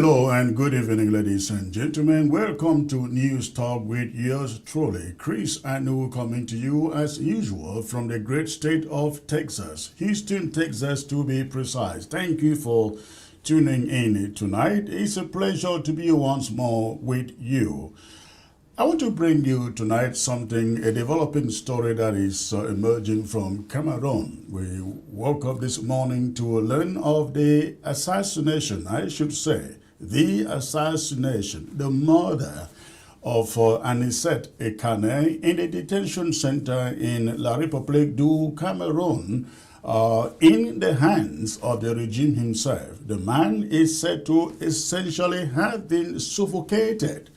Hello and good evening, ladies and gentlemen. Welcome to News Talk with yours truly, Chris Anu, coming to you as usual from the great state of Texas, Houston, Texas to be precise. Thank you for tuning in tonight. It's a pleasure to be once more with you. I want to bring you tonight a developing story that is emerging from Cameroon. We woke up this morning to learn of the assassination, the murder of Anicet Ekane in the detention center in La République du Cameroon in the hands of the regime himself. The man is said to essentially have been suffocated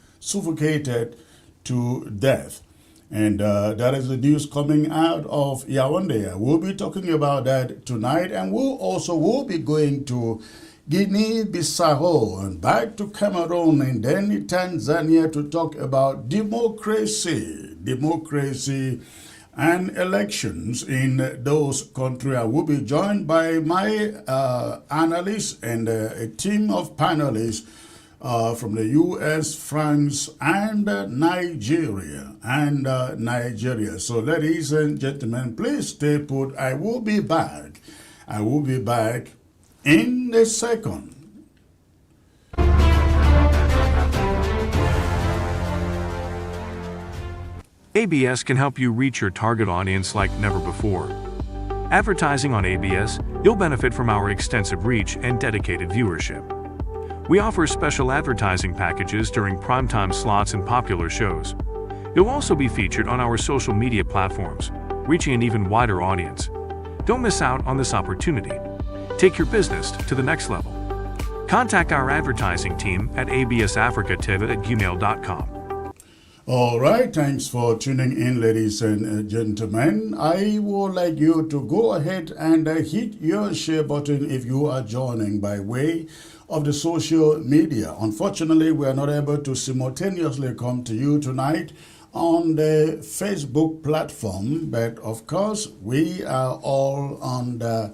to death. And that is the news coming out of Yaoundé. We'll be talking about that tonight, and we'll be going to Guinea-Bissau and back to Cameroon and then Tanzania to talk about democracy and elections in those countries. I will be joined by my analysts and a team of panelists from the U.S., France, and Nigeria. So, ladies and gentlemen, please stay put. I will be back in a second. ABS can help you reach your target audience like never before. Advertising on ABS, you'll benefit from our extensive reach and dedicated viewership. We offer special advertising packages during primetime slots and popular shows. You'll also be featured on our social media platforms, reaching an even wider audience. Don't miss out on this opportunity. Take your business to the next level. Contact our advertising team at absafricativ@gmail.com. All right, thanks for tuning in, ladies and gentlemen. I would like you to go ahead and hit your share button if you are joining by way of the social media. Unfortunately, we are not able to simultaneously come to you tonight on the Facebook platform, but of course, we are all on the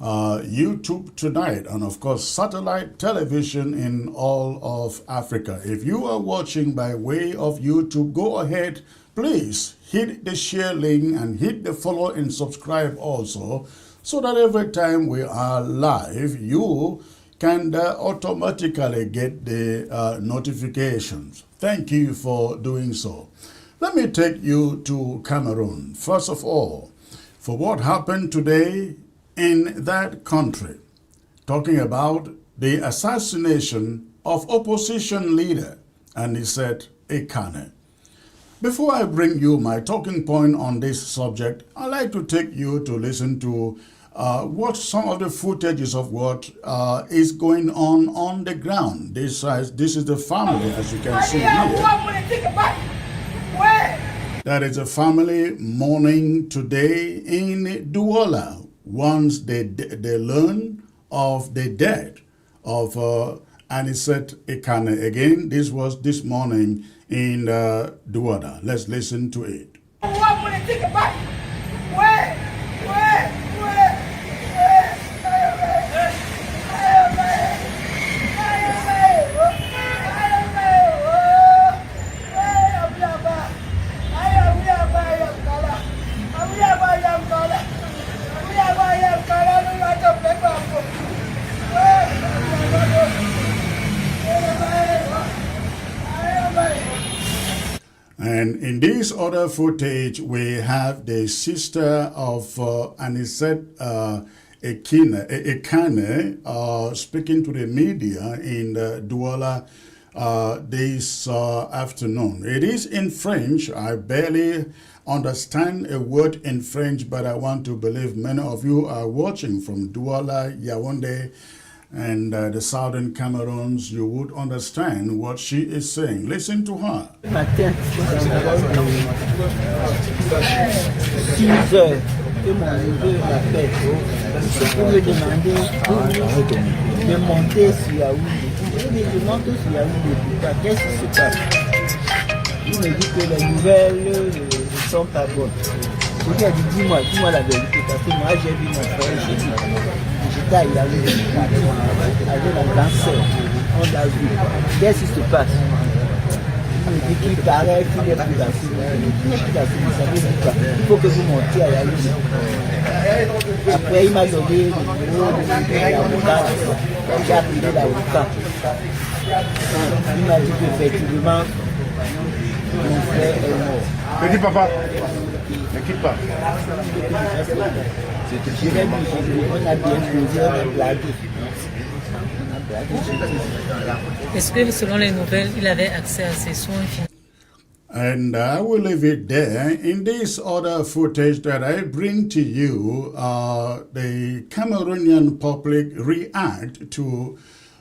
YouTube tonight, and of course satellite television in all of Africa. If you are watching by way of YouTube, go ahead, please hit the share link and hit the follow and subscribe also, so that every time we are live, you can automatically get the notifications. Thank you for doing so. Let me take you to Cameroon. First of all, for what happened today in that country, talking about the assassination of opposition leader Anicet Ekane. Before I bring you my talking point on this subject, I'd like to take you to listen to what some of the footages of what is going on the ground. This is the family, as you can see here. That is a family mourning today in Douala once they learn of the death of Anicet Ekane. Again, this was this morning in Douala. Let's listen to it. And in this other footage, we have the sister of Anicet Ekane speaking to the media in Douala this afternoon. It is in French. I barely understand a word in French, but I want to believe many of you are watching from Douala, Yaoundé, and the southern Cameroons. You would understand what she is saying. Listen to her. Matin, 6 heures, que mon neveu m'appelle. C'est pour me demander de monter sur Yaoundé. Je monte sur Yaoundé. Qu'est-ce qui se passe? Il me dit que les nouvelles ne sont pas bonnes. Je lui ai dit, dis-moi la vérité, parce que moi j'ai vu mon frère, j'étais à Yaoundé avec la grande sœur. on l'a vu. Qu'est-ce qui se passe? Il dit qu'il paraît qu'il est plus d'Afrique. Il n'est plus d'Afrique, ça veut dire quoi? Il faut que vous montiez à la lune. Après, il m'a donné le numéro de l'avocat. J'ai appelé l'avocat. Il m'a dit qu'effectivement, mon frère est mort. Ne quitte pas. Ne quitte pas. On a bien posé, on a blagué. Est-ce que selon les nouvelles, il avait accès à ses soins financiers? And I will leave it there. In this other footage that I bring to you, the Cameroonian public react to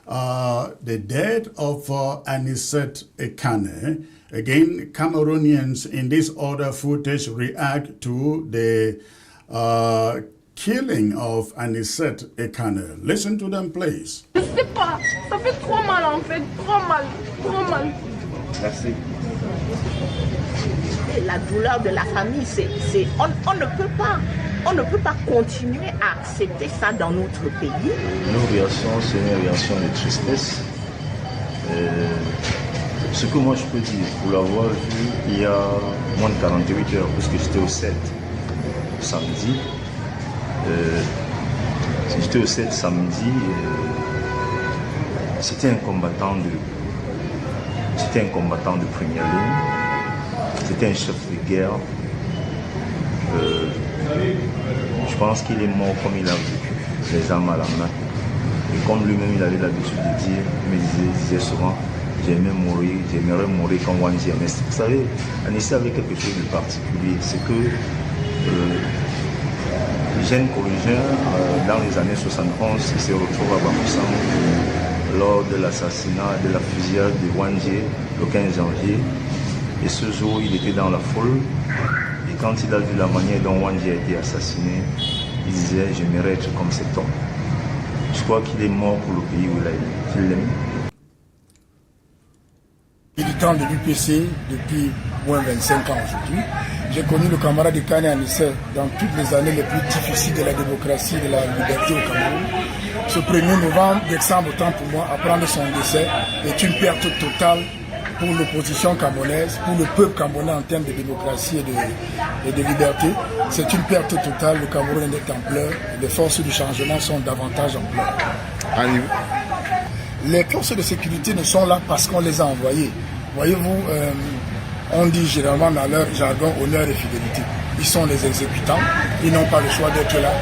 the death of Anicet Ekane. Again, Cameroonians in this other footage react to the killing of Anicet Ekane. Listen to them, please. Je sais pas, ça fait trop mal en fait, trop mal, trop mal. Merci. La douleur de la famille, on ne peut pas continuer à accepter ça dans notre pays. Nos réactions, c'est une réaction de tristesse. Ce que moi je peux dire, pour l'avoir vu il y a moins de 48 heures, parce que j'étais au 7 samedi. J'étais au 7 samedi. C'était un combattant de première ligne. C'était un chef de guerre. Je pense qu'il est mort comme il a vécu, les armes à la main. Et comme lui-même il avait l'habitude de dire, il disait souvent, j'aimerais mourir comme Wanji aimait. Vous savez, Anicet avait quelque chose de particulier, c'est que jeune collégien, dans les années 71, il se retrouve à Bamoussang lors de l'assassinat, de la fusillade de Wanji le 15 janvier. Et ce jour, il était dans la foule. Et quand il a vu la manière dont Wanji a été assassiné, il disait, j'aimerais être comme cet homme. Je crois qu'il est mort pour le pays où il l'aime. Militant de l'UPC depuis moins 25 ans aujourd'hui. J'ai connu le camarade Ekane Anicet dans toutes les années les plus difficiles de la démocratie et de la liberté au Cameroun. Ce 1er novembre, décembre, autant pour moi, apprendre son décès est une perte totale pour l'opposition camerounaise, pour le peuple camerounais en termes de démocratie et de liberté. C'est une perte totale. Le Cameroun est en pleurs. Les forces du changement sont davantage en pleurs. Les forces de sécurité ne sont là parce qu'on les a envoyées. Voyez-vous, on dit généralement dans leur jargon honneur et fidélité. Ils sont les exécutants, ils n'ont pas le choix d'être là.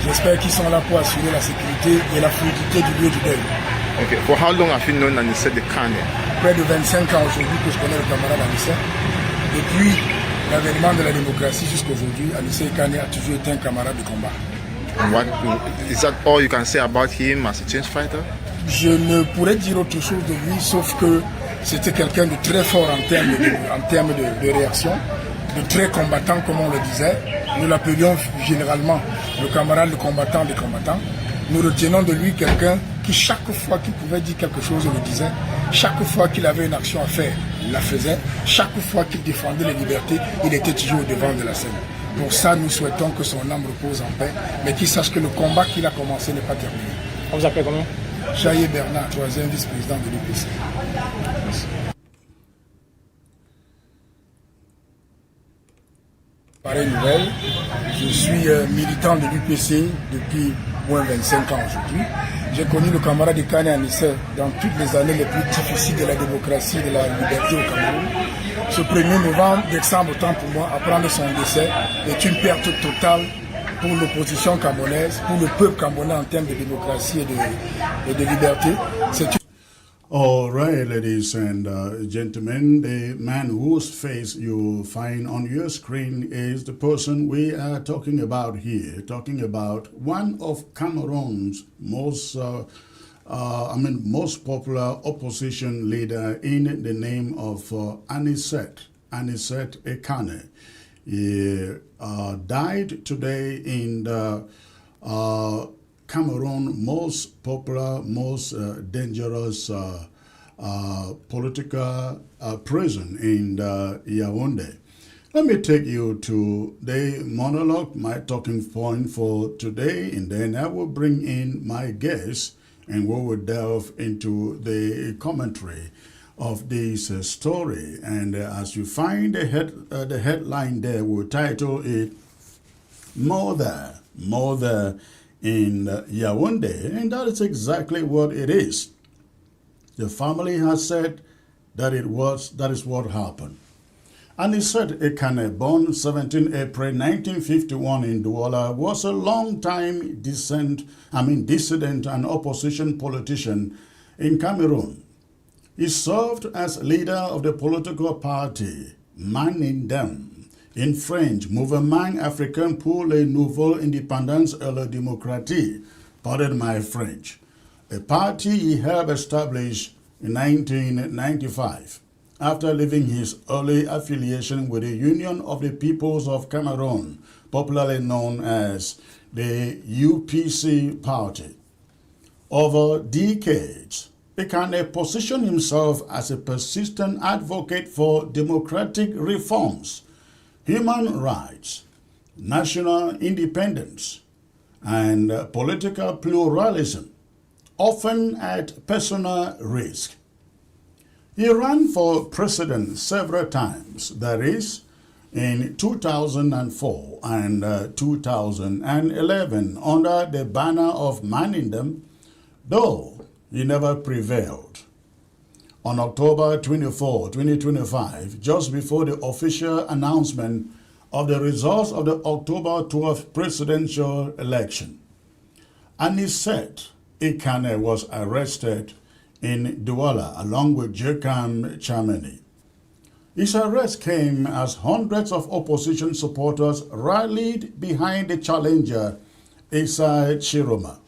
J'espère qu'ils sont là pour assurer la sécurité et la fluidité du lieu du deuil. Okay. For how long have you known Anicet Ekane? Près de 25 ans aujourd'hui que je connais le camarade Anicet. Depuis l'avènement de la démocratie jusqu'à aujourd'hui, Anicet Ekane a toujours été un camarade de combat. And what is that all you can say about him as a change fighter? Je ne pourrais dire autre chose de lui, sauf que c'était quelqu'un de très fort en termes de réaction, de très combattant comme on le disait. Nous l'appelions généralement le camarade le combattant des combattants. Nous retenons de lui quelqu'un qui chaque fois qu'il pouvait dire quelque chose, le disait. Chaque fois qu'il avait une action à faire, il la faisait. Chaque fois qu'il défendait les libertés, il était toujours au devant de la scène. Pour ça, nous souhaitons que son âme repose en paix, mais qu'il sache que le combat qu'il a commencé n'est pas terminé. On vous appelle comment? Jaye Bernard, 3e vice-président de l'UPC. Pareille nouvelle, je suis militant de l'UPC depuis moins 25 ans aujourd'hui. J'ai connu le camarade Ekane Anicet dans toutes les années les plus difficiles de la démocratie et de la liberté au Cameroun. Ce 1er novembre, décembre, autant pour moi, apprendre son décès est une perte totale pour l'opposition camerounaise, pour le peuple camerounais en termes de démocratie et de liberté. All right, ladies and gentlemen, the man whose face you find on your screen is the person we are talking about here, talking about one of Cameroon's most popular opposition leader in the name of Anicet Ekane. He died today in the Cameroon most popular, most dangerous political prison in Yaoundé. Let me take you to the monologue, my talking point for today, and then I will bring in my guest And we will delve into the commentary of this story. And as you find the headline there, we'll title it Mother in Yaoundé. And that is exactly what it is. The family has said that that is what happened. Anicet Ekane, born 17 April 1951 in Douala, was a long-time dissident and opposition politician in Cameroon. He served as leader of the political party Manindem, in French, Mouvement Africain pour la Nouvelle Indépendance et la Démocratie, pardon my French, a party he helped establish in 1995. After leaving his early affiliation with the Union of the Peoples of Cameroon, popularly known as the UPC Party. Over decades, Ekane positioned himself as a persistent advocate for democratic reforms, human rights, national independence, and political pluralism, often at personal risk. He ran for president several times, that is, in 2004 and 2011 under the banner of Manindem, though he never prevailed. On October 24, 2025, just before the official announcement of the results of the October 12th presidential election, Anicet Ekane was arrested in Douala, along with Ekane Chameni. His arrest came as hundreds of opposition supporters rallied behind the challenger, Issa Chiroma,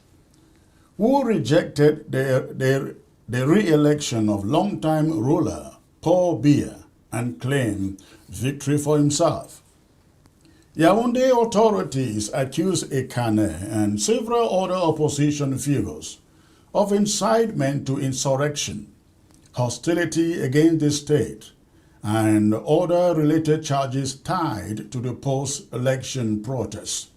who rejected the re-election of longtime ruler Paul Biya and claimed victory for himself. Yaoundé authorities accused Ekane and several other opposition figures of incitement to insurrection, hostility against the state, and other related charges tied to the post-election protests.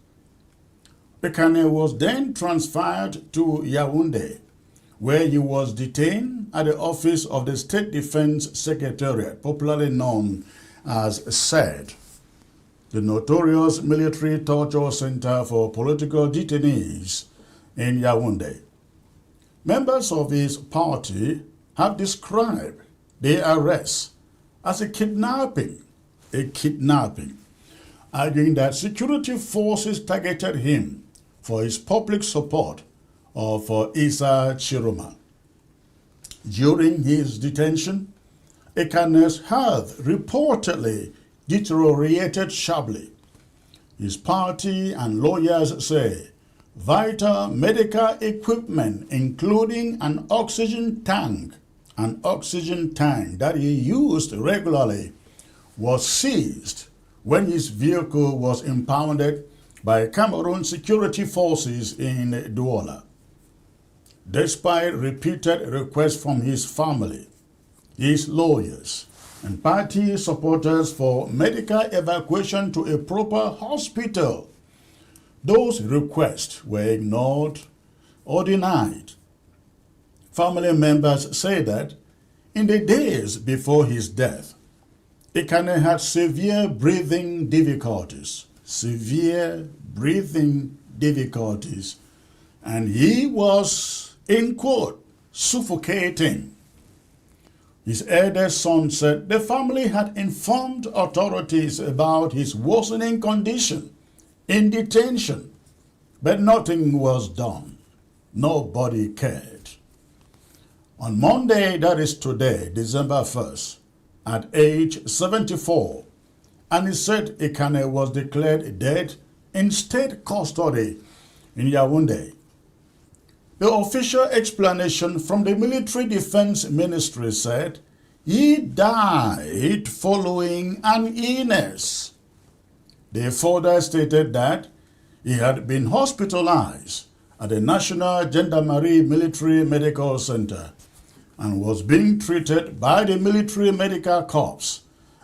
Ekane was then transferred to Yaoundé, where he was detained at the office of the State Defense Secretariat, popularly known as SED, the notorious military torture center for political detainees in Yaoundé. Members of his party have described the arrest as a kidnapping, arguing that security forces targeted him for his public support of Issa Chiroma. During his detention, Ekane's health reportedly deteriorated sharply. His party and lawyers say vital medical equipment, including an oxygen tank that he used regularly, was seized when his vehicle was impounded by Cameroon security forces in Douala. Despite repeated requests from his family, his lawyers, and party supporters for medical evacuation to a proper hospital, those requests were ignored or denied. Family members say that in the days before his death, Ekane had severe breathing difficulties, and he was, in quote, suffocating. His eldest son said the family had informed authorities about his worsening condition in detention, but nothing was done. Nobody cared. On Monday, that is today, December 1st, at age 74, Anicet Ekane was declared dead in state custody in Yaoundé. The official explanation from the Military Defense Ministry said he died following an illness. They further stated that he had been hospitalized at the National Gendarmerie Military Medical Center and was being treated by the Military Medical Corps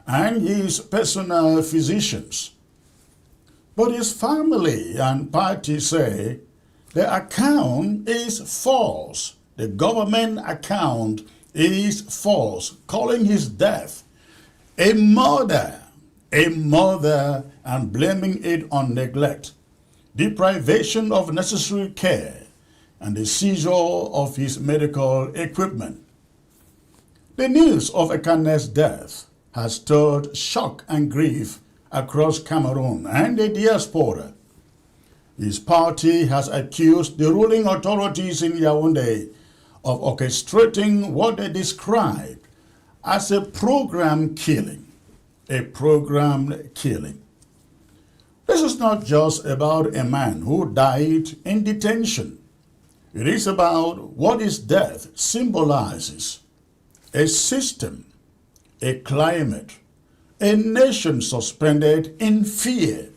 and his personal physicians. But his family and party say The account is false. The government account is false, calling his death a murder, and blaming it on neglect, deprivation of necessary care, and the seizure of his medical equipment. The news of Ekane's death has stirred shock and grief across Cameroon and the diaspora. His party has accused the ruling authorities in Yaoundé of orchestrating what they describe as a programmed killing. This is not just about a man who died in detention. It is about what his death symbolizes: a system, a climate, a nation suspended in fear.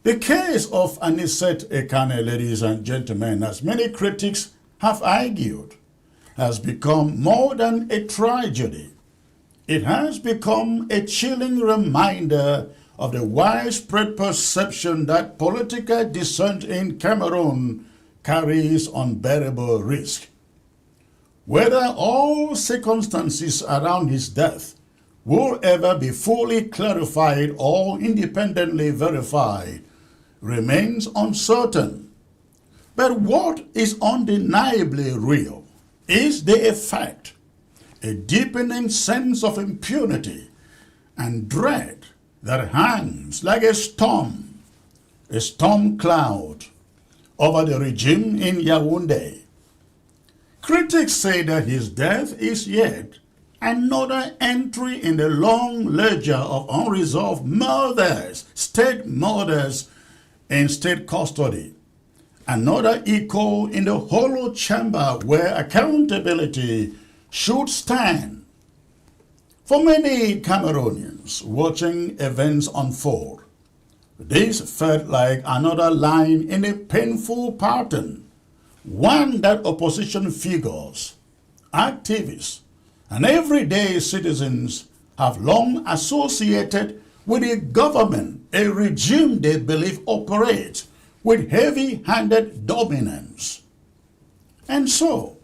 The case of Anicet Ekane, ladies and gentlemen, as many critics have argued, has become more than a tragedy. It has become a chilling reminder of the widespread perception that political dissent in Cameroon carries unbearable risk. Whether all circumstances around his death will ever be fully clarified or independently verified remains uncertain. But what is undeniably real is the effect, a deepening sense of impunity and dread that hangs like a storm cloud over the regime in Yaoundé. Critics say that his death is yet another entry in the long ledger of unresolved murders, state murders in state custody. Another echo in the hollow chamber where accountability should stand. For many Cameroonians watching events unfold, this felt like another line in a painful pattern, one that opposition figures, activists, and everyday citizens have long associated with a government, a regime they believe operates with heavy-handed dominance. And so,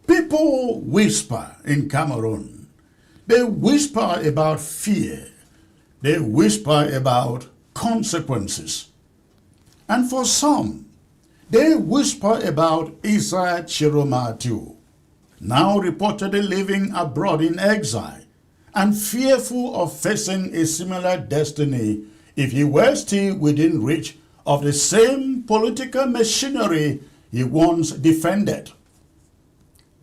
people whisper in Cameroon. They whisper about fear. They whisper about consequences. And for some, they whisper about Issa Chiroma too, now reportedly living abroad in exile and fearful of facing a similar destiny if he were still within reach of the same political machinery he once defended.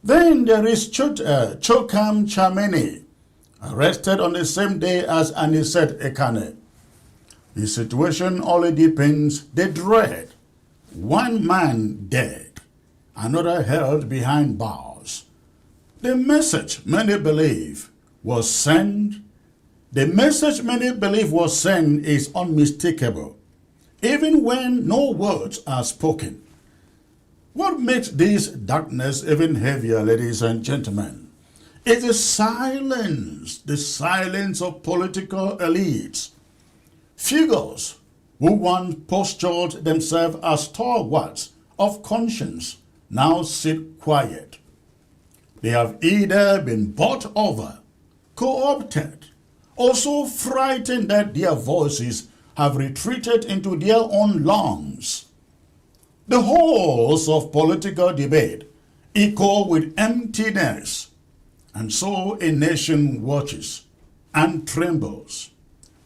Then there is Chokam Chameni, arrested on the same day as Anicet Ekane. The situation only deepens the dread. One man dead, another held behind bars. The message many believe was sent is unmistakable, even when no words are spoken. What makes this darkness even heavier, ladies and gentlemen, is the silence of political elites. Figures who once postured themselves as stalwarts of conscience now sit quiet. They have either been bought over, co-opted, or so frightened that their voices have retreated into their own lungs. The halls of political debate echo with emptiness, and so a nation watches and trembles,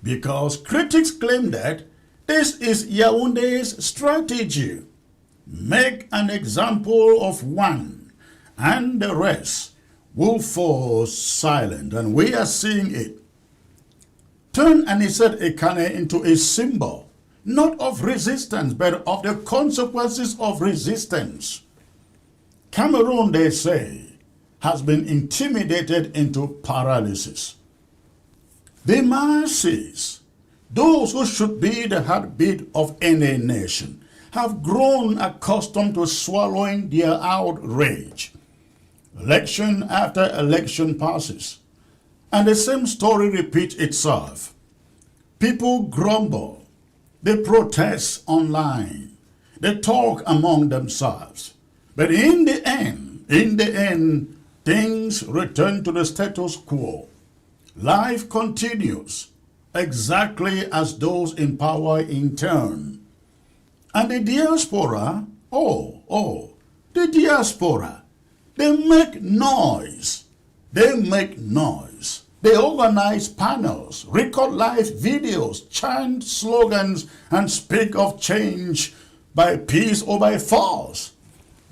because critics claim that this is Yaoundé's strategy. Make an example of one, and the rest will fall silent, and we are seeing it. Turn Anicet Ekane into a symbol, not of resistance, but of the consequences of resistance. Cameroon, they say, has been intimidated into paralysis. The masses, those who should be the heartbeat of any nation, have grown accustomed to swallowing their outrage. Election after election passes, and the same story repeats itself. People grumble, they protest online, They talk among themselves. But in the end, things return to the status quo. Life continues exactly as those in power in turn. And the diaspora, the diaspora, they make noise. They make noise. They organize panels, record live videos, chant slogans, and speak of change by peace or by force.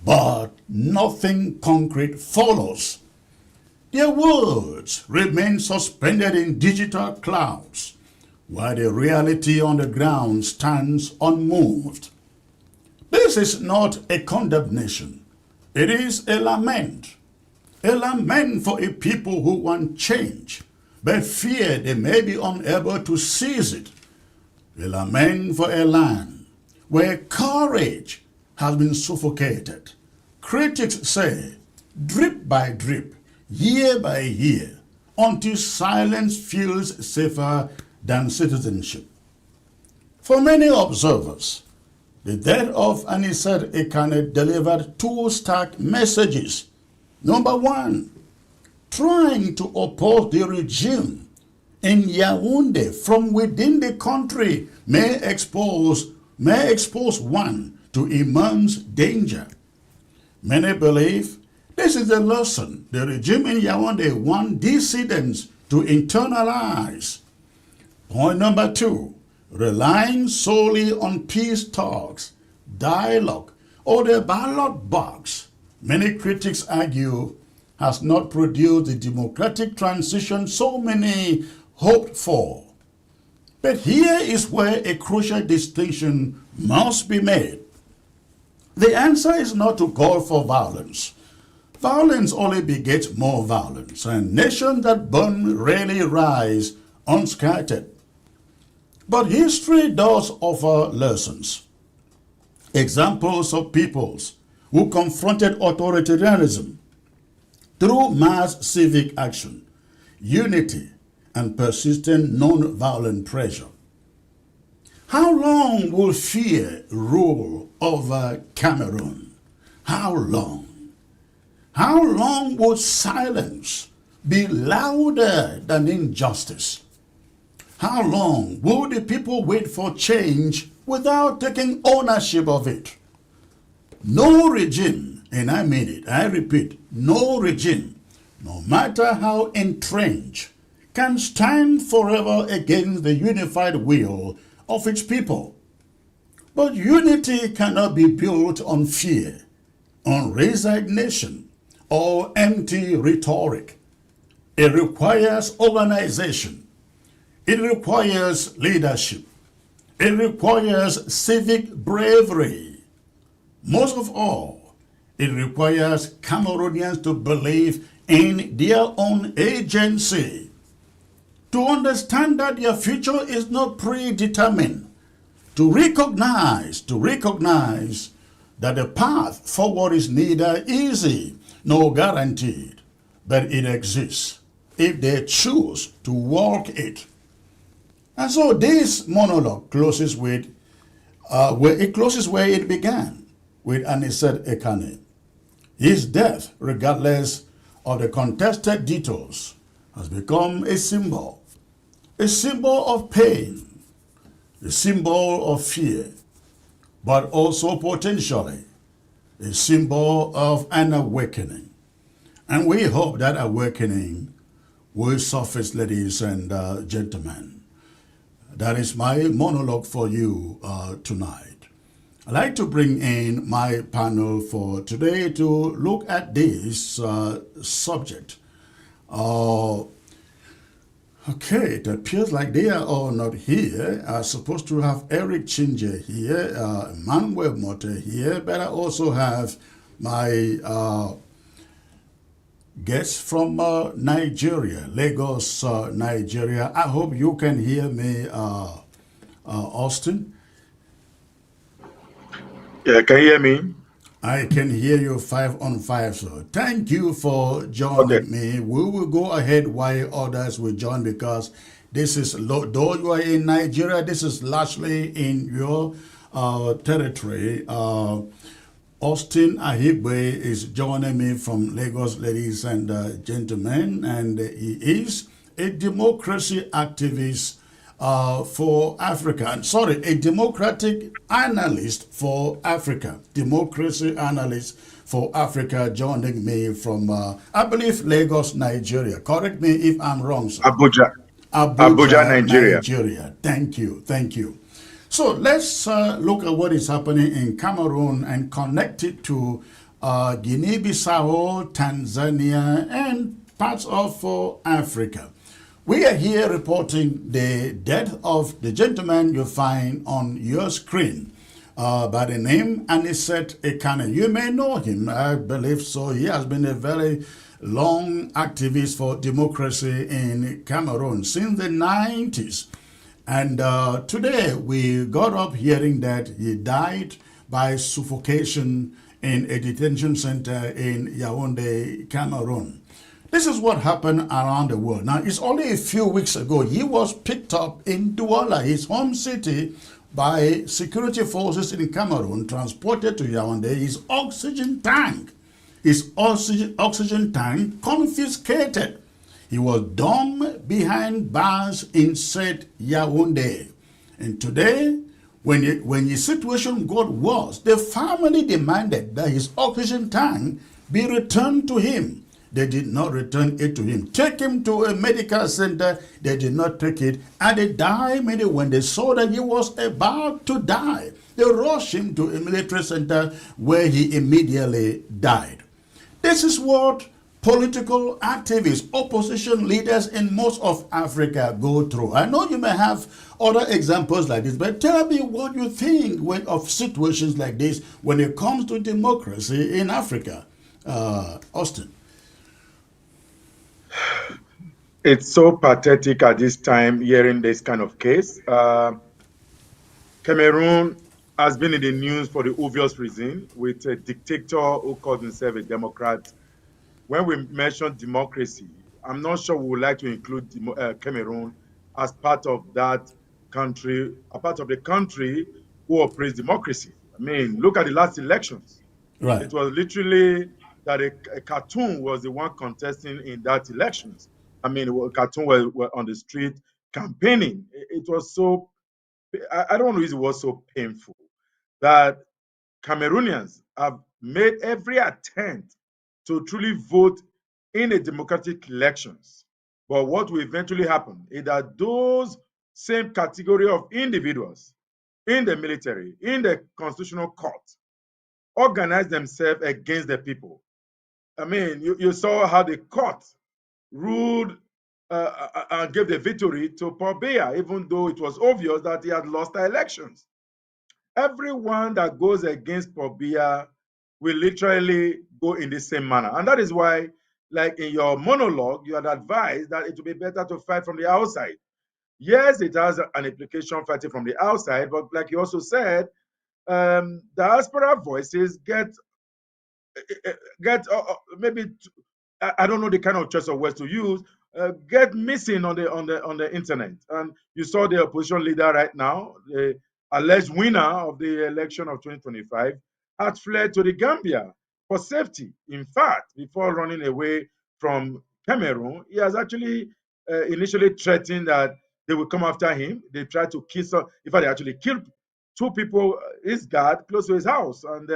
But nothing concrete follows. Their words remain suspended in digital clouds, while the reality on the ground stands unmoved. This is not a condemnation. It is a lament. A lament for a people who want change, but fear they may be unable to seize it. A lament for a land where courage has been suffocated. Critics say, drip by drip, year by year, until silence feels safer than citizenship. For many observers, the death of Anicet Ekane delivered two stark messages. Number one, trying to oppose the regime in Yaoundé from within the country may expose one to immense danger. Many believe this is a lesson the regime in Yaoundé wants dissidents to internalize. Point number two, relying solely on peace talks, dialogue, or the ballot box, many critics argue, has not produced the democratic transition so many hoped for. But here is where a crucial distinction must be made. The answer is not to call for violence. Violence only begets more violence, and nations that burn rarely rise unscattered. But history does offer lessons. Examples of peoples who confronted authoritarianism through mass civic action, unity, and persistent non-violent pressure. How long will fear rule over Cameroon? How long? How long will silence be louder than injustice? How long will the people wait for change without taking ownership of it? No regime, and I mean it, I repeat, no regime, no matter how entrenched, can stand forever against the unified will of its people. But unity cannot be built on fear, on resignation, or empty rhetoric. It requires organization. It requires leadership. It requires civic bravery. Most of all, it requires Cameroonians to believe in their own agency, to understand that their future is not predetermined, to recognize that the path forward is neither easy nor guaranteed, but it exists if they choose to walk it. And so this monologue closes where it began, with Anicet Ekane. His death, regardless of the contested details, has become a symbol of pain, a symbol of fear, but also potentially a symbol of an awakening. And we hope that awakening will surface, ladies and gentlemen. That is my monologue for you tonight. I'd like to bring in my panel for today to look at this subject. Okay, it appears like they are all not here. I'm supposed to have Eric Chinje here, Emmanuel Mote here, but I also have my guest from Nigeria, Lagos, Nigeria. I hope you can hear me, Austin. Yeah, can you hear me? I can hear you 5 on 5, so thank you for joining me. We will go ahead while others will join, because this is, though you are in Nigeria, this is largely in your territory. Austin Ahigbe is joining me from Lagos, ladies and gentlemen, and he is a democracy activist for Africa. Sorry, a democratic analyst for Africa. Democracy analyst for Africa, joining me from, I believe, Lagos, Nigeria. Correct me if I'm wrong, sir. Abuja. Abuja, Nigeria. Nigeria. Thank you. Thank you. So let's look at what is happening in Cameroon and connect it to Guinea-Bissau, Tanzania, and parts of Africa. We are here reporting the death of the gentleman you find on your screen by the name Anicet Ekane. You may know him, I believe so. He has been a very long activist for democracy in Cameroon since the 90s. And today we got up hearing that he died by suffocation in a detention center in Yaoundé, Cameroon. This is what happened around the world. Now, it's only a few weeks ago he was picked up in Douala, his home city, by security forces in Cameroon, transported to Yaoundé. His oxygen tank confiscated. He was dumb behind bars in said Yaoundé. And today, when the situation got worse, the family demanded that his oxygen tank be returned to him. They did not return it to him. Take him to a medical center. They did not take it. And they died when they saw that he was about to die. They rushed him to a military center where he immediately died. This is what political activists, opposition leaders in most of Africa go through. I know you may have other examples like this, but tell me what you think of situations like this when it comes to democracy in Africa. Austin. It's so pathetic at this time hearing this kind of case. Cameroon has been in the news for the obvious reason, with a dictator who calls himself a Democrat. When we mention democracy, I'm not sure we would like to include Cameroon as part of that country, a part of the country who operates democracy. I mean, look at the last elections. Right. It was literally that a cartoon was the one contesting in that elections. I mean, a cartoon were on the street campaigning. It was so, I don't want to use the word so painful, that Cameroonians have made every attempt to truly vote in a democratic elections. But what will eventually happen is that those same category of individuals in the military, in the constitutional court, organize themselves against the people. I mean, you saw how the court ruled and gave the victory to Paul Biya, even though it was obvious that he had lost the elections. Everyone that goes against Paul Biya will literally go in the same manner. And that is why, like in your monologue, you had advised that it would be better to fight from the outside. Yes, it has an implication fighting from the outside, but like you also said, diaspora voices get maybe, I don't know the kind of choice of words to use, get missing on the internet. And you saw the opposition leader right now, the alleged winner of the election of 2025, had fled to the Gambia for safety. In fact, before running away from Cameroon, he has actually initially threatened that they will come after him. They tried to kill some, in fact, they actually killed two people, his guard, close to his house. And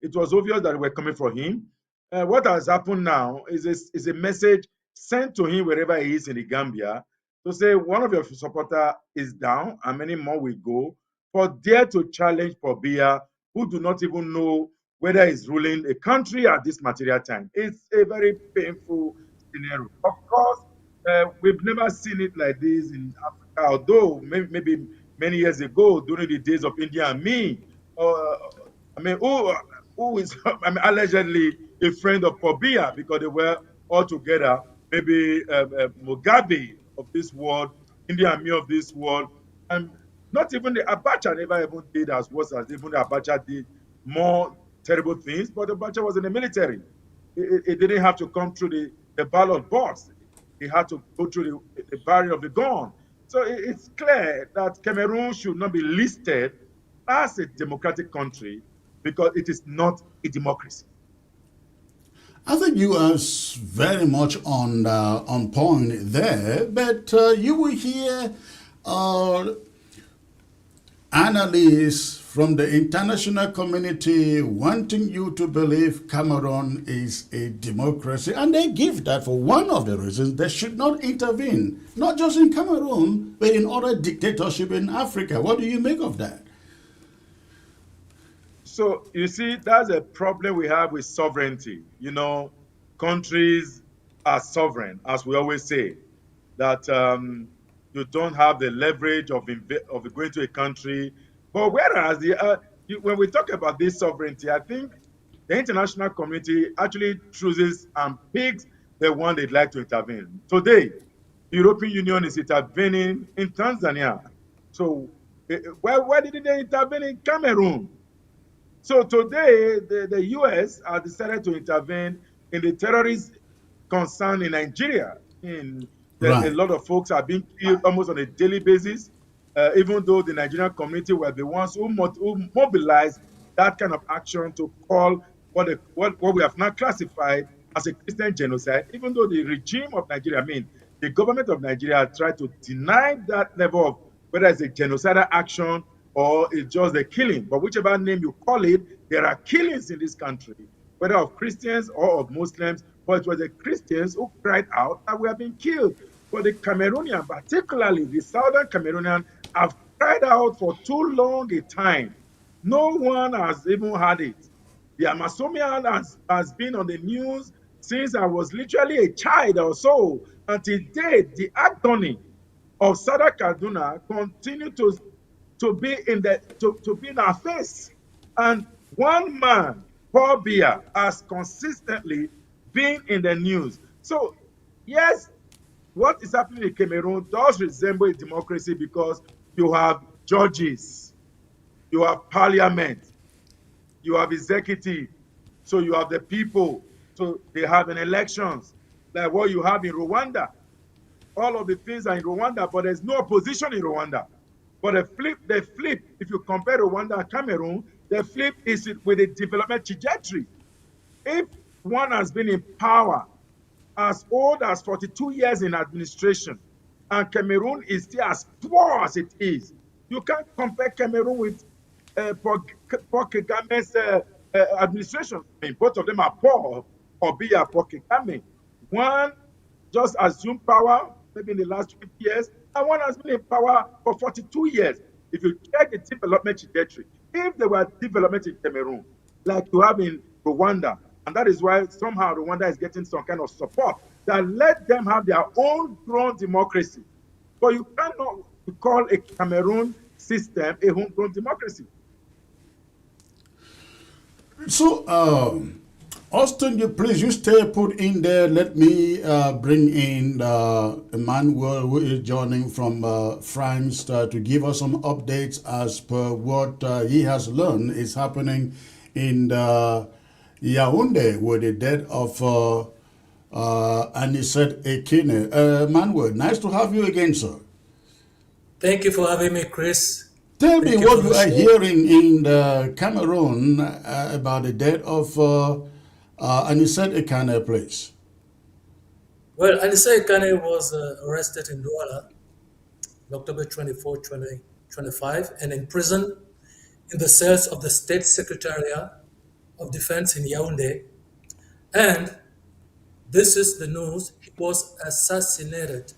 it was obvious that they were coming for him. What has happened now is a message sent to him wherever he is in the Gambia to say one of your supporters is down and many more will go, for dare to challenge Paul Biya, who do not even know whether he's ruling a country at this material time. It's a very painful scenario. Of course, we've never seen it like this in Africa, although maybe many years ago, during the days of India and me, I mean, who is allegedly a friend of Paul Biya, because they were all together, maybe Mugabe of this world, India and me of this world, and not even the Abacha never even did as worse as even the Abacha did more terrible things, but Abacha was in the military. It didn't have to come through the ballot box. It had to go through the barrier of the gun. So it's clear that Cameroon should not be listed as a democratic country because it is not a democracy. I think you are very much on point there, but you will hear uh, analysts from the international community wanting you to believe Cameroon is a democracy, and they give that for one of the reasons they should not intervene, not just in Cameroon, but in other dictatorships in Africa. What do you make of that? So you see, that's a problem we have with sovereignty. Countries are sovereign, as we always say, that you don't have the leverage of going to a country. But whereas when we talk about this sovereignty, I think the international community actually chooses and picks the one they'd like to intervene. Today, the European Union is intervening in Tanzania. So why didn't they intervene in Cameroon? So today, the US has decided to intervene in the terrorist concern in Nigeria. A lot of folks are being killed almost on a daily basis, even though the Nigerian community were the ones who mobilized that kind of action to call what we have now classified as a Christian genocide, even though the regime of Nigeria, the government of Nigeria tried to deny that level of whether it's a genocidal action or it's just a killing. But whichever name you call it, there are killings in this country, whether of Christians or of Muslims. But it was the Christians who cried out that we have been killed. But the Cameroonian, particularly the southern Cameroonian, have cried out for too long a time. No one has even had it. The Amazonian has been on the news since I was literally a child or so. Until date, the attorney of Southern Kaduna continue to be in our face. And one man, Paul Biya, has consistently been in the news. So, yes, what is happening in Cameroon does resemble a democracy because you have judges, you have parliament, you have executive, so you have the people, so they have an elections, like what you have in Rwanda. All of the things are in Rwanda, but there's no opposition in Rwanda. But the flip, if you compare Rwanda and Cameroon, the flip is with the development trajectory. If one has been in power as old as 42 years in administration, and Cameroon is still as poor as it is, you can't compare Cameroon with Paul Kagame's administration. Both of them are poor, or be a Paul Kagame. One just assumed power maybe in the last 20 years, and one has been in power for 42 years. If you check the development trajectory, if there were development in Cameroon, like you have in Rwanda, and that is why somehow Rwanda is getting some kind of support that let them have their own grown democracy. But you cannot call a Cameroon system a homegrown democracy. So, Austin, you stay put in there. Let me bring in Emmanuel, who is joining from France, to give us some updates as per what he has learned is happening in Yaoundé with the death of Anicet Ekane. Emmanuel, nice to have you again, sir. Thank you for having me, Chris. Tell me what you are hearing in Cameroon about the death of Anicet Ekane, please. Well, Anicet Ekane was arrested in Douala on October 24, 2025, and imprisoned in the cells of the State Secretariat of Defense in Yaoundé. And this is the news: he was assassinated.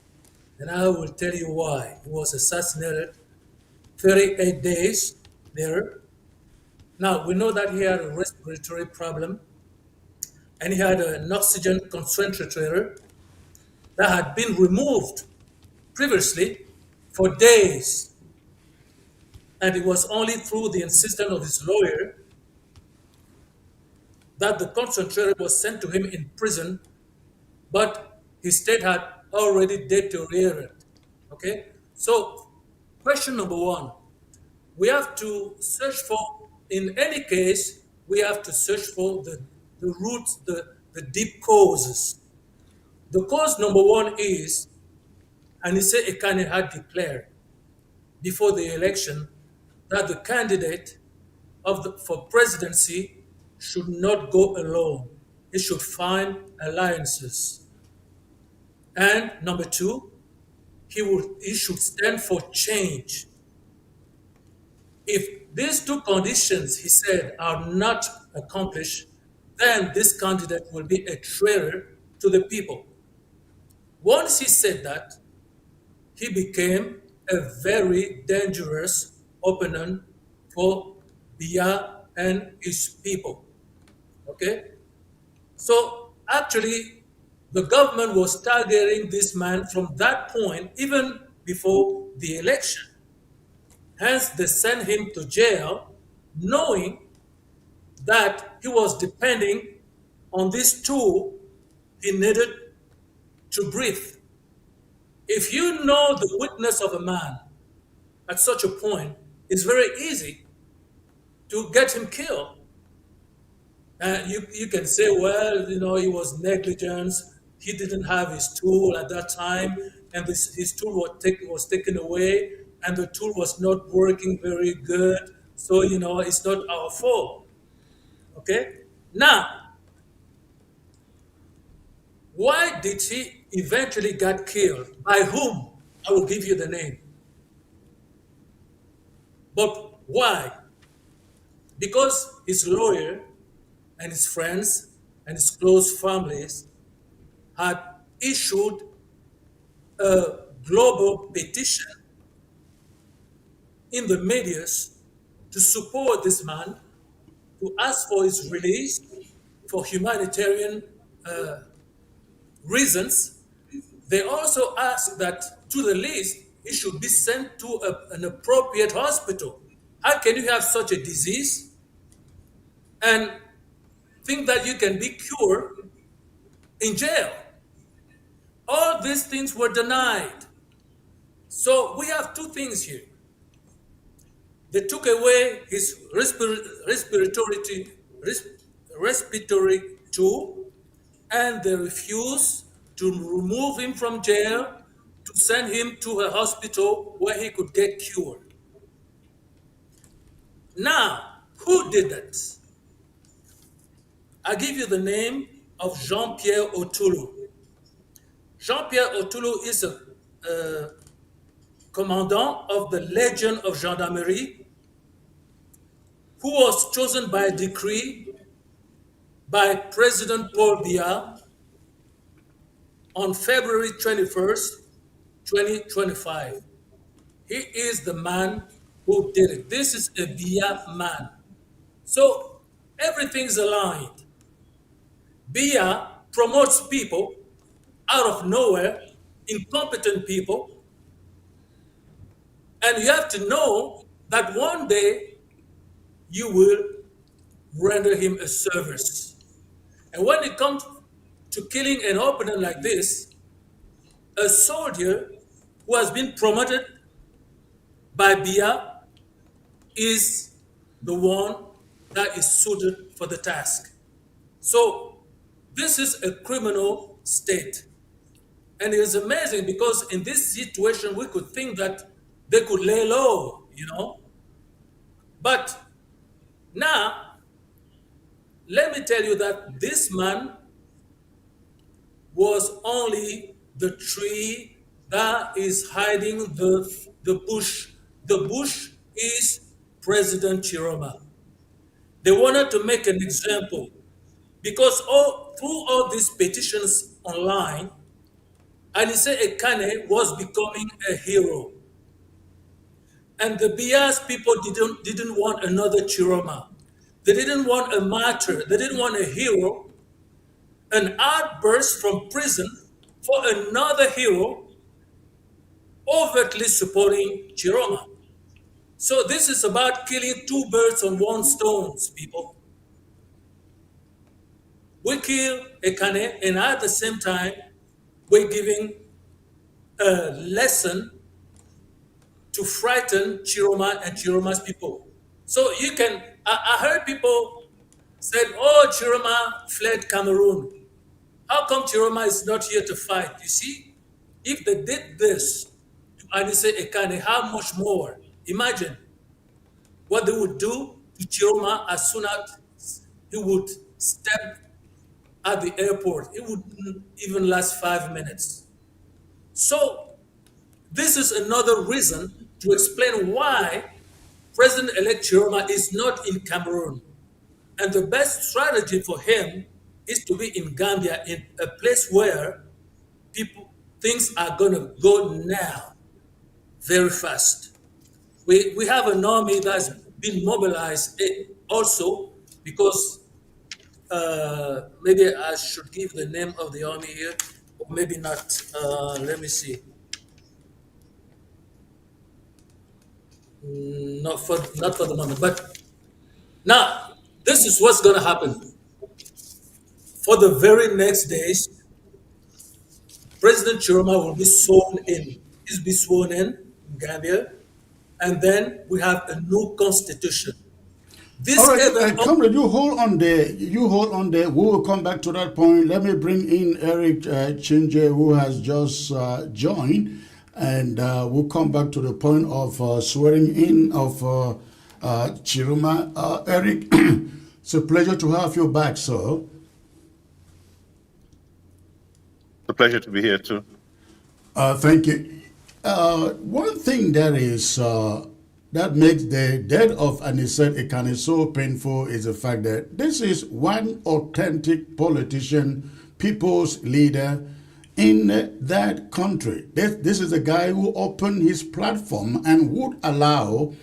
And I will tell you why. He was assassinated 38 days there. Now, we know that he had a respiratory problem, and he had an oxygen concentrator that had been removed previously for days. And it was only through the insistence of his lawyer that the concentrator was sent to him in prison, but his state had already deteriorated. Okay? So, question number one, we have to search for, in any case, we have to search for the roots, the deep causes. The cause number one is Anicet Ekane had declared before the election that the candidate for presidency should not go alone. He should find alliances. And number two, he should stand for change. If these two conditions, he said, are not accomplished, then this candidate will be a traitor to the people. Once he said that, he became a very dangerous opponent for Biya and his people. Okay? So actually, the government was targeting this man from that point, even before the election. Hence, they sent him to jail, knowing that he was depending on this tool he needed to breathe. If you know the weakness of a man at such a point, it's very easy to get him killed. And you can say, well, he was negligence. He didn't have his tool at that time, and his tool was taken away, and the tool was not working very good. So, it's not our fault. Okay? Now, why did he eventually get killed? By whom? I will give you the name. But why? Because his lawyer and his friends and his close families had issued a global petition in the medias to support this man, to ask for his release for humanitarian reasons. They also asked that, to the least, he should be sent to an appropriate hospital. How can you have such a disease and think that you can be cured in jail? All these things were denied. So we have two things here. They took away his respiratory tool, and they refused to remove him from jail, to send him to a hospital where he could get cured. Now, who did that? I give you the name of Jean-Pierre Otulu. Jean-Pierre Otulu is a commandant of the Legion of Gendarmerie, who was chosen by decree by President Paul Biya on February 21st, 2025. He is the man who did it. This is a Biya man. So everything's aligned. Biya promotes people out of nowhere, incompetent people, and you have to know that one day you will render him a service. And when it comes to killing an opponent like this, a soldier who has been promoted by Biya is the one that is suited for the task. So this is a criminal state. And it is amazing because in this situation, we could think that they could lay low, But now, let me tell you that this man was only the tree that is hiding the bush. The bush is President Chiroma. They wanted to make an example because through all these petitions online, Anicet Ekane was becoming a hero. And the Bias people didn't want another Chiroma. They didn't want a martyr. They didn't want a hero. An outburst from prison for another hero overtly supporting Chiroma. So this is about killing two birds on one stone, people. We kill Ekane, and at the same time, we're giving a lesson to frighten Chiroma and Chiroma's people. So you can, I heard people said, oh, Chiroma fled Cameroon. How come Chiroma is not here to fight? You see, if they did this to Anicet Ekane, how much more? Imagine. what they would do to Chiroma as soon as he would step at the airport. It wouldn't even last 5 minutes. So this is another reason to explain why President-elect Chiroma is not in Cameroon. And the best strategy for him is to be in Gambia, in a place where things are going to go now, very fast. We have an army that's been mobilized also because maybe I should give the name of the army here, or maybe not. Let me see. Not for the moment, but now this is what's going to happen. For the very next days, President Chiroma will be sworn in. He'll be sworn in Gambia, and then we have a new constitution. All right, comrade, you hold on there. You hold on there. We will come back to that point. Let me bring in Eric Chinje, who has just joined, and we'll come back to the point of swearing in of Chiroma. Eric, it's a pleasure to have you back, sir. It's a pleasure to be here too. Thank you. One thing that is that makes the death of Anicet Ekane so painful is the fact that this is one authentic politician, people's leader in that country. This is a guy who opened his platform and would allow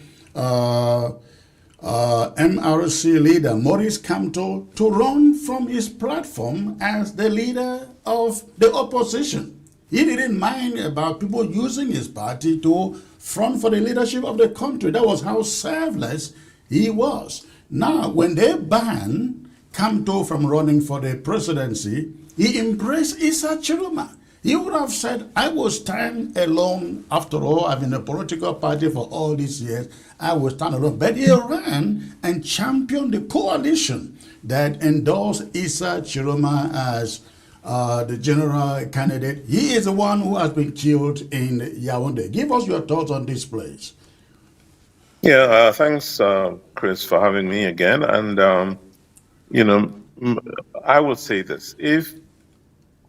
MRC leader Maurice Kamto to run from his platform as the leader of the opposition. He didn't mind about people using his party to front for the leadership of the country. That was how selfless he was. Now, when they banned Kamto from running for the presidency, he embraced Issa Chiroma. He would have said, I will stand alone. After all, I've been in a political party for all these years. I will stand alone. But he ran and championed the coalition that endorsed Issa Chiroma as the general candidate. He is the one who has been killed in Yaoundé. Give us your thoughts on this, please. Yeah, thanks, Chris, for having me again. And, you know, I will say this. If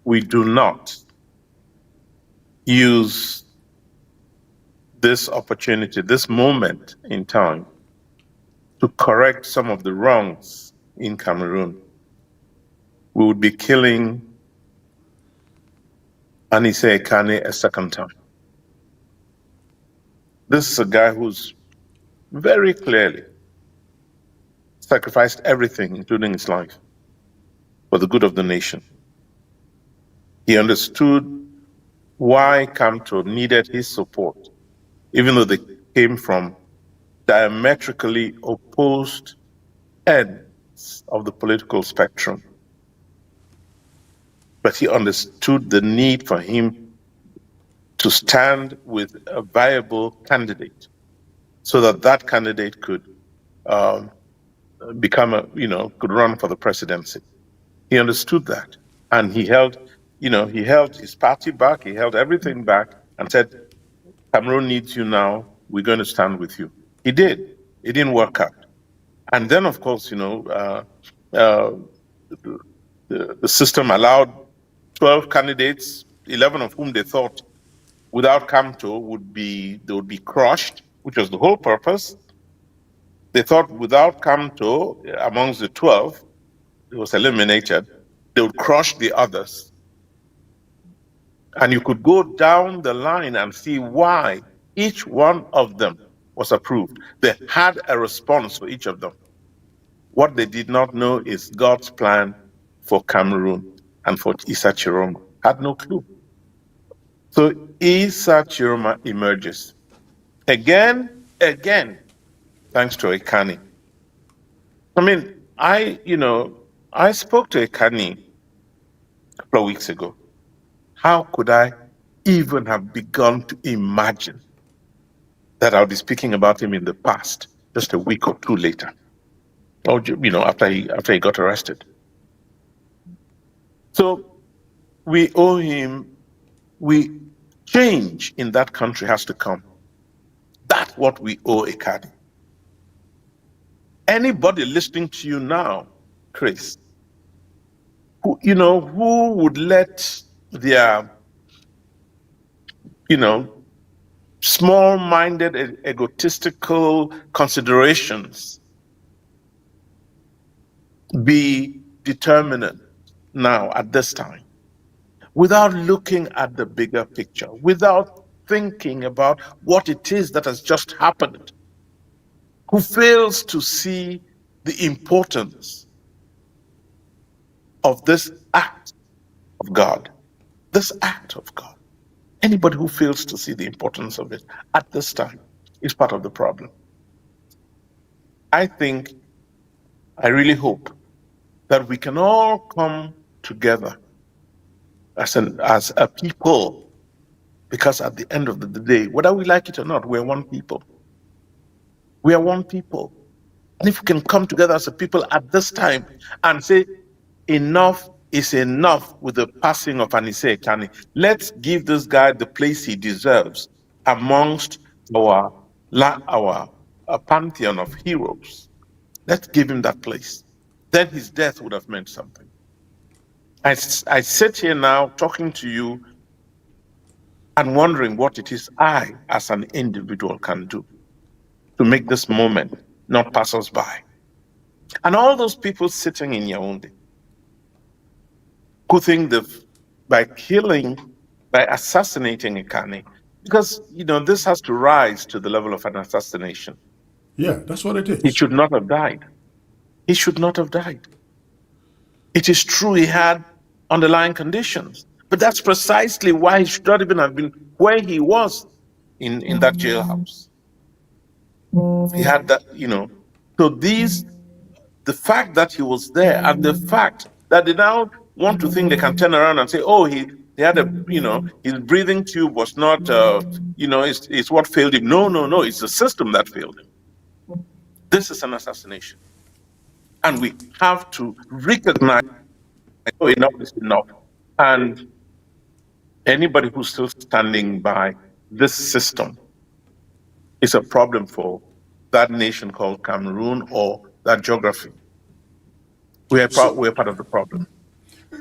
we do not use this opportunity, this moment in time, to correct some of the wrongs in Cameroon, we would be killing Anicet Ekane a second time. This is a guy who's very clearly sacrificed everything, including his life, for the good of the nation. He understood why Kamto needed his support, even though they came from diametrically opposed ends of the political spectrum. But he understood the need for him to stand with a viable candidate so that that candidate could could run for the presidency. He understood that. And he held his party back, he held everything back and said, Cameroon needs you now, we're going to stand with you. He did. It didn't work out. And then, of course, the system allowed 12 candidates, 11 of whom they thought without Kamto they would be crushed, which was the whole purpose. They thought without Kamto, amongst the 12, it was eliminated, they would crush the others. And you could go down the line and see why each one of them was approved. They had a response for each of them. What they did not know is God's plan for Cameroon and for Issa Chiroma. Had no clue. So Issa Chiroma emerges. Again, thanks to Ekane. I mean, I spoke to Ekane a couple of weeks ago. How could I even have begun to imagine that I'll be speaking about him in the past, just a week or two later, or after he got arrested? So we owe him. Change in that country has to come. That's what we owe Ekane. Anybody listening to you now, Chris, who would let their, small-minded, egotistical considerations be determinant now at this time, without looking at the bigger picture, without thinking about what it is that has just happened, who fails to see the importance of this act of God, this act of God. Anybody who fails to see the importance of it at this time is part of the problem. I really hope that we can all come together as a people, because at the end of the day, whether we like it or not, we're one people. We are one people. And if we can come together as a people at this time and say, enough is enough with the passing of Anicet Ekane. Let's give this guy the place he deserves amongst our pantheon of heroes. Let's give him that place. Then his death would have meant something. I sit here now talking to you and wondering what it is I, as an individual, can do to make this moment not pass us by. And all those people sitting in Yaoundé who think by assassinating Ekane, because, this has to rise to the level of an assassination. Yeah, that's what it is. He should not have died. He should not have died. It is true he had underlying conditions, but that's precisely why he should not even have been where he was in that jailhouse. He had that, So the fact that he was there, and the fact that they now want to think they can turn around and say, oh, he had his breathing tube was not, it's what failed him. No, it's the system that failed him. This is an assassination. And we have to recognize, oh, enough is enough. And anybody who's still standing by this system is a problem for that nation called Cameroon or that geography. We're part of the problem.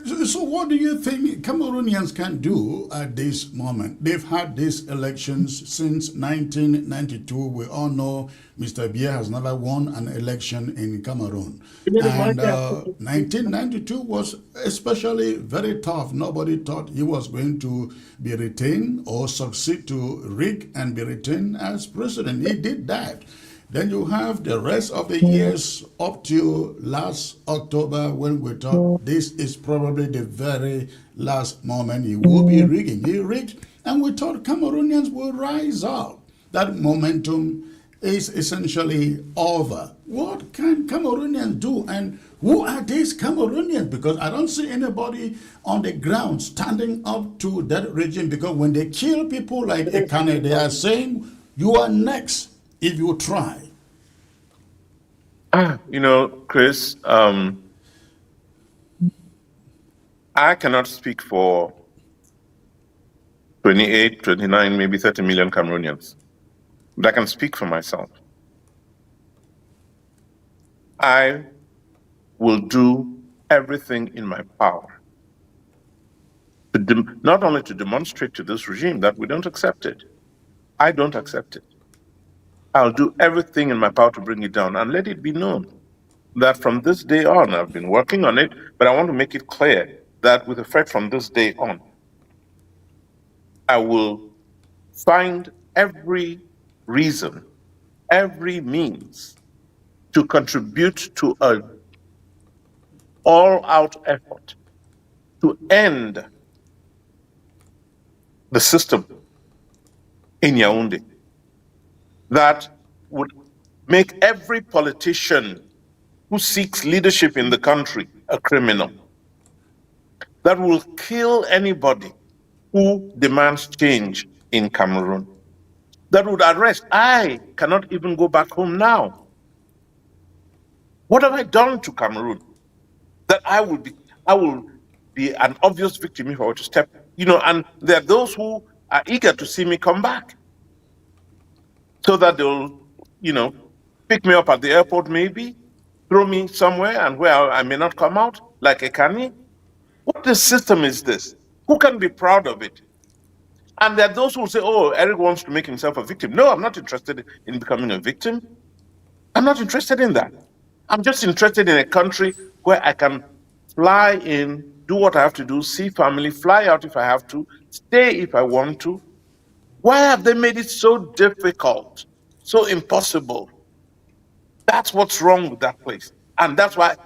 So what do you think Cameroonians can do at this moment? They've had these elections since 1992. We all know Mr. Biya has never won an election in Cameroon. And 1992 was especially very tough. Nobody thought he was going to be retained or succeed to rig and be retained as president. He did that. Then you have the rest of the years up to last October when we thought this is probably the very last moment he will be rigging. He rigged, and we thought Cameroonians will rise up. That momentum is essentially over. What can Cameroonians do, and who are these Cameroonians? Because I don't see anybody on the ground standing up to that regime, because when they kill people like Ekane, they are saying, you are next if you try. Chris, I cannot speak for 28, 29, maybe 30 million Cameroonians, but I can speak for myself. I will do everything in my power not only to demonstrate to this regime that we don't accept it. I don't accept it. I'll do everything in my power to bring it down, and let it be known that from this day on, I've been working on it, but I want to make it clear that with effect from this day on, I will find every reason, every means to contribute to an all-out effort to end the system in Yaoundé that would make every politician who seeks leadership in the country a criminal, that will kill anybody who demands change in Cameroon, that would arrest. I cannot even go back home now. What have I done to Cameroon that I will be an obvious victim if I were to step, and there are those who are eager to see me come back so that they'll, pick me up at the airport maybe, throw me somewhere and where I may not come out, like Ekane. What system is this? Who can be proud of it? And there are those who will say, oh, Eric wants to make himself a victim. No, I'm not interested in becoming a victim. I'm not interested in that. I'm just interested in a country where I can fly in, do what I have to do, see family, fly out if I have to, stay if I want to. Why have they made it so difficult, so impossible? That's what's wrong with that place. And that's why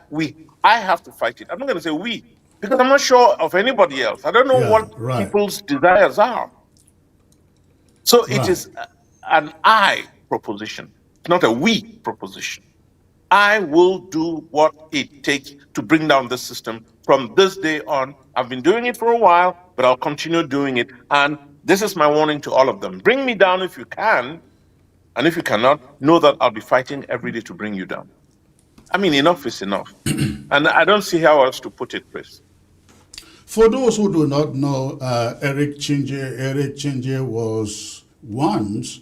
I have to fight it. I'm not going to say we, because I'm not sure of anybody else. I don't know what people's desires are. So it is an I proposition, not a we proposition. I will do what it takes to bring down the system from this day on. I've been doing it for a while, but I'll continue doing it. And this is my warning to all of them. Bring me down if you can. And if you cannot, know that I'll be fighting every day to bring you down. I mean, enough is enough. And I don't see how else to put it, Chris. For those who do not know, Eric Chinje was once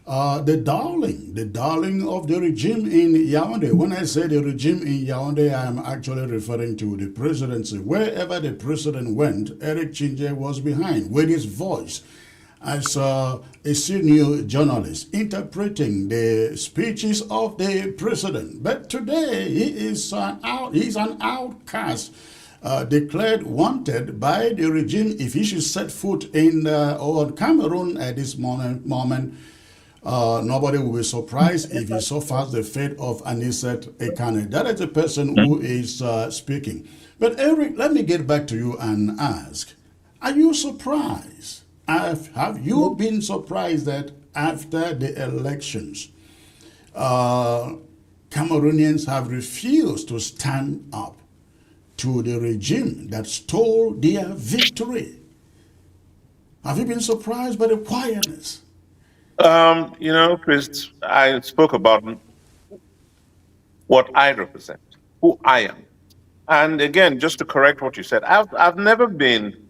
the darling of the regime in Yaoundé. When I say the regime in Yaoundé, I am actually referring to the presidency. Wherever the president went, Eric Chinje was behind with his voice as a senior journalist interpreting the speeches of the president. But today he's an outcast, declared wanted by the regime. If he should set foot in Cameroon at this moment, nobody will be surprised if he suffers the fate of Anicet Ekane. That is the person who is speaking. But Eric, let me get back to you and ask, are you surprised? Have you been surprised that after the elections, Cameroonians have refused to stand up to the regime that stole their victory? Have you been surprised by the quietness? Chris, I spoke about what I represent, who I am. And again, just to correct what you said, I've never been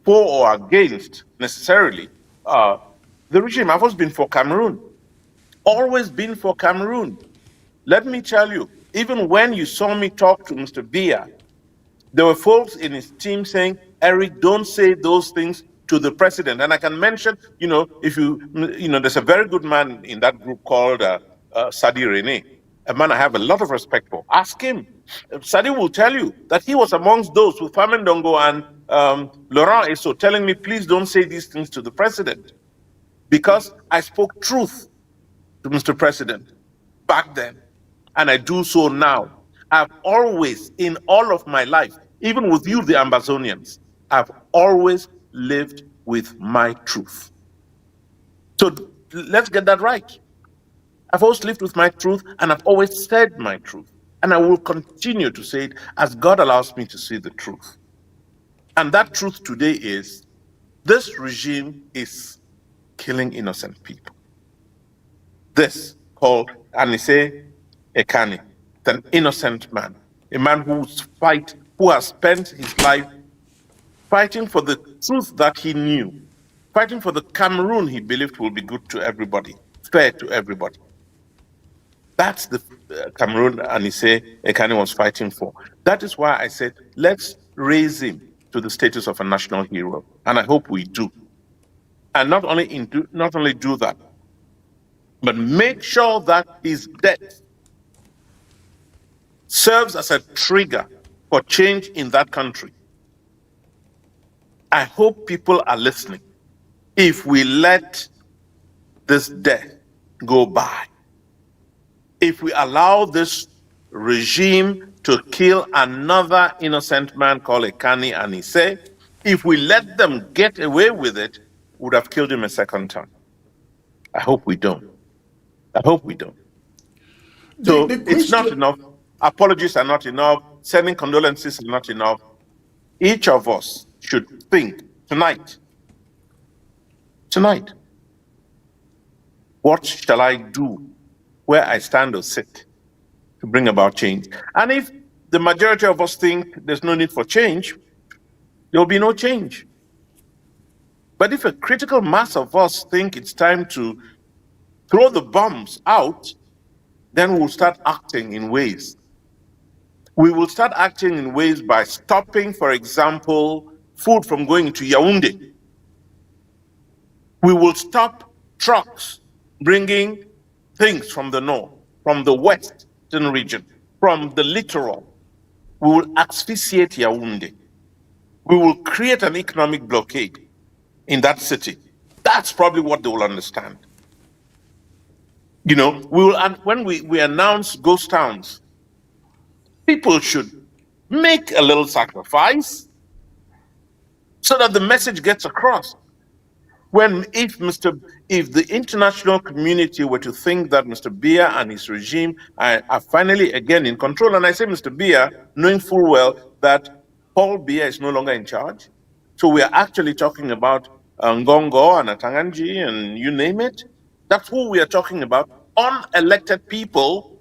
for or against necessarily the regime. I've always been for Cameroon. Always been for Cameroon. Let me tell you, even when you saw me talk to Mr. Biya, there were folks in his team saying, Eric, don't say those things to the president. And I can mention, there's a very good man in that group called Sadi Rene, a man I have a lot of respect for. Ask him. Sadi will tell you that he was amongst those with Famen Dongo and Laurent Eso telling me, please don't say these things to the president. Because I spoke truth to Mr. President back then. And I do so now. I've always, in all of my life, even with you, the Ambazonians, I've always lived with my truth. So let's get that right. I've always lived with my truth, and I've always said my truth. And I will continue to say it as God allows me to see the truth. And that truth today is, this regime is killing innocent people. This, called Anicet Ekane, an innocent man, a man who has spent his life fighting for the truth that he knew, fighting for the Cameroon he believed will be good to everybody, fair to everybody. That's the Cameroon Anicet Ekane was fighting for. That is why I said, let's raise him to the status of a national hero, and I hope we do. And not only do that, but make sure that his death serves as a trigger for change in that country. I hope people are listening. If we let this death go by, if we allow this regime to kill another innocent man called Ekane Anicet, if we let them get away with it, we would have killed him a second time. I hope we don't. I hope we don't. So it's not enough. Apologies are not enough. Sending condolences is not enough. Each of us should think tonight, what shall I do where I stand or sit to bring about change? And if the majority of us think there's no need for change, there will be no change. But if a critical mass of us think it's time to throw the bombs out, then we will start acting in ways. We will start acting in ways by stopping, for example, food from going to Yaoundé. We will stop trucks bringing things from the north, from the western region, from the littoral. We will asphyxiate Yaoundé. We will create an economic blockade in that city. That's probably what they will understand. We will, and when we announce ghost towns, people should make a little sacrifice so that the message gets across. If the international community were to think that Mr. Biya and his regime are finally again in control, and I say Mr. Biya, knowing full well that Paul Biya is no longer in charge, so we are actually talking about Ngongo and Atanganji and you name it. That's who we are talking about. Unelected people,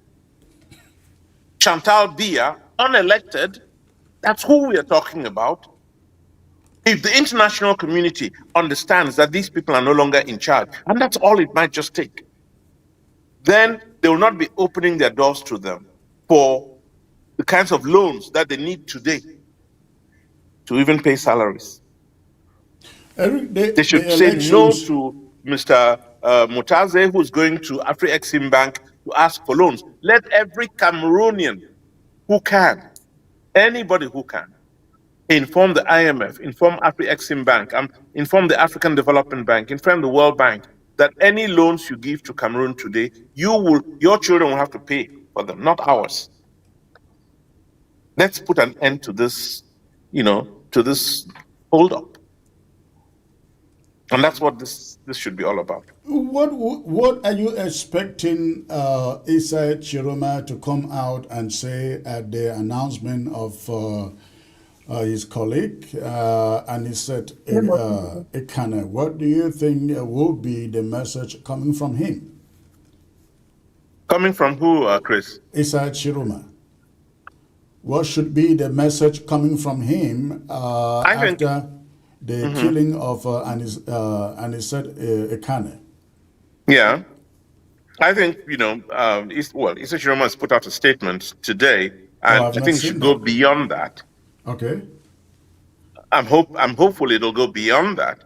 Chantal Biya, unelected, that's who we are talking about. If the international community understands that these people are no longer in charge, and that's all it might just take, then they will not be opening their doors to them for the kinds of loans that they need today to even pay salaries. They should say no to Mr. Mutaze, who's going to Afri-Exim Bank to ask for loans. Let every Cameroonian who can, anybody who can, inform the IMF, inform Afri-Exim Bank, inform the African Development Bank, inform the World Bank that any loans you give to Cameroon today, your children will have to pay for them, not ours. Let's put an end to this, to this hold-up. And that's what this should be all about. What are you expecting Anicet Chiroma to come out and say at the announcement of his colleague, Anicet Ekane? What do you think will be the message coming from him? Coming from who, Chris? Anicet Chiroma. What should be the message coming from him after the killing of Anicet Ekane? Yeah. I think, Anicet Chiroma has put out a statement today, and I think it should go beyond that. Okay. I'm hopeful it'll go beyond that.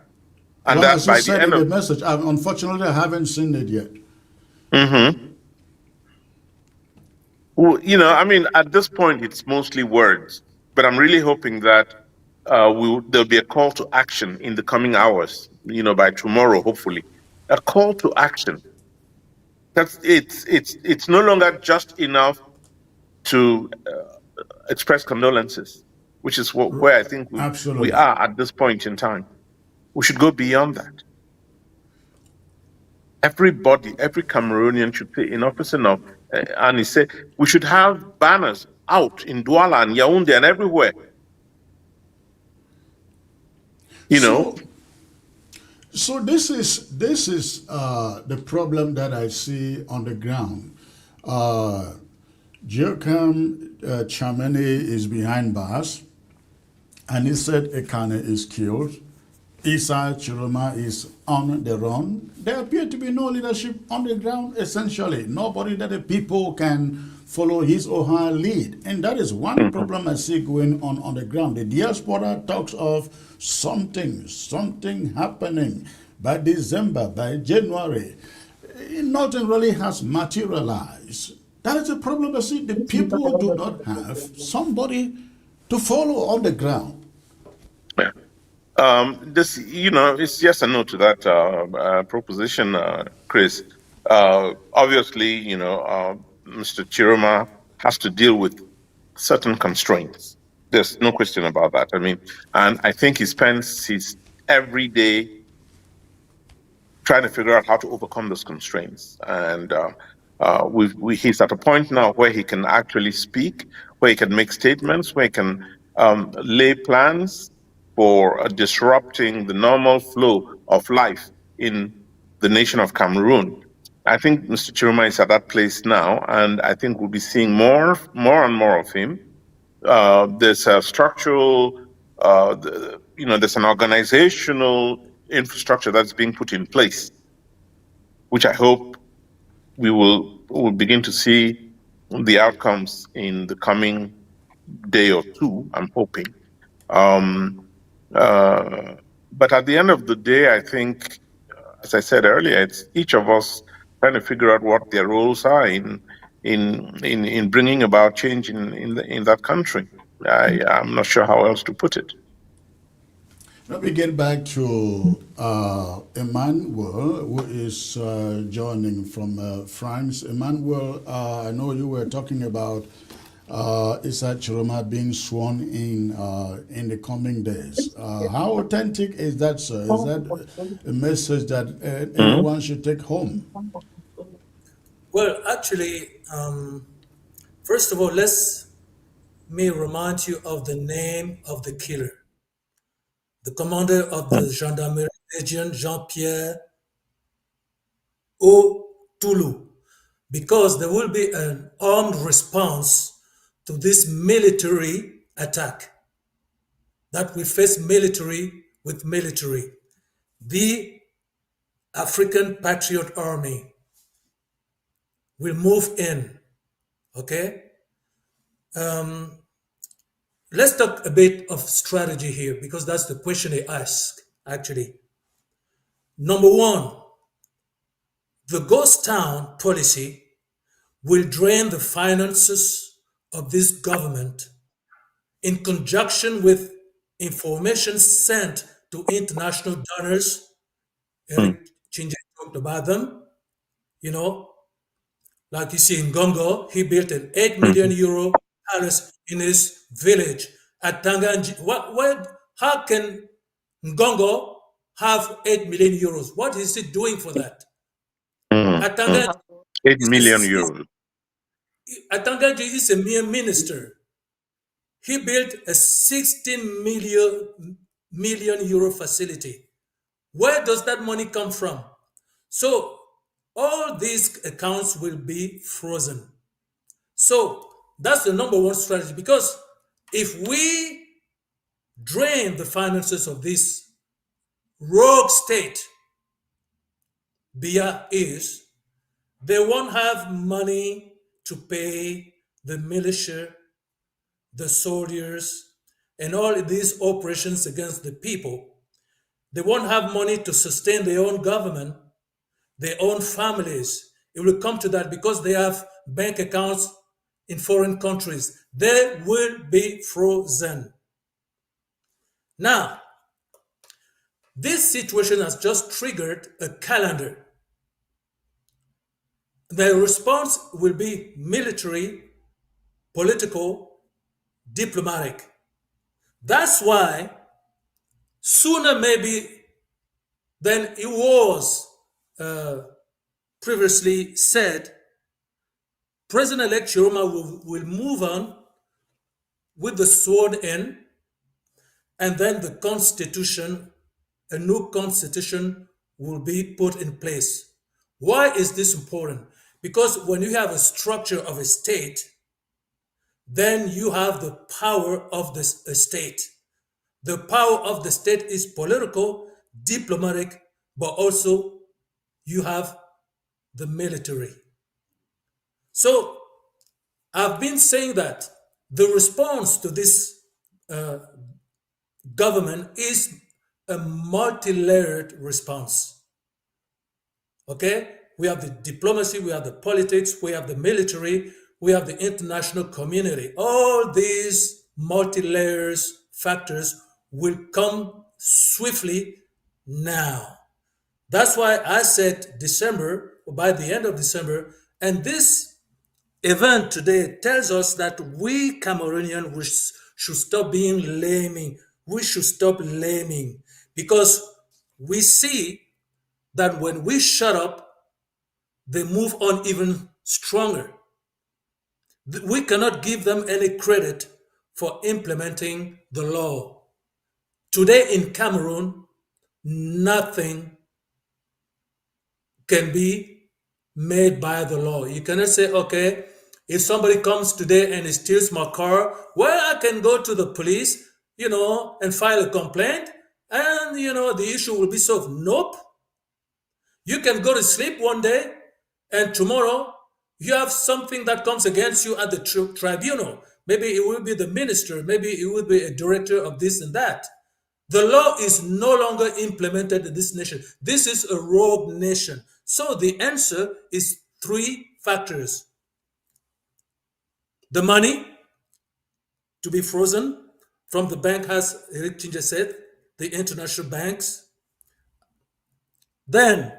And well, that by the end of the message, unfortunately, I haven't seen it yet. Well, at this point, it's mostly words, but I'm really hoping that there'll be a call to action in the coming hours, by tomorrow, hopefully. A call to action. It's no longer just enough to express condolences, which is where I think we are at this point in time. We should go beyond that. Everybody, every Cameroonian should say enough is enough. And he said we should have banners out in Douala and Yaoundé and everywhere. So this is the problem that I see on the ground. Joachim Chamene is behind bars. Anicet Ekane is killed. Anicet Chiroma is on the run. There appear to be no leadership on the ground, essentially. Nobody that the people can follow his or her lead. And that is one problem I see going on the ground. The diaspora talks of something happening by December, by January. Nothing really has materialized. That is a problem I see. The people do not have somebody to follow on the ground. Yeah. It's yes and no to that proposition, Chris. Obviously, Mr. Chiroma has to deal with certain constraints. There's no question about that. And I think he spends his every day trying to figure out how to overcome those constraints. And he's at a point now where he can actually speak, where he can make statements, where he can lay plans for disrupting the normal flow of life in the nation of Cameroon. I think Mr. Chiroma is at that place now, and I think we'll be seeing more and more of him. There's a structural, there's an organizational infrastructure that's being put in place, which I hope we will begin to see the outcomes in the coming day or two, I'm hoping. But at the end of the day, I think, as I said earlier, it's each of us trying to figure out what their roles are in bringing about change in that country. I'm not sure how else to put it. Let me get back to Emmanuel, who is joining from France. Emmanuel, I know you were talking about Issa Chiroma being sworn in the coming days. How authentic is that, sir? Is that a message that anyone should take home? Well, actually, first of all, me remind you of the name of the killer. The commander of the Gendarmerie Legion, Jean-Pierre O'Toulou, because there will be an armed response to this military attack, that we face military with military. The African Patriot Army will move in, okay? Let's talk a bit of strategy here, because that's the question they ask, actually. Number one, the ghost town policy will drain the finances of this government in conjunction with information sent to international donors. Eric Chinje talked about them. You know, like you see in Congo, he built an 8 million euro palace in his village at Tanganji. How can Ngongo have 8 million euros? What is he doing for that? At Tanganji, 8 million euros. Atangaji is a mere minister. He built a 16 million euro facility. Where does that money come from? So all these accounts will be frozen. So that's the number one strategy, because if we drain the finances of this rogue state, Biya is, they won't have money to pay the militia, the soldiers, and all these operations against the people. They won't have money to sustain their own government, their own families. It will come to that because they have bank accounts in foreign countries. They will be frozen. Now, this situation has just triggered a calendar. The response will be military, political, diplomatic. That's why sooner maybe than it was previously said, President-elect Chiroma will move on with the sworn in, and then the constitution, a new constitution will be put in place. Why is this important? Because when you have a structure of a state, then you have the power of the state. The power of the state is political, diplomatic, but also you have the military. So I've been saying that the response to this government is a multi-layered response. Okay? We have the diplomacy, we have the politics, we have the military, we have the international community. All these multi-layers factors will come swiftly now. That's why I said December, or by the end of December, and this event today tells us that we Cameroonians should stop being laming. We should stop laming, because we see that when we shut up, they move on even stronger. We cannot give them any credit for implementing the law. Today in Cameroon, nothing can be made by the law. You cannot say, okay, if somebody comes today and steals my car, well, I can go to the police, and file a complaint, and, the issue will be solved. Nope. You can go to sleep one day and tomorrow you have something that comes against you at the tribunal. Maybe it will be the minister, maybe it will be a director of this and that. The law is no longer implemented in this nation. This is a rogue nation. So the answer is three factors: the money to be frozen from the bank, as Eric Ginger said, the international banks. Then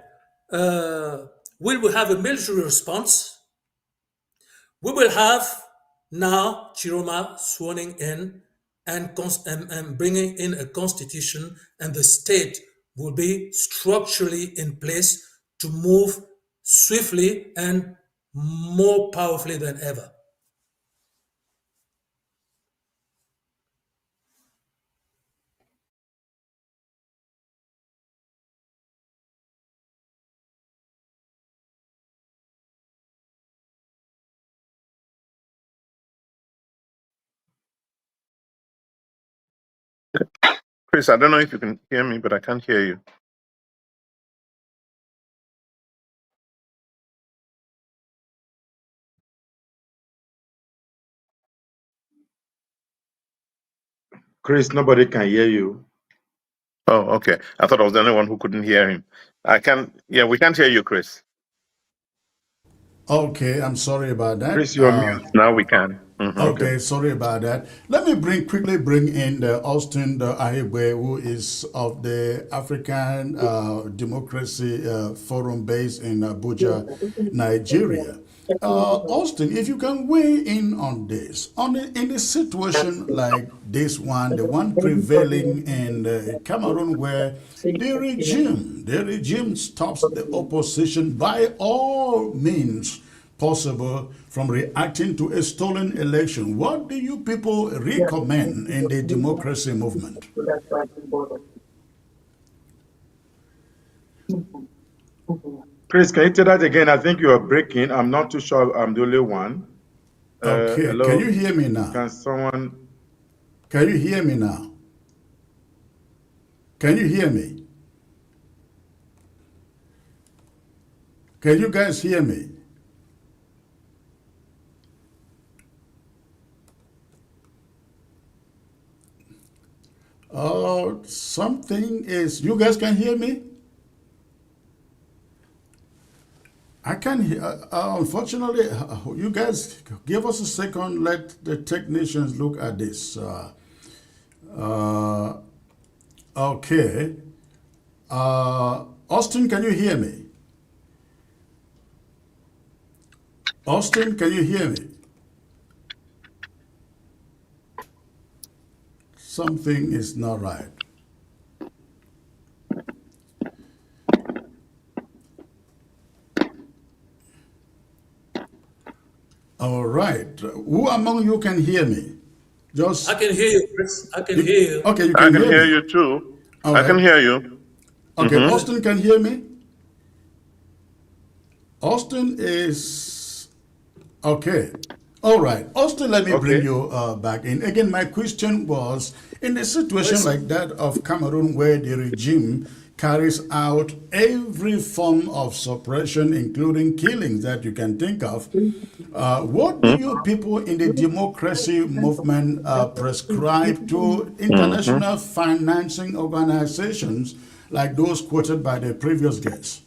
we will have a military response. We will have now Chiroma sworn in and bringing in a constitution, and the state will be structurally in place to move swiftly and more powerfully than ever. Chris, I don't know if you can hear me, but I can't hear you. Chris, nobody can hear you. Oh, okay. I thought I was the only one who couldn't hear him. Yeah, we can't hear you, Chris. Okay, I'm sorry about that. Chris, you're mute. Now we can. Okay, sorry about that. Let me quickly bring in Austin Ahigwe, who is of the African Democracy Forum based in Abuja, Nigeria. Austin, if you can weigh in on this, in a situation like this one, the one prevailing in Cameroon, where the regime stops the opposition by all means possible from reacting to a stolen election. What do you people recommend in the democracy movement? Chris, can you tell that again? I think you are breaking. I'm not too sure I'm the only one. Okay, hello? Can you hear me now? Can you hear me now? Can you hear me? Can you guys hear me? Something is, you guys can hear me? I can hear, unfortunately, you guys give us a second, let the technicians look at this. Okay. Austin, can you hear me? Austin, can you hear me? Something is not right. All right. Who among you can hear me? I can hear you, Chris. I can hear you. Okay, you I can can hear me. you too. All I can hear you. Okay, Austin can hear me? Austin is... Okay. All right. Austin, let me bring you back in. Again, my question was, in a situation like that of Cameroon, where the regime carries out every form of suppression, including killings that you can think of, what do you people in the democracy movement prescribe to international financing organizations like those quoted by the previous guests?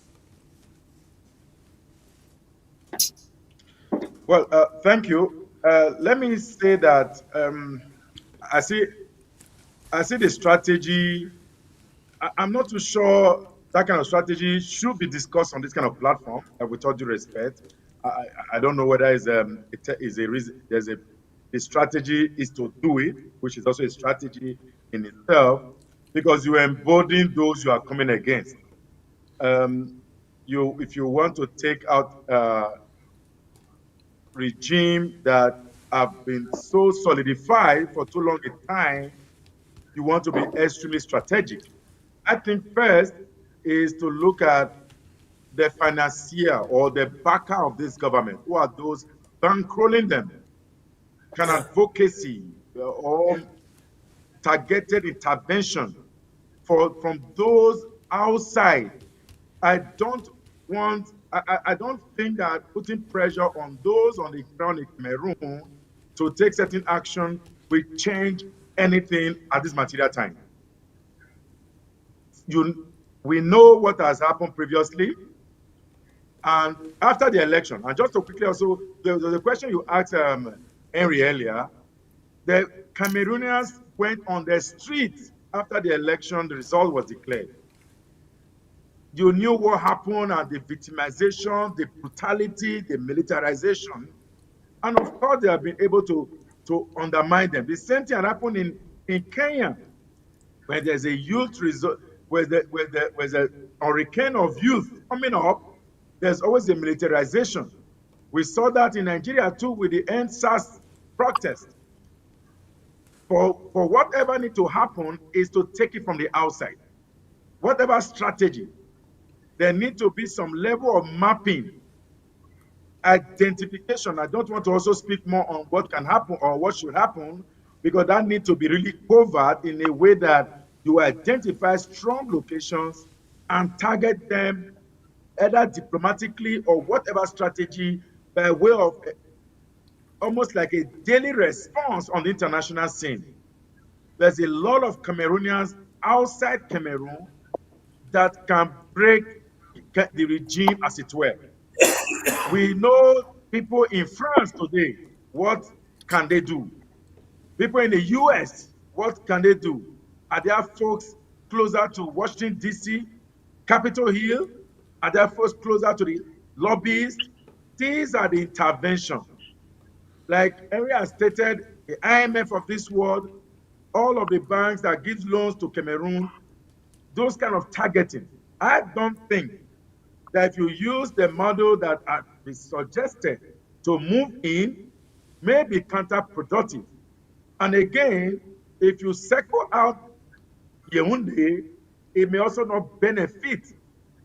Well, thank you. Let me say that I see the strategy. I'm not too sure that kind of strategy should be discussed on this kind of platform. With all due respect, I don't know whether it is a reason. The strategy is to do it, which is also a strategy in itself, because you embolden those you are coming against. If you want to take out regime that have been so solidified for too long a time, you want to be extremely strategic. I think first is to look at the financier or the backer of this government. Who are those bankrolling them? Can advocacy or targeted intervention from those outside. I don't want I don't think that putting pressure on those on the ground in Cameroon to take certain action will change anything at this material time. We know what has happened previously, and after the election, and just to quickly also, the question you asked Henry earlier, the Cameroonians went on the streets after the election, the result was declared. You knew what happened and the victimization, the brutality, the militarization. And of course, they have been able to undermine them. The same thing happened in Kenya, where there's a youth result, where there's a hurricane of youth coming up, there's always a militarization. We saw that in Nigeria too with the End SARS protest. For whatever needs to happen is to take it from the outside. Whatever strategy, there need to be some level of mapping, identification. I don't want to also speak more on what can happen or what should happen, because that needs to be really covered in a way that you identify strong locations and target them either diplomatically or whatever strategy by way of almost like a daily response on the international scene. There's a lot of Cameroonians outside Cameroon that can break the regime, as it were. We know people in France today, what can they do? People in the US, what can they do? Are there folks closer to Washington, D.C., Capitol Hill? Are there folks closer to the lobbyists? These are the interventions. Like Henry has stated, the IMF of this world, all of the banks that give loans to Cameroon, those kind of targeting. I don't think that if you use the model that has been suggested to move in, may be counterproductive. And again, if you circle out Yaoundé, it may also not benefit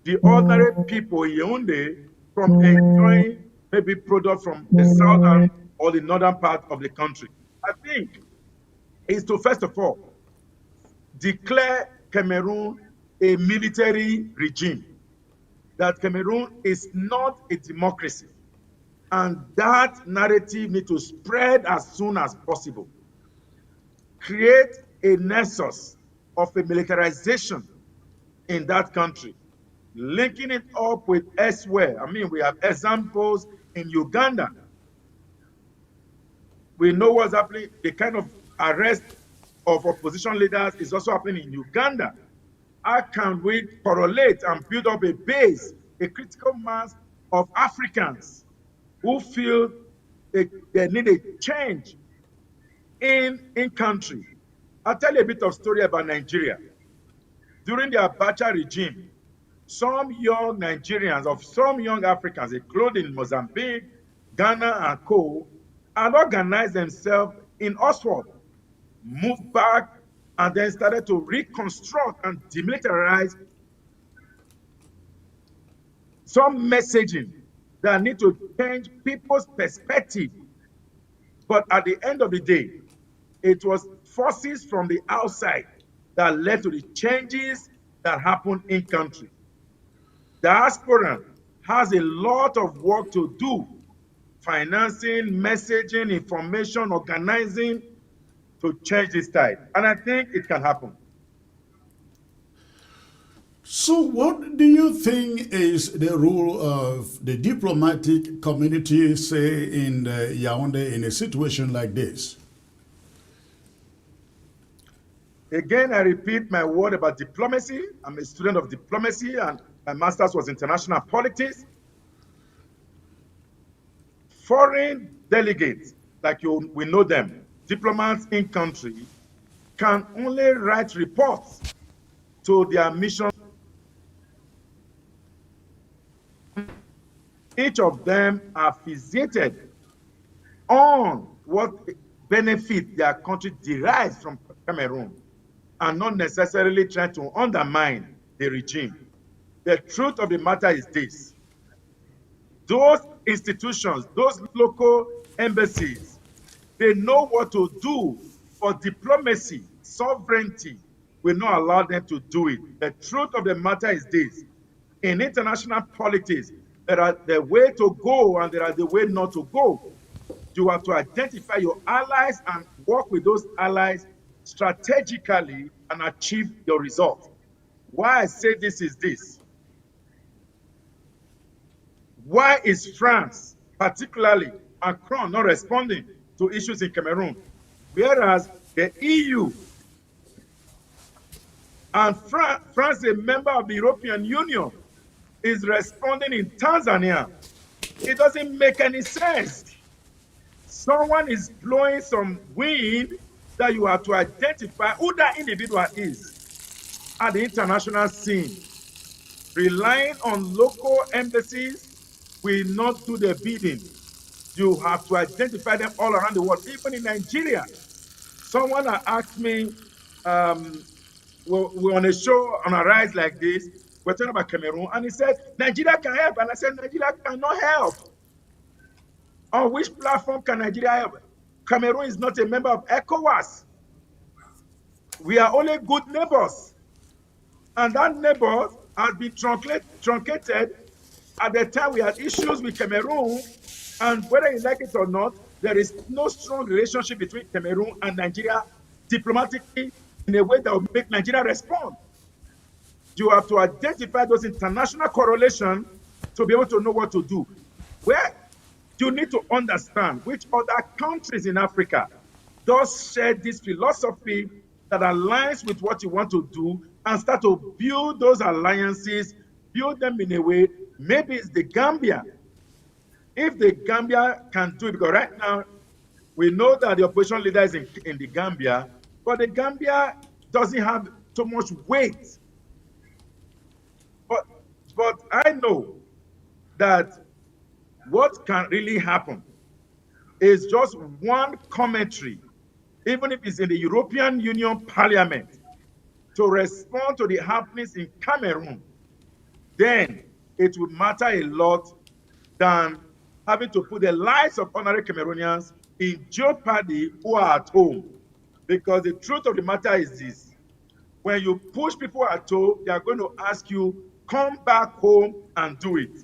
the ordinary people in Yaoundé from enjoying maybe product from the southern or the northern part of the country. I think is to, first of all, declare Cameroon a military regime, that Cameroon is not a democracy. And that narrative needs to spread as soon as possible. Create a nexus of a militarization in that country, linking it up with elsewhere. I mean, we have examples in Uganda. We know what's happening. The kind of arrest of opposition leaders is also happening in Uganda. How can we correlate and build up a base, a critical mass of Africans who feel they need a change in country? I'll tell you a bit of story about Nigeria. During the Abacha regime, some young Nigerians, of some young Africans, including Mozambique, Ghana, and co., had organized themselves in Oxford, moved back, and then started to reconstruct and demilitarize some messaging that need to change people's perspective. But at the end of the day, it was forces from the outside that led to the changes that happened in country. Diaspora has a lot of work to do, financing, messaging, information, organizing, to change this tide. And I think it can happen. So what do you think is the role of the diplomatic community, say, in Yaoundé in a situation like this? Again, I repeat my word about diplomacy. I'm a student of diplomacy, and my master's was international politics. Foreign delegates, like we know them, diplomats in country, can only write reports to their mission. Each of them are fixated on what benefit their country derives from Cameroon, and not necessarily trying to undermine the regime. The truth of the matter is this: those institutions, those local embassies, they know what to do, for diplomacy, sovereignty will not allow them to do it. The truth of the matter is this: in international politics, There are the way to go and there are the way not to go. You have to identify your allies and work with those allies strategically and achieve your result. Why I say this is this. Why is France, particularly Macron, not responding to issues in Cameroon? Whereas the EU and France, a member of the European Union, is responding in Tanzania. It doesn't make any sense. Someone is blowing some wind that you have to identify who that individual is at the international scene. Relying on local embassies will not do the bidding. You have to identify them all around the world, even in Nigeria. Someone asked me, we're on a show on a rise like this, we're talking about Cameroon, and he said, Nigeria can help. And I said, Nigeria cannot help. On which platform can Nigeria help? Cameroon is not a member of ECOWAS. We are only good neighbors. And that neighbor has been truncated at the time we had issues with Cameroon. And whether you like it or not, there is no strong relationship between Cameroon and Nigeria diplomatically in a way that will make Nigeria respond. You have to identify those international correlations to be able to know what to do. Where you need to understand which other countries in Africa does share this philosophy that aligns with what you want to do and start to build those alliances, build them in a way. Maybe it's the Gambia. If the Gambia can do it, because right now we know that the opposition leader is in the Gambia, but the Gambia doesn't have so much weight. But I know that what can really happen is just one commentary, even if it's in the European Union Parliament, to respond to the happenings in Cameroon. Then it would matter a lot than having to put the lives of ordinary Cameroonians in jeopardy who are at home. Because the truth of the matter is this: when you push people at home, they are going to ask you, come back home and do it.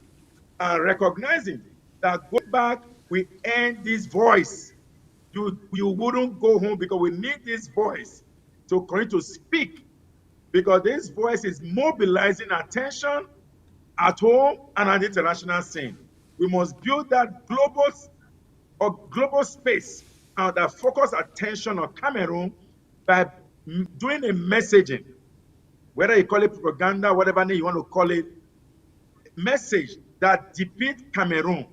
And recognizing that go back, we end this voice. You wouldn't go home because we need this voice to continue to speak, because this voice is mobilizing attention at home and at the international scene. We must build that global space and that focus attention on Cameroon by doing a messaging, whether you call it propaganda, whatever name you want to call it, message that depicts Cameroon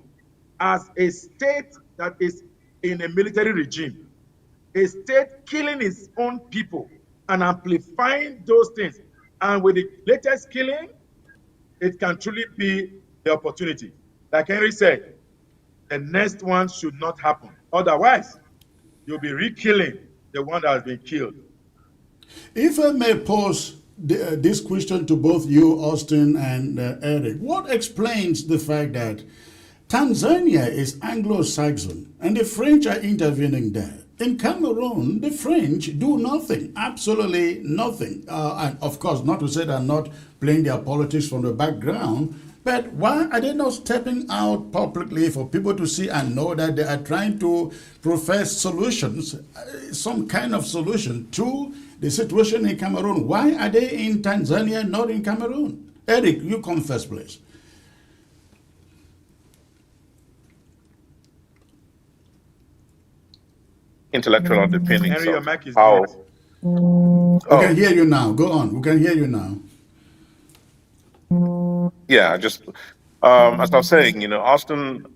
as a state that is in a military regime, a state killing its own people and amplifying those things. And with the latest killing, it can truly be the opportunity. Like Henry said, the next one should not happen. Otherwise, you'll be re-killing the one that has been killed. If I may pose this question to both you, Austin and Eric, what explains the fact that Tanzania is Anglo-Saxon and the French are intervening there? In Cameroon, the French do nothing, absolutely nothing. And of course, not to say they're not playing their politics from the background, but why are they not stepping out publicly for people to see and know that they are trying to profess solutions, some kind of solution to the situation in Cameroon? Why are they in Tanzania, not in Cameroon? Eric, you come first, please. Intellectual underpinnings Henry, your of mic is how... We can hear you now. Go on. We can hear you now. Yeah, just as I was saying, Austin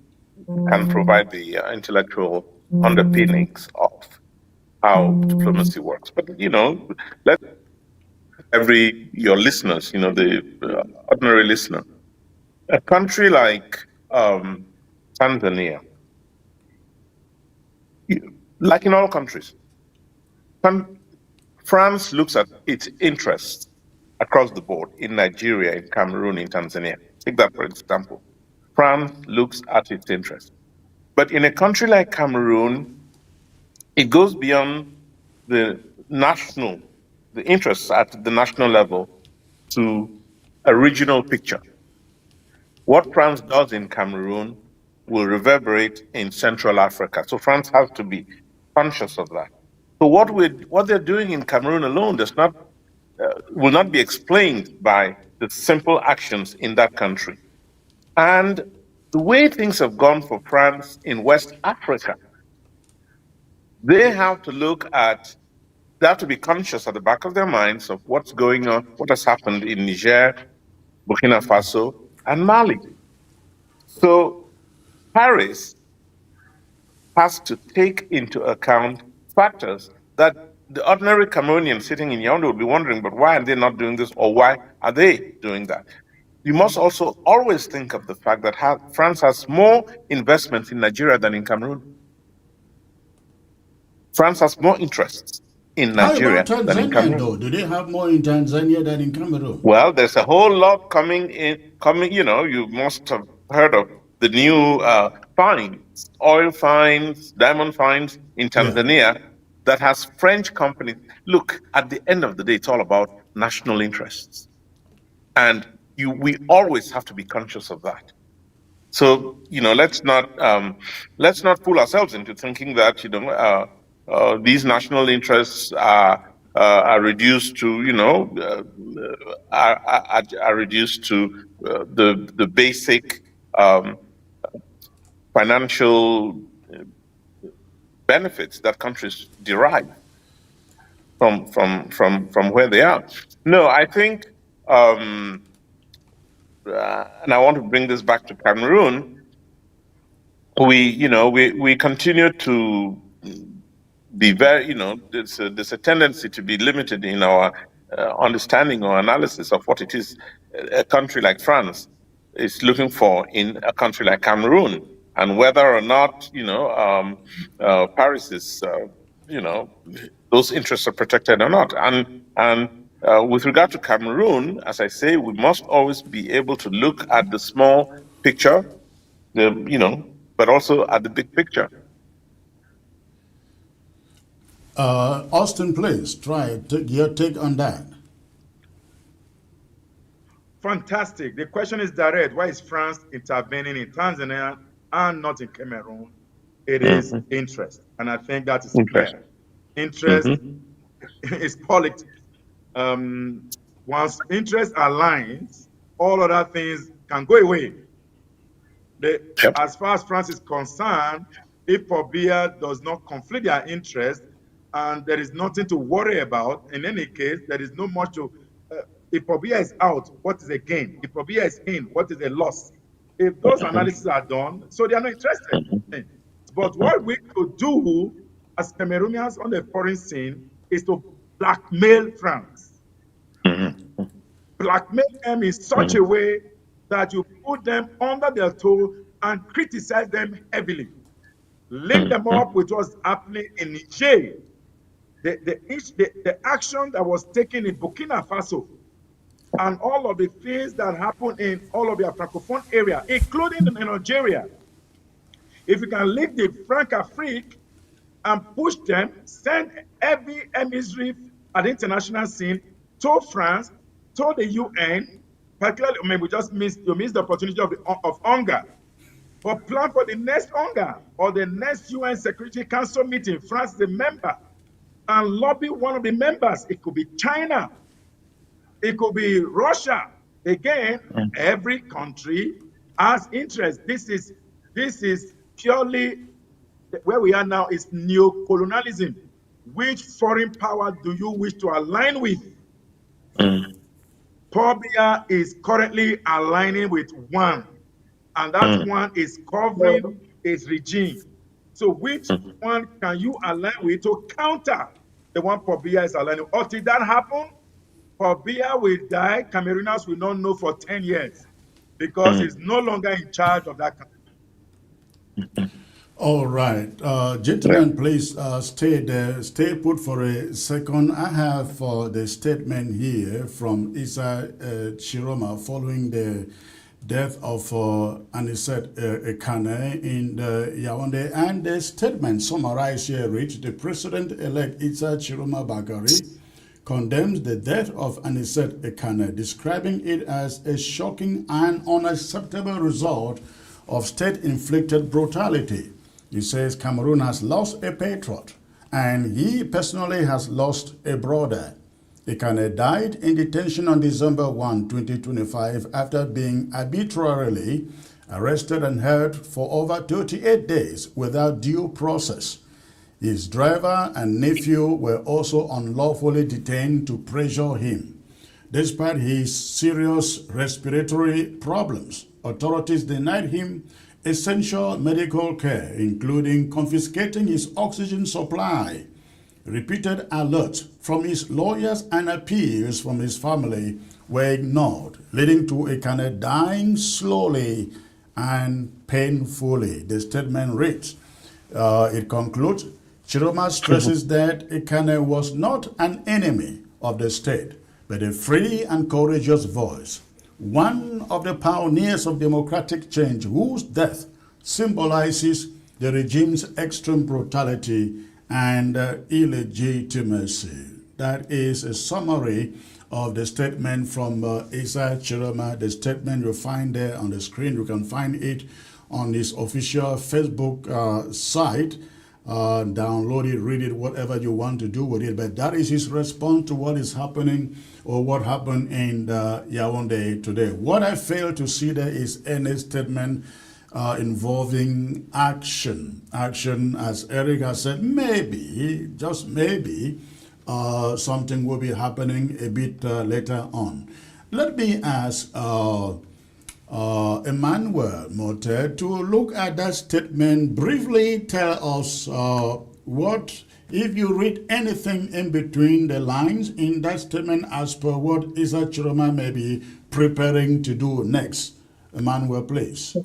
can provide the intellectual underpinnings of how diplomacy works. But, let your listeners, the ordinary listener, a country like Tanzania, like in all countries, France looks at its interests across the board in Nigeria, in Cameroon, in Tanzania. Take that for example. France looks at its interests. But in a country like Cameroon, it goes beyond the interests at the national level to a regional picture. what France does in Cameroon will reverberate in Central Africa. So France has to be conscious of that. So what they're doing in Cameroon alone does not will not be explained by the simple actions in that country. And the way things have gone for France in West Africa, they have to they have to be conscious at the back of their minds of what's going on, what has happened in Niger, Burkina Faso, and Mali. So Paris has to take into account factors that the ordinary Cameroonian sitting in Yaoundé would be wondering, but why are they not doing this, or why are they doing that? You must also always think of the fact that France has more investments in Nigeria than in Cameroon. France has more interests in Nigeria How about than in Tanzania, Cameroon. though? Do they have more in Tanzania than in Cameroon? Well, there's a whole lot coming, you must have heard of the new finds, oil finds, diamond finds in Tanzania that has French companies. Look, at the end of the day, it's all about national interests. And we always have to be conscious of that. So, let's not fool ourselves into thinking that, these national interests are reduced to, are reduced to the basic financial benefits that countries derive from where they are. No, I think, and I want to bring this back to Cameroon. We continue to be very, there's a tendency to be limited in our understanding or analysis of what it is a country like France is looking for in a country like Cameroon, and whether or not, Paris is, those interests are protected or not. And with regard to Cameroon, as I say, we must always be able to look at the small picture, but also at the big picture. Austin, please try your take on that. Fantastic. The question is direct. Why is France intervening in Tanzania and not in Cameroon? It is interest. And I think that is clear. Interest is politics. Once interest aligns, all other things can go away. As far as France is concerned, if Pobia does not conflict their interest and there is nothing to worry about, in any case, there is no much to. If Pobia is out, what is a gain? If Pobia is in, what is a loss? If those analyses are done, so they are not interested. But what we could do as Cameroonians on the foreign scene is to blackmail France. Blackmail them in such a way that you put them under their toe and criticize them heavily. Link them up with what's happening in Niger. The action that was taken in Burkina Faso and all of the things that happen in all of their Francophone area, including in Nigeria. If you can link the Franc-Afrique and push them, send every emissary at the international scene to France, to the UN, particularly, maybe you missed the opportunity of hunger, but plan for the next hunger or the next UN Security Council meeting. France is a member, and lobby one of the members. It could be China, it could be Russia. Again, every country has interest. This is purely where we are now is neo-colonialism. Which foreign power do you wish to align with? Pobia is currently aligning with one, and that one is covering its regime. So which one can you align with to counter the one Pobia is aligning? Until that happens, Pobia will die. Camerooners will not know for 10 years because he's no longer in charge of that country. All right. Gentlemen, please stay there. Stay put for a second. I have the statement here from Issa Chiroma following the death of Anicet Ekane in Yaoundé. And the statement summarized here reads, the President-elect Issa Chiroma Bakari condemns the death of Anicet Ekane, describing it as a shocking and unacceptable result of state-inflicted brutality. He says Cameroon has lost a patriot, and he personally has lost a brother. Ekane died in detention on December 1, 2025, after being arbitrarily arrested and held for over 38 days without due process. His driver and nephew were also unlawfully detained to pressure him. Despite his serious respiratory problems, authorities denied him essential medical care, including confiscating his oxygen supply. Repeated alerts from his lawyers and appeals from his family were ignored, leading to Ekane dying slowly and painfully. The statement reads, it concludes, Chiroma stresses that Ekane was not an enemy of the state, but a free and courageous voice, one of the pioneers of democratic change whose death symbolizes the regime's extreme brutality and illegitimacy. That is a summary of the statement from Issa Chiroma. The statement you'll find there on the screen. You can find it on his official Facebook site. Download it, read it, whatever you want to do with it. But that is his response to what is happening or what happened in Yaoundé today. What I fail to see there is any statement involving action. Action, as Eric has said, maybe, just maybe, something will be happening a bit later on. Let me ask Emmanuel Moter to look at that statement. Briefly tell us what, if you read anything in between the lines in that statement as per what Issa Chiroma may be preparing to do next. Emmanuel, please.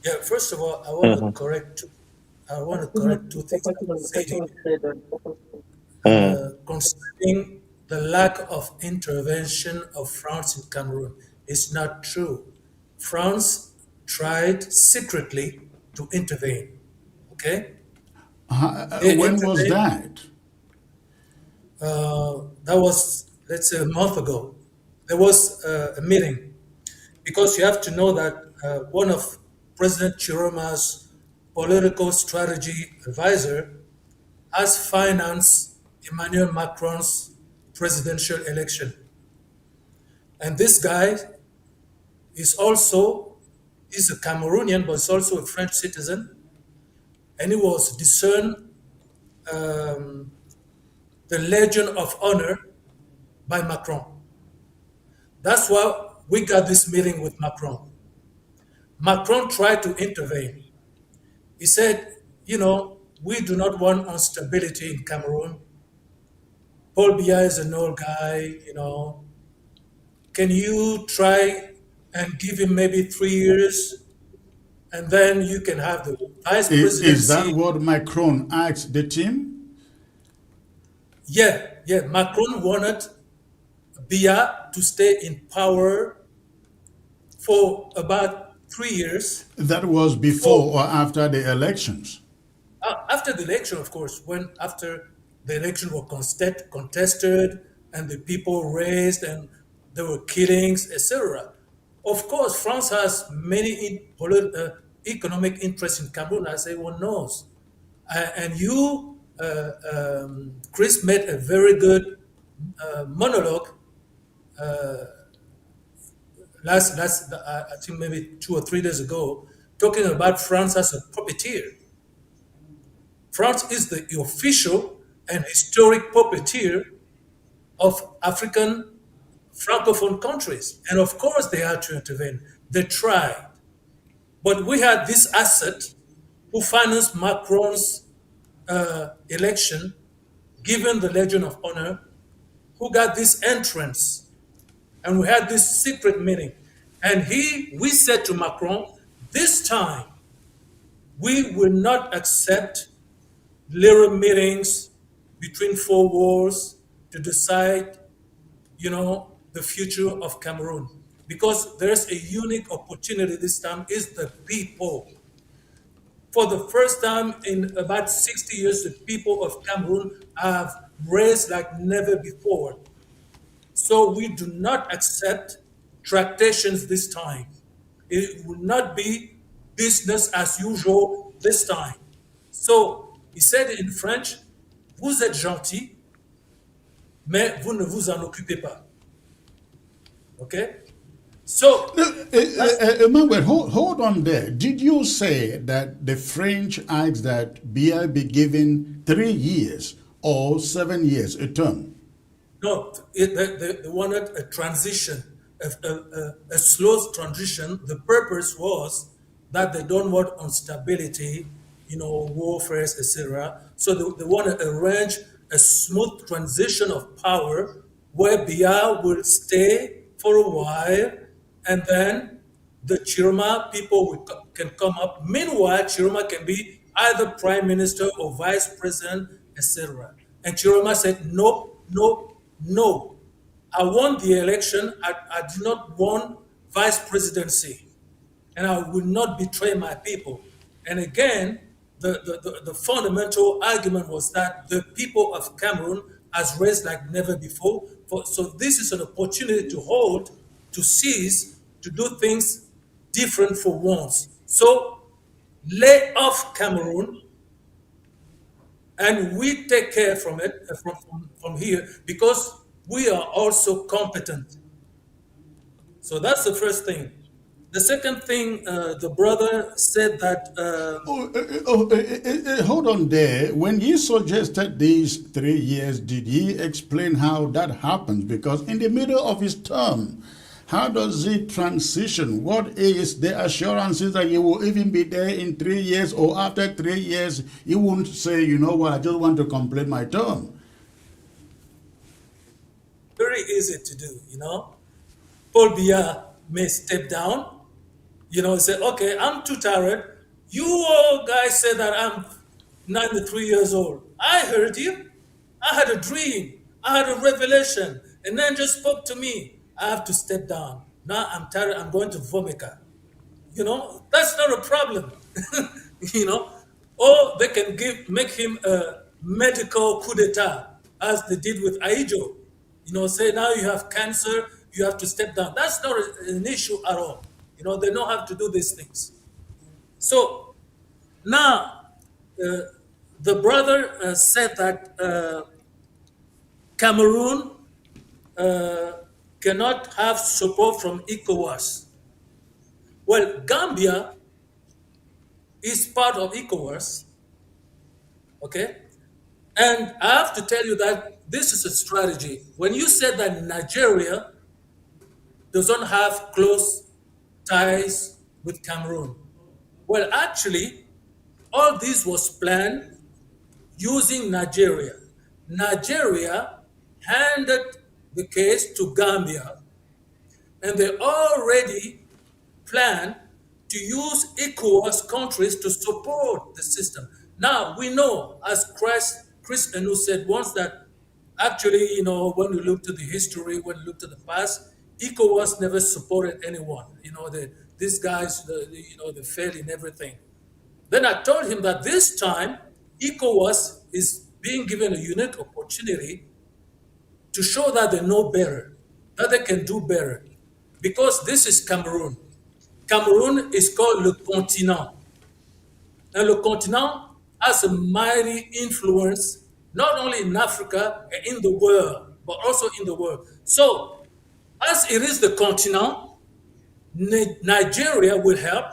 Yeah, first of all, I want to correct two things concerning the lack of intervention of France in Cameroon. It's not true. France tried secretly to intervene. Okay? When was that? That was, let's say, a month ago. There was a meeting, because you have to know that one of President Chiroma's political strategy advisor has financed Emmanuel Macron's presidential election. And this guy is a Cameroonian, but he's also a French citizen. And he was discerned the Legion of Honor by Macron. That's why we got this meeting with Macron. Macron tried to intervene. He said, we do not want instability in Cameroon. Paul Biya is an old guy, Can you try and give him maybe 3 years, and then you can have the vice presidency? Is that what Macron asked the team? Yeah. Macron wanted Biya to stay in power for about 3 years. That was before or after the elections? After the election, of course, after the election was contested and the people raised and there were killings, etc. Of course, France has many economic interests in Cameroon, as everyone knows. And you, Chris, made a very good monologue I think maybe 2 or 3 days ago, talking about France as a puppeteer. France is the official and historic puppeteer of African Francophone countries. And of course they had to intervene. They tried. But we had this asset who financed Macron's election, given the Legion of Honor, who got this entrance. And we had this secret meeting. And we said to Macron, this time, we will not accept little meetings between four walls to decide, the future of Cameroon. Because there's a unique opportunity this time, is the people. For the first time in about 60 years, the people of Cameroon have raised like never before. So we do not accept tractations this time. It will not be business as usual this time. So he said in French, vous êtes gentil, mais vous ne vous en occupez pas. Okay? So, Emmanuel, hold on there. Did you say that the French asked that Biya be given 3 years or 7 years a term? no, they wanted a transition, a slow transition. The purpose was that they don't want instability, warfare, etc. So they want to arrange a smooth transition of power where Biya will stay for a while, and then the Chiroma people can come up. Meanwhile, Chiroma can be either prime minister or vice president, etc. And Chiroma said, no, no, no. I won the election. I did not want vice presidency, and I will not betray my people. And again, the fundamental argument was that the people of Cameroon has raised like never before. So this is an opportunity to hold, to seize, to do things different for once. So lay off Cameroon, and we take care from it from here because we are also competent. So that's the first thing. The second thing, the brother said that. Hold on there. When he suggested these 3 years, did he explain how that happens? Because in the middle of his term, how does he transition? What is the assurances that he will even be there in 3 years, or after 3 years, he won't say, you know what, I just want to complete my term? Very easy to do, Paul Biya may step down, say, okay, I'm too tired. You all guys say that I'm 93 years old. I heard you. I had a dream. I had a revelation. And then just spoke to me. I have to step down. Now I'm tired. I'm going to Vomica. That's not a problem. Or they can make him a medical coup d'etat, as they did with Aijo. Say now you have cancer, you have to step down. That's not an issue at all. They don't have to do these things. So now the brother said that Cameroon cannot have support from ECOWAS. Well, Gambia is part of ECOWAS, okay? And I have to tell you that this is a strategy. When you said that Nigeria doesn't have close ties with Cameroon, well, actually, all this was planned using Nigeria. Nigeria handed the case to Gambia, and they already planned to use ECOWAS countries to support the system. Now, we know, as Chris Enu said once, that actually, when we look to the history, when we look to the past, ECOWAS never supported anyone. These guys, they failed in everything. Then I told him that this time, ECOWAS is being given a unique opportunity to show that they know better, that they can do better. Because this is Cameroon. Cameroon is called Le Continent. And Le Continent has a mighty influence, not only in Africa and in the world, but also in the world. So, as it is the continent, Nigeria will help,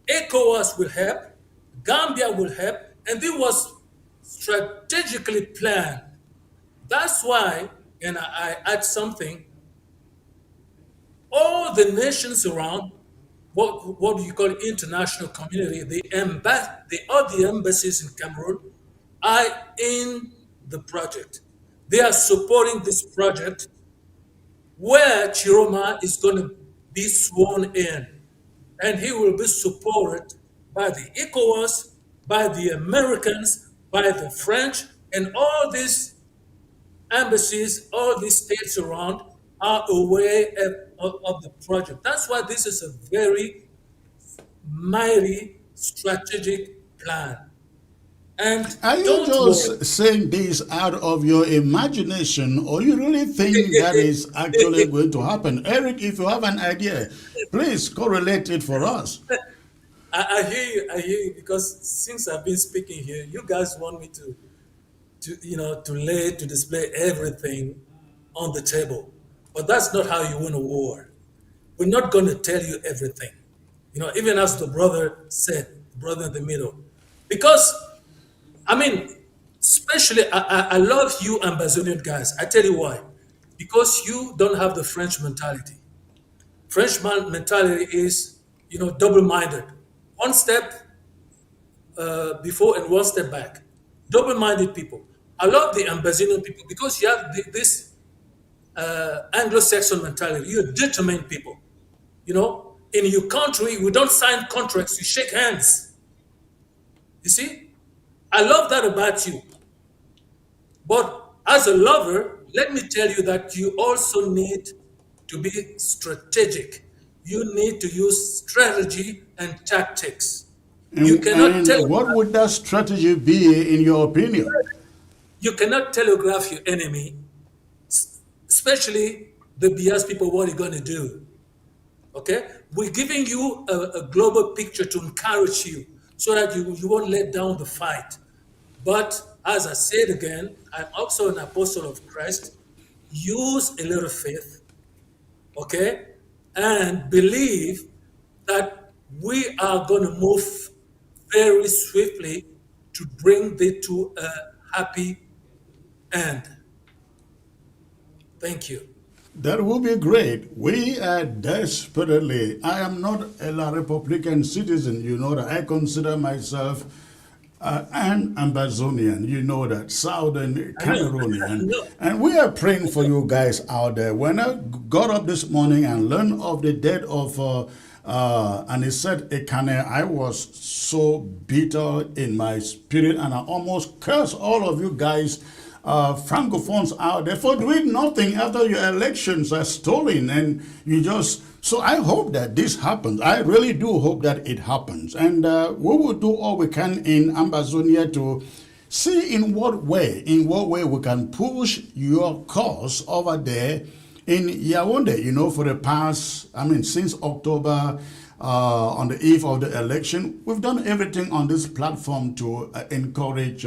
ECOWAS will help, Gambia will help, and it was strategically planned. That's why, and I add something, all the nations around, what do you call international community, all the embassies in Cameroon are in the project. They are supporting this project where Chiroma is going to be sworn in, and he will be supported by the ECOWAS, by the Americans, by the French, and all these embassies, all these states around are aware of the project. That's why this is a very mighty strategic plan. And Are you don't worry. just saying this out of your imagination, or you really think that is actually going to happen? Eric, if you have an idea, please correlate it for us. I hear you, because since I've been speaking here, you guys want me to display everything on the table. But that's not how you win a war. We're not going to tell you everything. Even as the brother said, the brother in the middle. Because, I mean, especially, I love you Amazonian guys. I tell you why. Because you don't have the French mentality. French mentality is, double-minded. One step before and one step back. Double-minded people. I love the Ambazonian people because you have this Anglo-Saxon mentality. You're determined people. In your country, we don't sign contracts. You shake hands. You see, I love that about you. But as a lover, let me tell you that you also need to be strategic. You need to use strategy and tactics. You cannot And what would that strategy be, in your opinion? You cannot telegraph your enemy, especially the BS people, what you're going to do. Okay? We're giving you a global picture to encourage you so that you won't let down the fight. But as I said again, I'm also an apostle of Christ. Use a little faith, okay? And believe that we are going to move very swiftly to bring it to a happy end. Thank you. That will be great. We are desperately. I am not a Republican citizen. You know that I consider myself an Ambazonian. You know that, Southern Cameroonian. And we are praying for you guys out there. When I got up this morning and learned of the death of Anicet Ekane, I was so bitter in my spirit, and I almost cursed all of you guys, francophones out there, for doing nothing after your elections are stolen, and you just. So I hope that this happens. I really do hope that it happens, and we will do all we can in Ambazonia to see in what way we can push your cause over there in Yaoundé. For the past, since October, on the eve of the election, we've done everything on this platform to encourage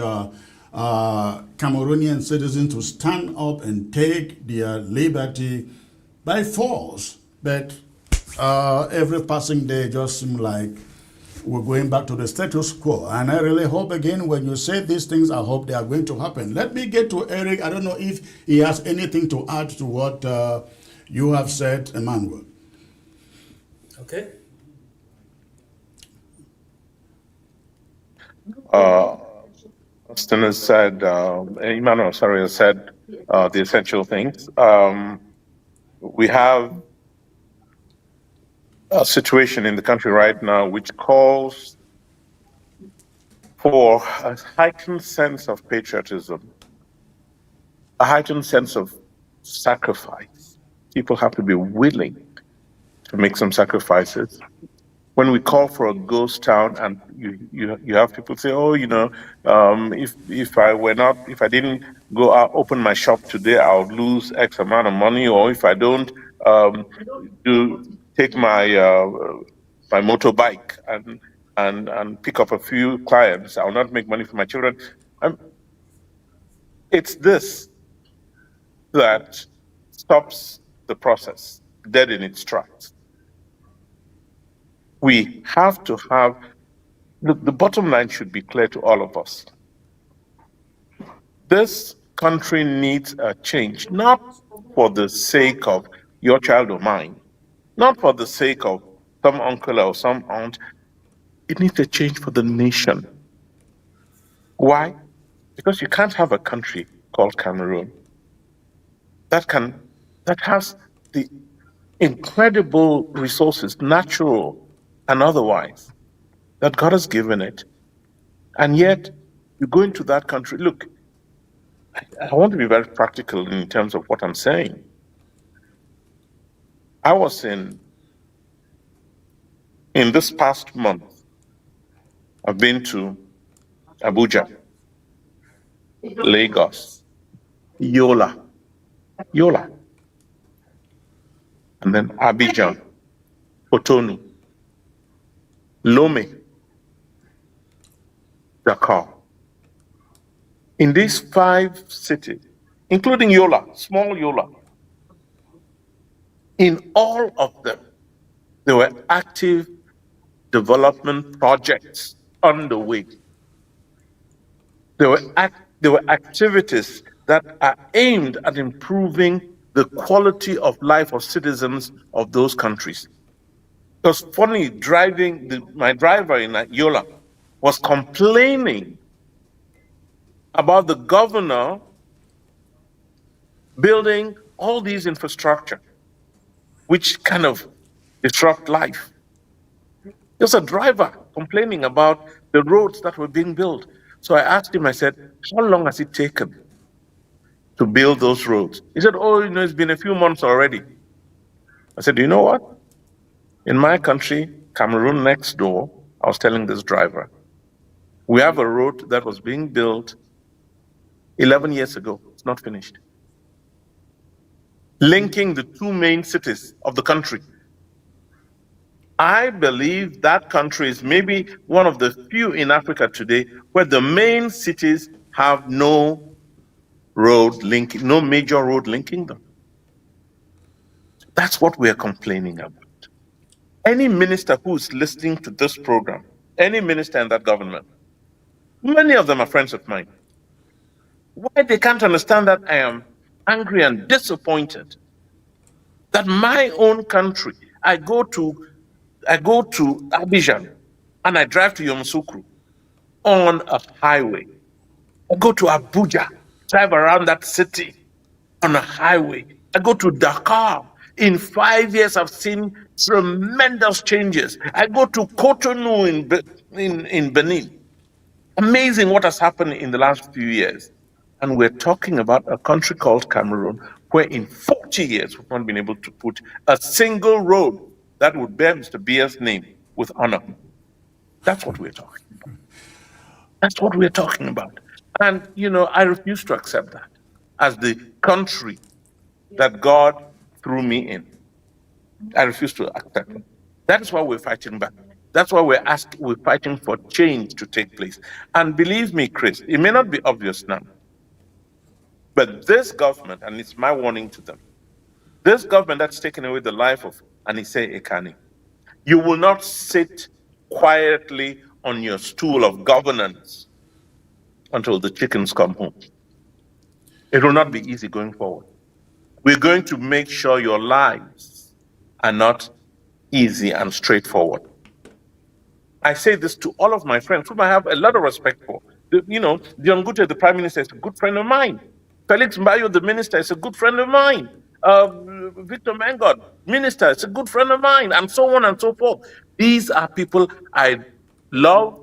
Cameroonian citizens to stand up and take their liberty by force. But every passing day just seems like we're going back to the status quo. And I really hope, again, when you say these things, I hope they are going to happen. Let me get to Eric. I don't know if he has anything to add to what you have said, Emmanuel. Okay. Austin has said, Emmanuel, sorry, has said the essential things. We have a situation in the country right now which calls for a heightened sense of patriotism, a heightened sense of sacrifice. People have to be willing to make some sacrifices. When we call for a ghost town, and you have people say, oh, if I didn't go out, open my shop today, I'll lose X amount of money, or if I don't take my my motorbike and pick up a few clients, I'll not make money for my children. It's this that stops the process dead in its tracks. We have to have, the bottom line should be clear to all of us. This country needs a change, not for the sake of your child or mine, not for the sake of some uncle or some aunt. It needs a change for the nation. Why? Because you can't have a country called Cameroon that has the incredible resources, natural and otherwise, that God has given it. And yet, you go into that country. Look, I want to be very practical in terms of what I'm saying. I was in this past month, I've been to Abuja, Lagos, Yola, and then Abidjan, Cotonou, Lomé, Dakar. In these 5 cities, including Yola, small Yola, in all of them, there were active development projects underway. There were activities that are aimed at improving the quality of life of citizens of those countries. It was funny, my driver in Yola was complaining about the governor building all these infrastructure, which kind of disrupt life. There's a driver complaining about the roads that were being built. So I asked him, I said, how long has it taken to build those roads? He said, oh, it's been a few months already. I said, do you know what? In my country, Cameroon next door, I was telling this driver, we have a road that was being built 11 years ago. It's not finished. Linking the 2 main cities of the country. I believe that country is maybe one of the few in Africa today where the main cities have no major road linking them. That's what we are complaining about. Any minister who is listening to this program, any minister in that government, many of them are friends of mine. Why they can't understand that I am angry and disappointed that my own country, I go to Abidjan and I drive to Yamoussoukro on a highway. I go to Abuja, drive around that city on a highway. I go to Dakar. In 5 years, I've seen tremendous changes. I go to Cotonou in Benin. Amazing what has happened in the last few years. And we're talking about a country called Cameroon, where in 40 years, we've not been able to put a single road that would bear Mr. Bia's name with honor. That's what we're talking about. That's what we're talking about. And, I refuse to accept that as the country that God threw me in. I refuse to accept it. That is why we're fighting back. That's why we're fighting for change to take place. And believe me, Chris, it may not be obvious now, but this government, and it's my warning to them, this government that's taken away the life of Anicet Ekane, you will not sit quietly on your stool of governance until the chickens come home. It will not be easy going forward. We're going to make sure your lives are not easy and straightforward. I say this to all of my friends, whom I have a lot of respect for. Dion Gute, the Prime Minister, is a good friend of mine. Felix Mbayo, the Minister, is a good friend of mine. Victor Mangod, Minister, is a good friend of mine, and so on and so forth. These are people I love,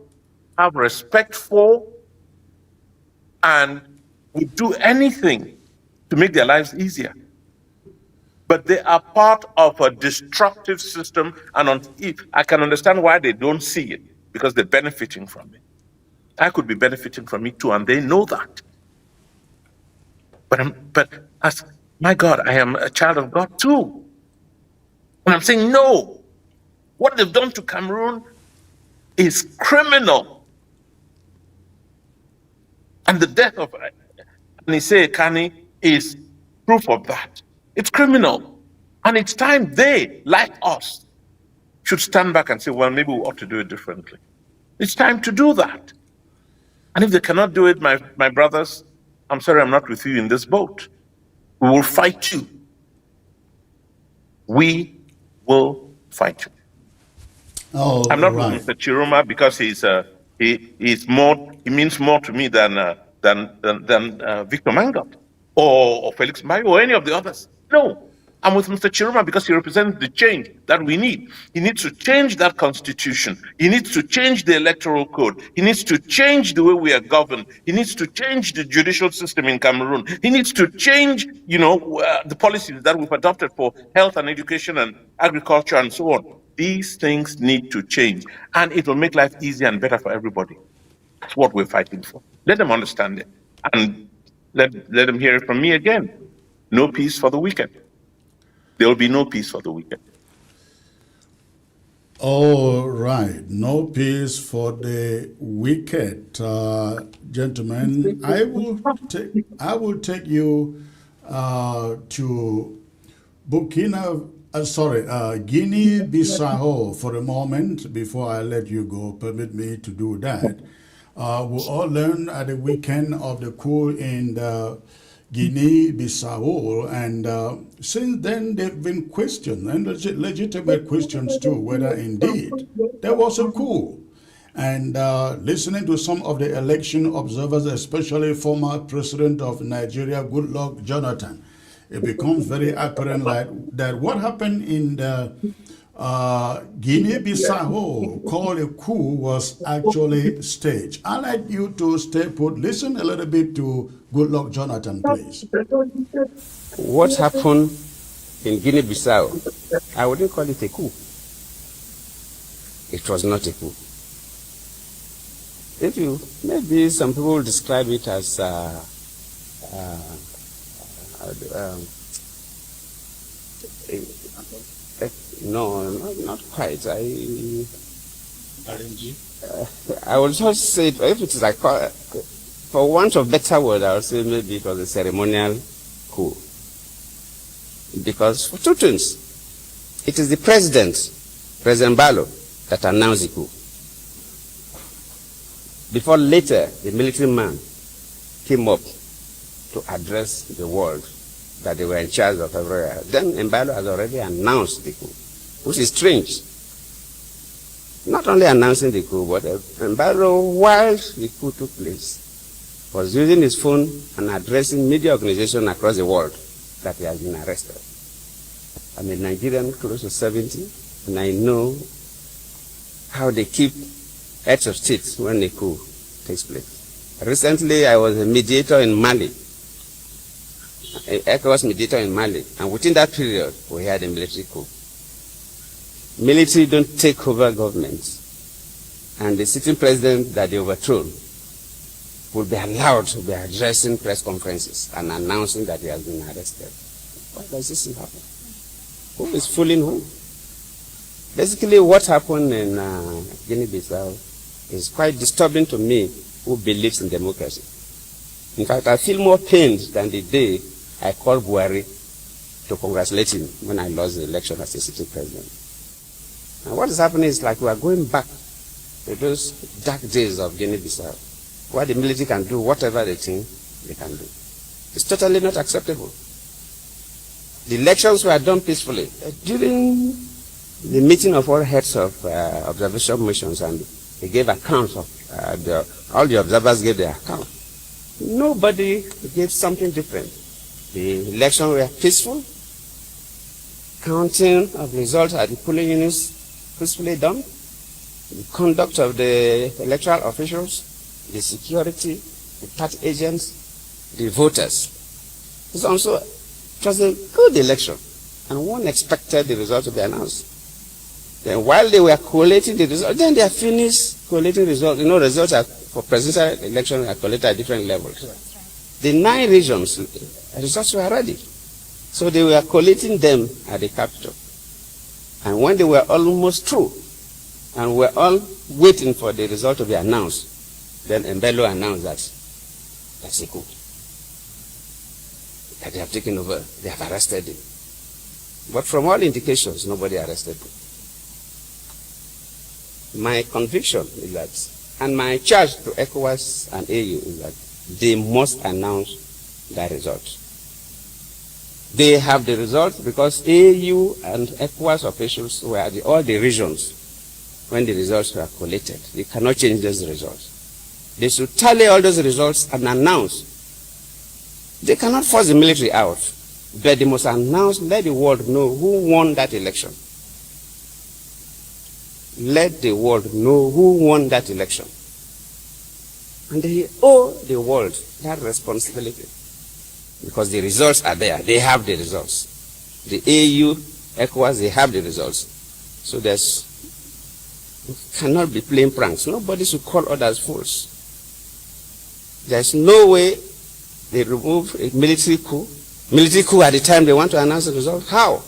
have respect for, and would do anything to make their lives easier. But they are part of a destructive system, and I can understand why they don't see it, because they're benefiting from it. I could be benefiting from it too, and they know that. But as my God, I am a child of God too. And I'm saying, no, what they've done to Cameroon is criminal. And the death of Anicet Ekane is proof of that. It's criminal. And it's time they, like us, should stand back and say, well, maybe we ought to do it differently. It's time to do that. And if they cannot do it, my brothers, I'm sorry I'm not with you in this boat. We will fight you. We will fight you. I'm not with Mr. Chiroma because he means more to me than Victor Mangok or Felix Mayo or any of the others. No. I'm with Mr. Chiroma because he represents the change that we need. He needs to change that constitution. He needs to change the electoral code. He needs to change the way we are governed. He needs to change the judicial system in Cameroon. He needs to change, the policies that we've adopted for health and education and agriculture and so on. These things need to change, and it will make life easier and better for everybody. That's what we're fighting for. Let them understand it, and let them hear it from me again. No peace for the wicked. There will be no peace for the wicked. All right, no peace for the wicked, gentlemen. I will take you to Guinea-Bissau for a moment before I let you go. Permit me to do that. We all learned at the weekend of the coup in the Guinea-Bissau, and since then they've been questioned, and legitimate questions too, whether indeed there was a coup. And listening to some of the election observers, especially former President of Nigeria, Goodluck Jonathan, it becomes very apparent that what happened in the Guinea-Bissau called a coup was actually staged. I'd like you to stay put. Listen a little bit to Goodluck Jonathan, please. What happened in Guinea-Bissau, I wouldn't call it a coup. It was not a coup. Maybe some people describe it as no, not quite. I would just say, if it's like, for want of better word, I would say maybe it was a ceremonial coup. Because for two things, it is the President Balo, that announced the coup. Before later, the military man came up to address the world that they were in charge of everywhere. Then Mbalo has already announced the coup, which is strange. Not only announcing the coup, but Mbalo, while the coup took place, was using his phone and addressing media organizations across the world that he has been arrested. I'm a Nigerian close to 70, and I know how they keep heads of state when a coup takes place. Recently, I was a mediator in Mali, an ECOWAS mediator in Mali, and within that period, we had a military coup. Military don't take over governments, and the sitting president that they overthrown will be allowed to be addressing press conferences and announcing that he has been arrested. Why does this happen? Who is fooling who? Basically, what happened in Guinea-Bissau is quite disturbing to me, who believes in democracy. In fact, I feel more pained than the day I called Buhari to congratulate him when I lost the election as a sitting president. And what is happening is like we are going back to those dark days of Guinea-Bissau, where the military can do whatever they think they can do. It's totally not acceptable. The elections were done peacefully. During the meeting of all heads of observation missions, and they gave accounts of all the observers gave their account. Nobody gave something different. The elections were peaceful. Counting of results at the polling units peacefully done. The conduct of the electoral officials, the security, the party agents, the voters. It was a good election, and one expected the result to be announced. Then while they were collating the results, then they are finished collating results. You know, results for presidential election are collated at different levels. The 9 regions, results were ready. So they were collating them at the capital. And when they were almost through, and were all waiting for the result to be announced, then Mbalo announced that that's a coup. That they have taken over, they have arrested him. But from all indications, nobody arrested him. My conviction is that, and my charge to ECOWAS and AU is that they must announce their results. They have the results because AU and ECOWAS officials were at all the regions when the results were collated. They cannot change those results. They should tally all those results and announce. They cannot force the military out, but they must announce, let the world know who won that election. Let the world know who won that election. And they owe the world that responsibility. Because the results are there. They have the results. The AU, ECOWAS, they have the results. So cannot be playing pranks. Nobody should call others fools. There's no way they remove a military coup. Military coup at the time they want to announce the result. How?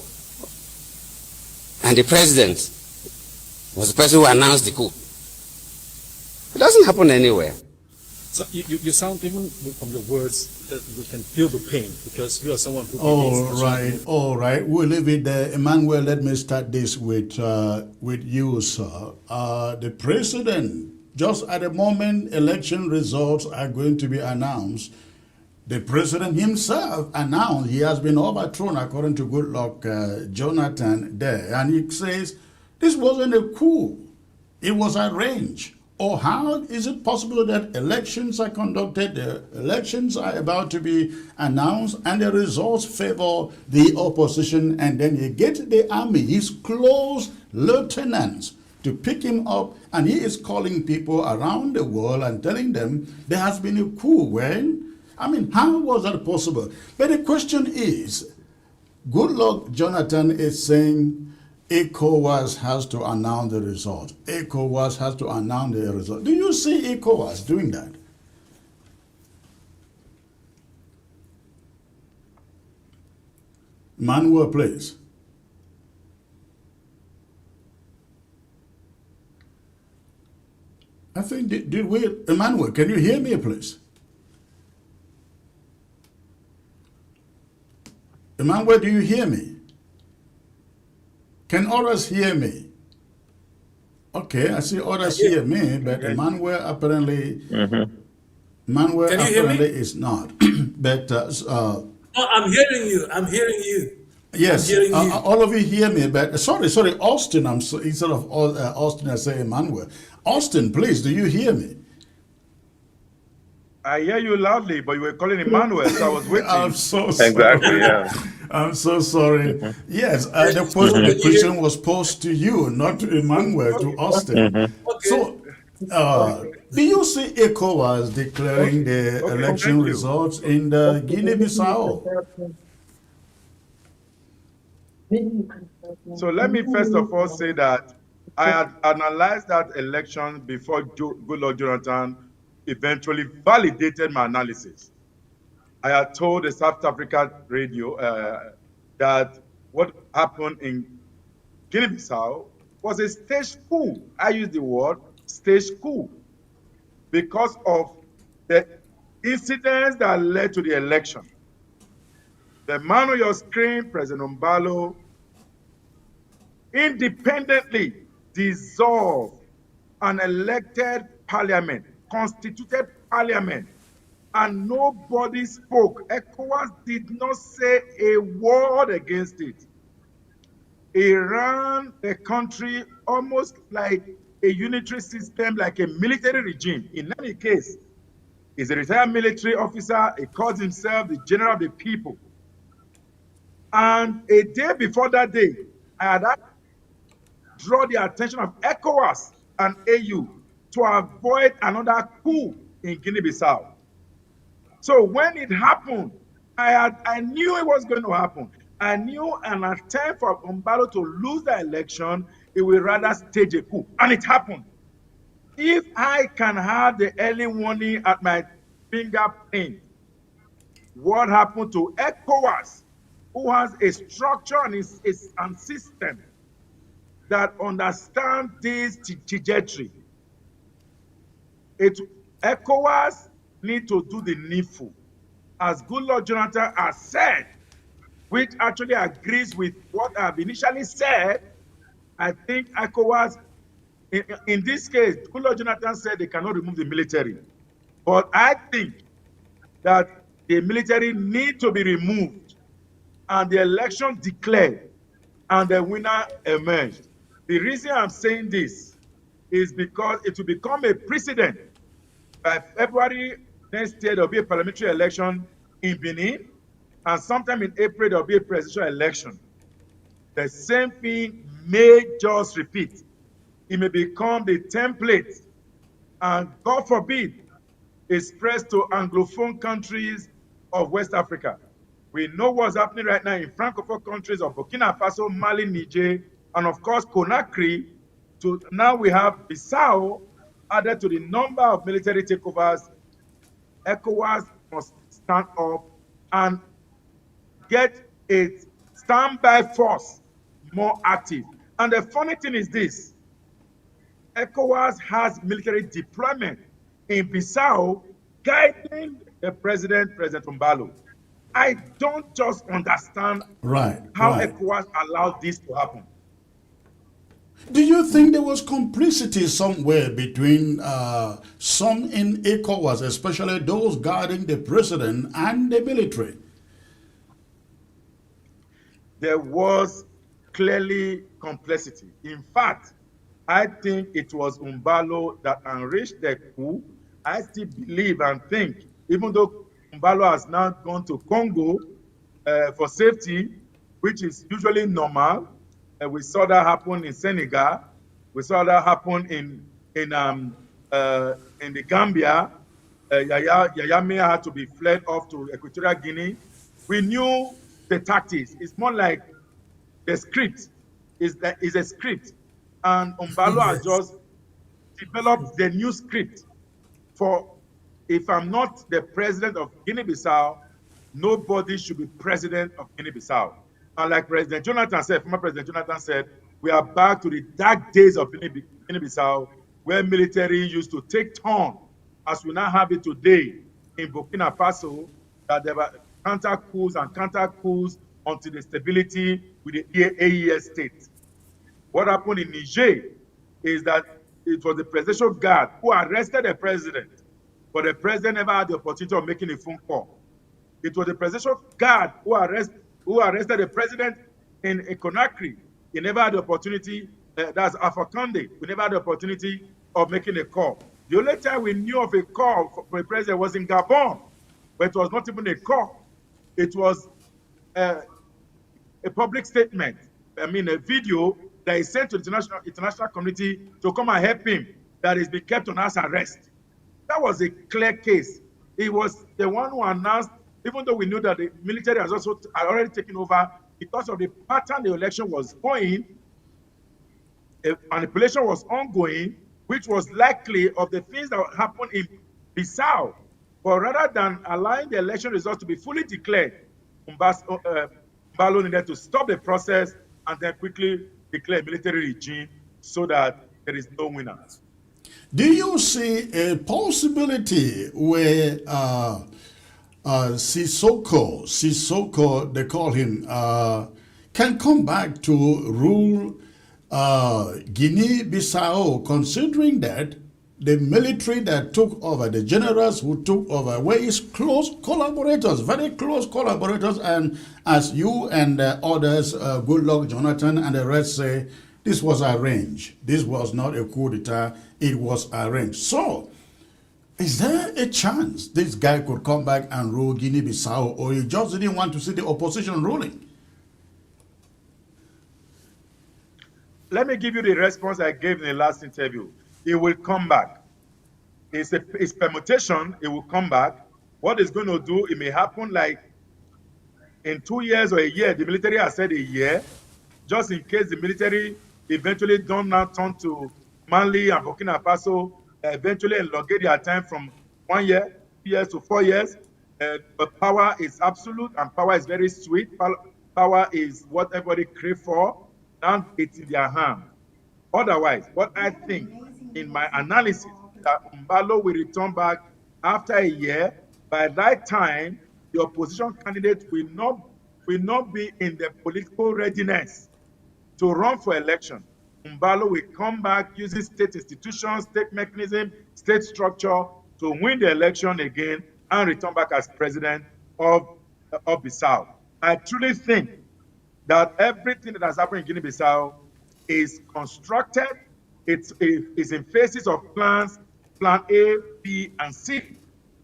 And the president was the person who announced the coup. It doesn't happen anywhere. So you sound, even from your words, that we can feel the pain, because you are someone who... All right. We'll leave it there. Emmanuel, let me start this with you, sir. The president, just at the moment election results are going to be announced, the president himself announced he has been overthrown, according to Goodluck Jonathan there. And he says this wasn't a coup. It was arranged. Or how is it possible that elections are conducted, the elections are about to be announced, and the results favor the opposition, and then you get the army, his close lieutenants, to pick him up, and he is calling people around the world and telling them there has been a coup. When? I mean, how was that possible? But the question is, Goodluck Jonathan is saying ECOWAS has to announce the result. ECOWAS has to announce the result. Do you see ECOWAS doing that? Manuel, please. I think, did we, Emmanuel, can you hear me, please? Emmanuel, do you hear me? Can others hear me? Okay, I see others hear me, but Emmanuel apparently, Emmanuel apparently is not. But no, I'm hearing you. I'm hearing you. Yes, I'm hearing you. all of you hear me. But sorry, Austin. Instead of Austin, I say Emmanuel. Austin, please, do you hear me? I hear you loudly, but you were calling Emmanuel, so I was waiting. I'm so sorry. Exactly, yeah. I'm so sorry. Yes, the question was posed to you, not to Emmanuel, to Austin. So, do you see ECOWAS declaring the election results in the Guinea-Bissau? So let me first of all say that I had analyzed that election before Goodluck Jonathan eventually validated my analysis. I had told the South Africa radio that what happened in Guinea-Bissau was a stage coup. I use the word stage coup because of the incidents that led to the election. The man on your screen, President Mbalo, independently dissolved an elected parliament, constituted parliament, and nobody spoke. ECOWAS did not say a word against it. He ran the country almost like a unitary system, like a military regime. In any case, he's a retired military officer. He calls himself the general of the people. And a day before that day, I had draw the attention of ECOWAS and AU to avoid another coup in Guinea-Bissau. So when it happened, I knew it was going to happen. I knew an attempt for Mbalo to lose the election, it will rather stage a coup. And it happened. If I can have the early warning at my fingerprint, what happened to ECOWAS, who has a structure and a system that understand this trajectory? ECOWAS need to do the needful. As Goodluck Jonathan has said, which actually agrees with what I've initially said, I think ECOWAS, in this case, Goodluck Jonathan said they cannot remove the military. But I think that the military need to be removed and the election declared and the winner emerged. The reason I'm saying this is because it will become a precedent. By February next year, there'll be a parliamentary election in Benin, and sometime in April, there'll be a presidential election. The same thing may just repeat. It may become the template, and God forbid, it spreads to Anglophone countries of West Africa. We know what's happening right now in Francophone countries of Burkina Faso, Mali, Niger, and of course Conakry. To now we have Bissau added to the number of military takeovers. ECOWAS must stand up and get its standby force more active. And the funny thing is this: ECOWAS has military deployment in Bissau guiding the president, President Umbalo. I don't just understand how ECOWAS allowed this to happen. Do you think there was complicity somewhere between some in ECOWAS, especially those guarding the president and the military? There was clearly complicity. In fact, I think it was Umbalo that enriched the coup. I still believe and think, even though Umbalo has now gone to Congo for safety, which is usually normal. We saw that happen in Senegal. We saw that happen in the Gambia. Yaya Mea had to be fled off to Equatorial Guinea. We knew the tactics. It's more like the script. Is a script, and Umbalo has just developed the new script for, if I'm not the president of Guinea-Bissau, nobody should be president of Guinea-Bissau. And like President Jonathan said, former President Jonathan said, we are back to the dark days of Guinea-Bissau, where military used to take turn, as we now have it today in Burkina Faso, that there were counter coups and counter coups until the stability with the AES state. What happened in Niger is that it was the presidential guard who arrested the president, but the president never had the opportunity of making a phone call. It was the presidential guard who arrested the president in Conakry. He never had the opportunity, that's Alpha Conde, we never had the opportunity of making a call. The only time we knew of a call for the president was in Gabon, but it was not even a call. It was a public statement, a video that is sent to the international community to come and help him, that is being kept on house arrest. That was a clear case. He was the one who announced, even though we knew that the military has also already taken over, because of the pattern the election was going, manipulation was ongoing, which was likely of the things that happened in Bissau. But rather than allowing the election results to be fully declared, Umbalo needed to stop the process and then quickly declare a military regime so that there is no winner. Do you see a possibility where Sissoko, they call him, can come back to rule Guinea-Bissau, considering that the military that took over, the generals who took over, were his close collaborators, very close collaborators, and as you and others, Goodluck Jonathan and the rest say, this was arranged. This was not a coup d'etat, it was arranged. So, is there a chance this guy could come back and rule Guinea-Bissau, or he just didn't want to see the opposition ruling? Let me give you the response I gave in the last interview. It will come back. It's permutation, it will come back. What it's going to do, it may happen like in 2 years or a year. The military has said a year, just in case the military eventually don't now turn to Mali and Burkina Faso, eventually elongate their time from 1 year, 2 years to 4 years. But power is absolute and power is very sweet. Power is what everybody crave for, and it's in their hand. Otherwise, what I think in my analysis, that Umbalo will return back after a year. By that time, the opposition candidate will not be in the political readiness to run for election. Umbalo will come back using state institutions, state mechanism, state structure to win the election again and return back as president of Bissau. I truly think that everything that has happened in Guinea-Bissau is constructed. It's in phases of plans, plan A, B, and C.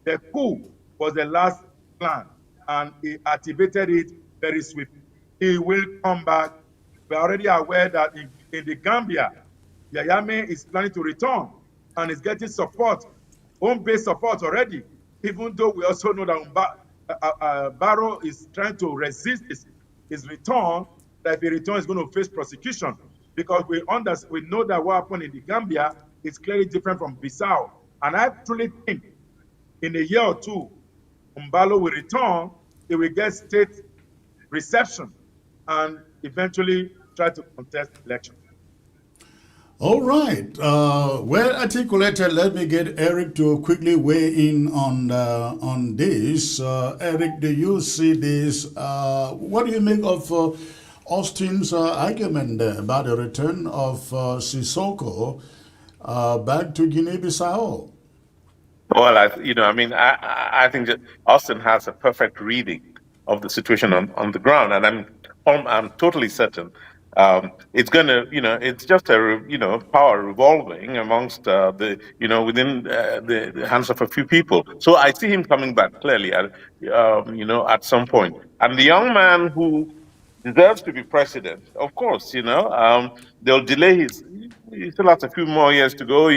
The coup was the last plan, and he activated it very swiftly. He will come back. We're already aware that in the Gambia, Yaya Mea is planning to return and is getting support, home-based support already, even though we also know that Barrow is trying to resist his return, that if he returns, he's going to face prosecution. because we know that what happened in the Gambia is clearly different from Bissau. And I truly think in a year or two, Umbalo will return, he will get state reception and eventually try to contest election. All right. Well articulated. Let me get Eric to quickly weigh in on this. Eric, do you see this? What do you make of Austin's argument about the return of Sissoko back to Guinea-Bissau? Well, I think that Austin has a perfect reading of the situation on the ground, and I'm totally certain it's gonna, it's just a power revolving amongst within the hands of a few people. So I see him coming back clearly at some point. And the young man who deserves to be president, of course, they'll delay he still has a few more years to go,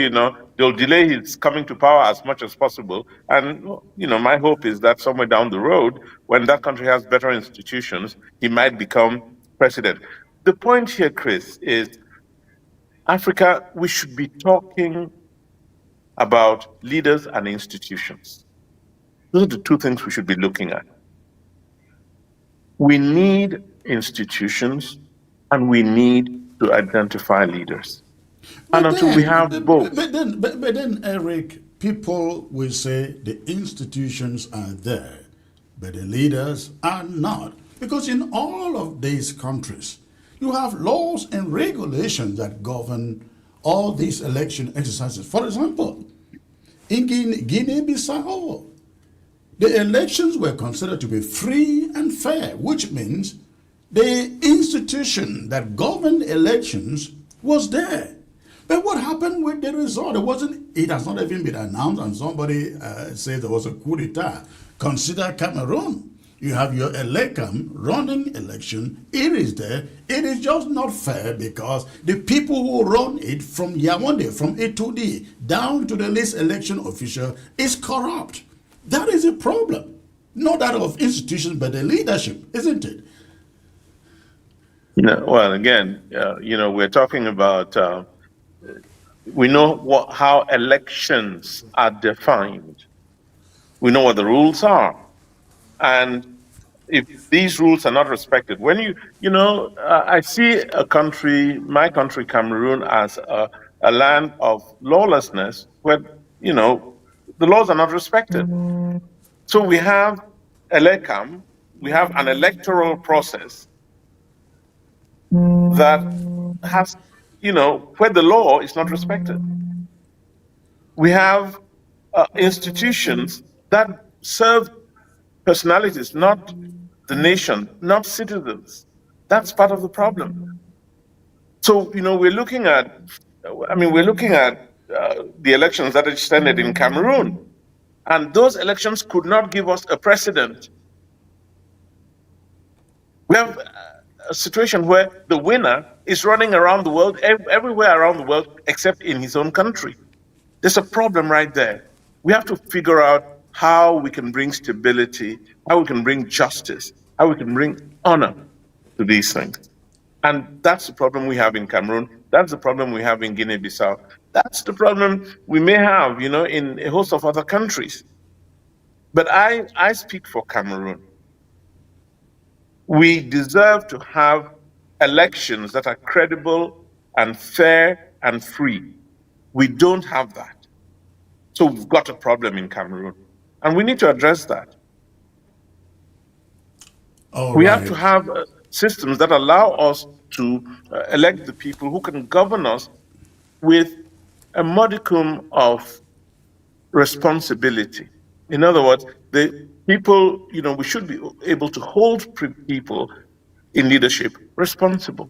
they'll delay his coming to power as much as possible. And, my hope is that somewhere down the road, when that country has better institutions, he might become president. The point here, Chris, is Africa, we should be talking about leaders and institutions. Those are the two things we should be looking at. We need institutions and we need to identify leaders. And until we have both. But then, Eric, people will say the institutions are there, but the leaders are not. Because in all of these countries, you have laws and regulations that govern all these election exercises. For example, in Guinea-Bissau, the elections were considered to be free and fair, which means the institution that governed elections was there. But what happened with the result? It has not even been announced, and somebody said there was a coup d'etat. Consider Cameroon. You have your Ekane running election. It is there. It is just not fair because the people who run it from Yaoundé, from A to D, down to the least election official is corrupt. That is a problem. Not that of institutions, but the leadership, isn't it? Well, again, we're talking about, we know how elections are defined. We know what the rules are. And if these rules are not respected, when I see my country, Cameroon, as a land of lawlessness where, the laws are not respected. So we have Ekane, we have an electoral process that has, where the law is not respected. We have institutions that serve personalities, not the nation, not citizens. That's part of the problem. So, we're looking at the elections that extended in Cameroon, and those elections could not give us a precedent. We have a situation where the winner is running around the world, everywhere around the world, except in his own country. There's a problem right there. We have to figure out how we can bring stability, how we can bring justice, how we can bring honor to these things. And that's the problem we have in Cameroon. That's the problem we have in Guinea-Bissau. That's the problem we may have, in a host of other countries. But I speak for Cameroon. We deserve to have elections that are credible and fair and free. We don't have that. So we've got a problem in Cameroon. And we need to address that. We have to have systems that allow us to elect the people who can govern us with a modicum of responsibility. In other words, the people, we should be able to hold people in leadership responsible.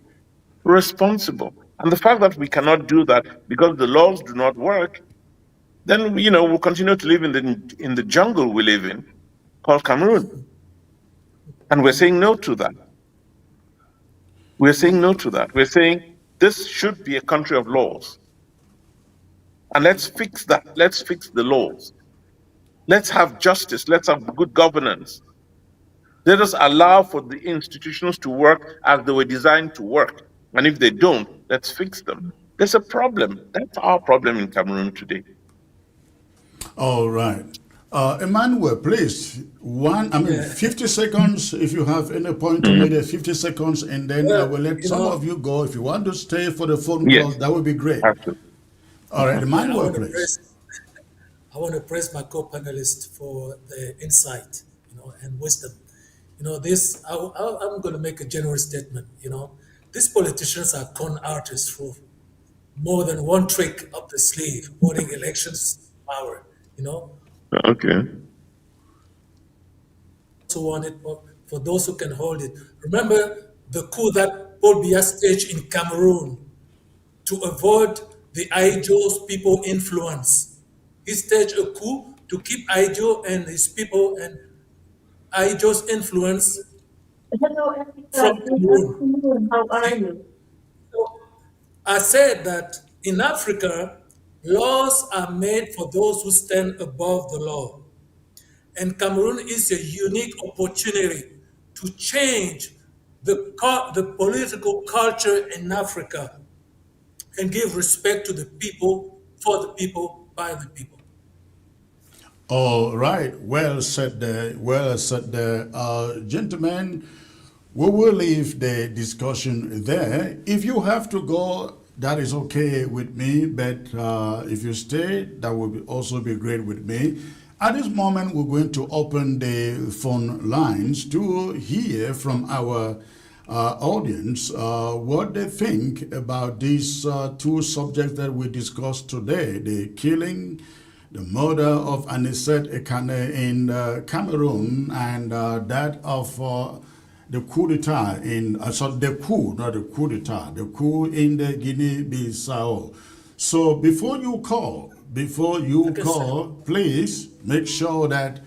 And the fact that we cannot do that because the laws do not work, then, we'll continue to live in the jungle we live in, called Cameroon. And we're saying no to that. We're saying no to that. We're saying this should be a country of laws. And let's fix that. Let's fix the laws. Let's have justice. Let's have good governance. Let us allow for the institutions to work as they were designed to work. And if they don't, Let's fix them. There's a problem. That's our problem in Cameroon today. All right. Emmanuel, please, 50 seconds, if you have any point to make, 50 seconds, and then I will let some of you go. If you want to stay for the phone call, that would be great. All right, Emmanuel, please. I want to praise my co-panelists for their insight, and wisdom. This, I'm going to make a general statement, these politicians are con artists for more than one trick up the sleeve, holding elections power, Okay. who want it, for those who can hold it. Remember the coup that Paul Biya staged in Cameroon to avoid the Aidjo's people influence. He staged a coup to keep Aidjo and his people and Aidjo's influence from Cameroon. How are you? I said that in Africa, laws are made for those who stand above the law. And Cameroon is a unique opportunity to change the political culture in Africa and give respect to the people, for the people, by the people. All right. Well said there. Well said there. Gentlemen, we will leave the discussion there. If you have to go, that is okay with me. But if you stay, that will also be great with me. At this moment, we're going to open the phone lines to hear from our audience what they think about these two subjects that we discussed today: the killing, the murder of Anicet Ekane in Cameroon, and that of the coup d'etat in the coup, not the coup d'etat, the coup in the Guinea-Bissau. So before you call, please make sure that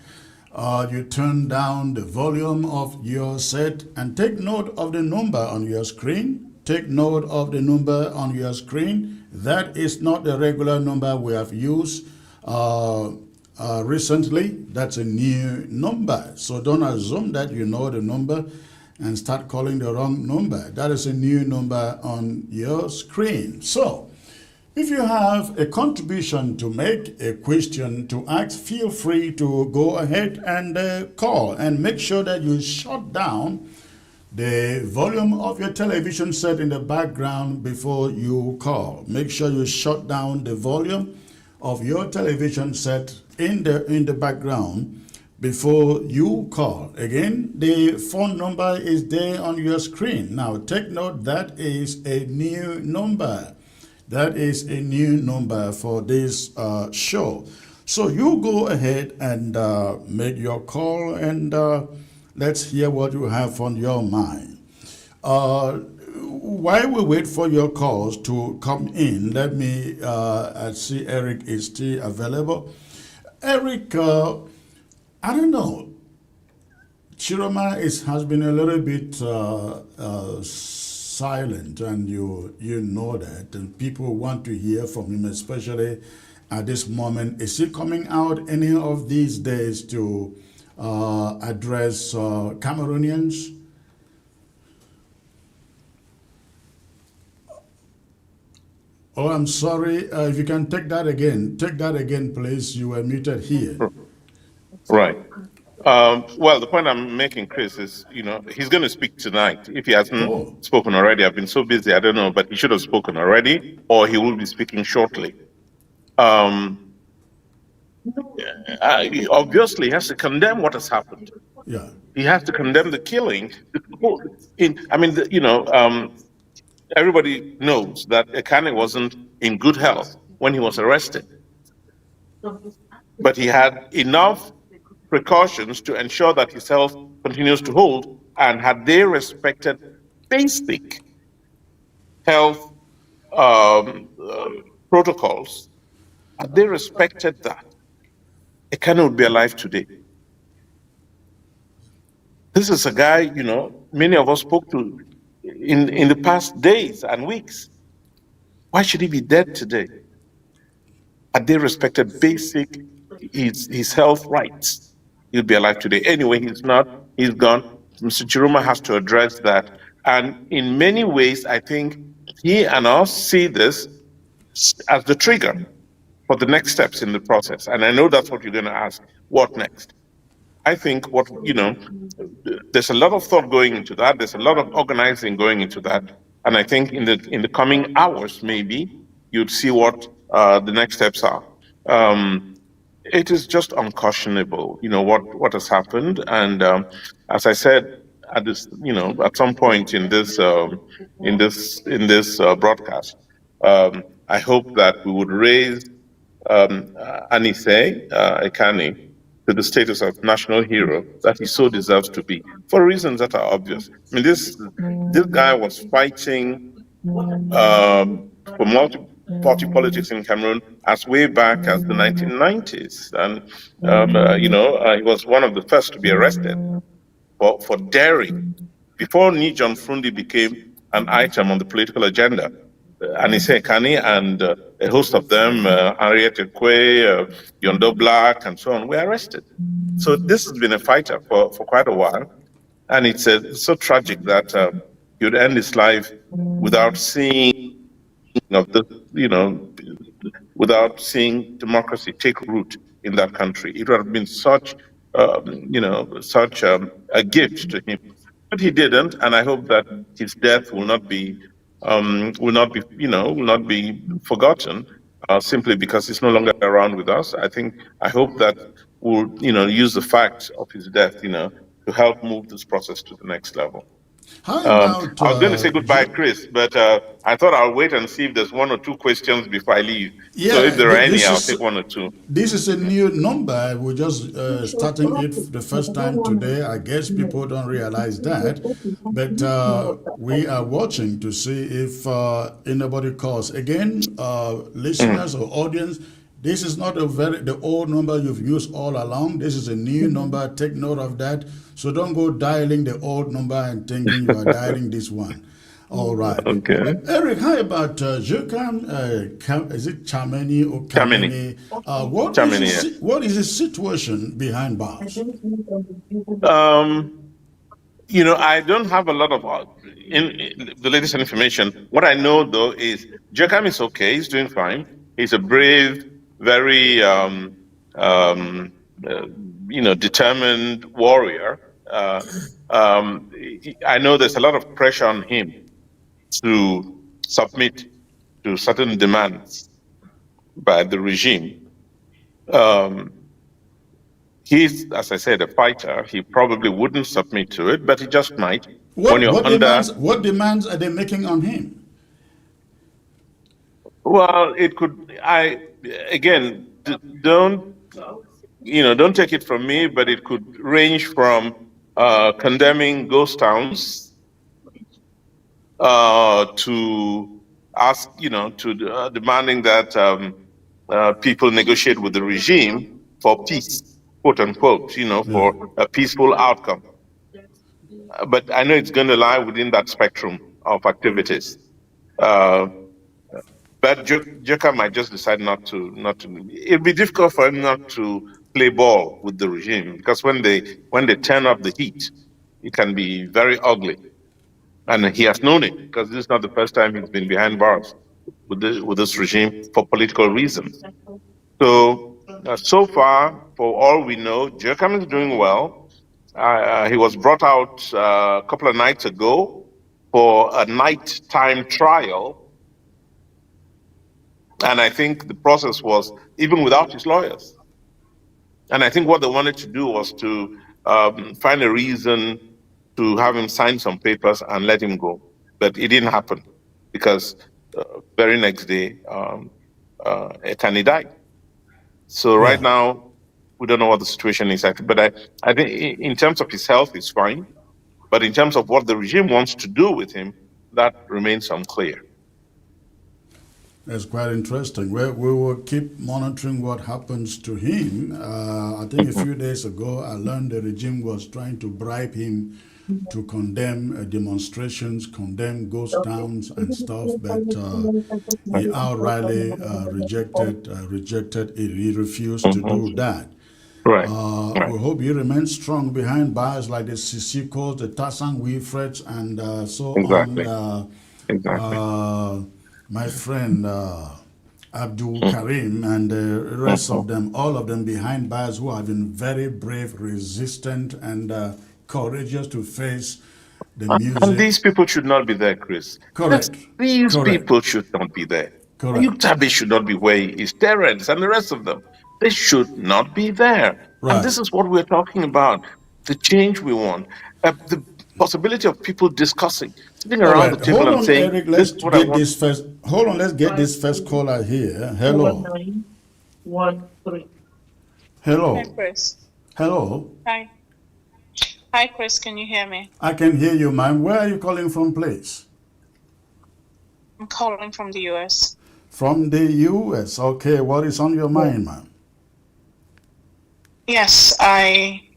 you turn down the volume of your set and take note of the number on your screen. Take note of the number on your screen. That is not the regular number we have used recently. That's a new number. So don't assume that you know the number and start calling the wrong number. That is a new number on your screen. So if you have a contribution to make, a question to ask, feel free to go ahead and call, and make sure that you shut down the volume of your television set in the background before you call. Make sure you shut down the volume of your television set in the background before you call. Again, the phone number is there on your screen. Now take note, that is a new number. That is a new number for this show. So you go ahead and make your call, and let's hear what you have on your mind. While we wait for your calls to come in, let me see Eric is still available. Eric, I don't know. Chiroma has been a little bit silent, and you know that, and people want to hear from him, especially at this moment. Is he coming out any of these days to address Cameroonians? Oh, I'm sorry. If you can take that again, please. You were muted here. Right. Well, the point I'm making, Chris, is, he's going to speak tonight. If he hasn't spoken already, I've been so busy, I don't know, but he should have spoken already, or he will be speaking shortly. Obviously, he has to condemn what has happened. Yeah. He has to condemn the killing. Everybody knows that Ekane wasn't in good health when he was arrested, but he had enough precautions to ensure that his health continues to hold. And had they respected basic health protocols, had they respected that, Ekane would be alive today. This is a guy, many of us spoke to in the past days and weeks. Why should he be dead today? Had they respected basic his health rights, he'll be alive today. Anyway, he's not. He's gone. Mr. Chiroma has to address that. And in many ways, I think he and us see this as the trigger for the next steps in the process. And I know that's what you're going to ask. What next? I think there's a lot of thought going into that. There's a lot of organizing going into that. And I think in the coming hours, maybe you'd see what the next steps are. It is just unconscionable, what has happened. And as I said at some point in this broadcast, I hope that we would raise Anicet Ekane to the status of national hero that he so deserves to be, for reasons that are obvious. I mean, this guy was fighting for multi-party politics in Cameroon as way back as the 1990s, and he was one of the first to be arrested for daring before Ni John Frundi became an item on the political agenda. Anicet Ekane and a host of them, Henriette Kwe, Yondo Black, and so on, were arrested. So this has been a fighter for quite a while. And it's so tragic that he would end his life without seeing without seeing democracy take root in that country. It would have been such a gift to him. But he didn't, and I hope that his death will not be forgotten simply because he's no longer around with us. I hope that we'll use the fact of his death to help move this process to the next level. How about, I was going to say goodbye, Chris, but I thought I'll wait and see if there's one or two questions before I leave. Yeah, so if there are any, I'll take one or two. This is a new number. We're just starting it the first time today. I guess people don't realize that. But we are watching to see if anybody calls. Again, listeners or audience, this is not the old number you've used all along. This is a new number. Take note of that. So don't go dialing the old number and thinking you are dialing this one. All right. Okay. Eric, how about Jokam? Is it Chameni or Kameni? What is the situation behind bars? I don't have a lot of in the latest information. What I know, though, is Jokam is okay. He's doing fine. He's a brave, very determined warrior. I know there's a lot of pressure on him to submit to certain demands by the regime. He's, as I said, a fighter. He probably wouldn't submit to it, but he just might. What demands are they making on him? Well, it could. Don't take it from me, but it could range from condemning ghost towns to demanding that people negotiate with the regime for peace, quote unquote, for a peaceful outcome. But I know it's going to lie within that spectrum of activities. But Joka might just decide not to. It'd be difficult for him not to play ball with the regime, because when they turn up the heat, it can be very ugly. And he has known it, because this is not the first time he's been behind bars with this regime for political reasons. So far, for all we know, Jokam is doing well. He was brought out a couple of nights ago for a nighttime trial. And I think the process was even without his lawyers. And I think what they wanted to do was to find a reason to have him sign some papers and let him go. But it didn't happen, because very next day, Ekane died. So right now, we don't know what the situation is. But I think in terms of his health, he's fine. But in terms of what the regime wants to do with him, that remains unclear. That's quite interesting. We will keep monitoring what happens to him. I think a few days ago, I learned the regime was trying to bribe him to condemn demonstrations, condemn ghost towns and stuff, but he outrightly rejected it. He refused to do that. Right. We hope he remains strong behind bars like the Sissikos, the Tassang Wilfreds, and so on. Exactly. My friend Abdul Karim and the rest of them, all of them behind bars who have been very brave, resistant, and courageous to face the And music. these people should not be there, Chris. Correct. These Correct. people should not be there. Correct. Utabi should not be where he is. Terrence and the rest of them. They should not be there. Right. And this is what we're talking about. The change we want. The possibility of people discussing, sitting All around right. the table Hold and on, saying, Eric. this Let's is what I get want. this first. Hold on. Let's get this first caller here. Hello. 913. Hello. Hi, Chris. Hello. Hi. Hi, Chris. Can you hear me? I can hear you, ma'am. Where are you calling from, please? I'm calling from the US. From the U.S. Okay. What is on your mind, ma'am? Yes, I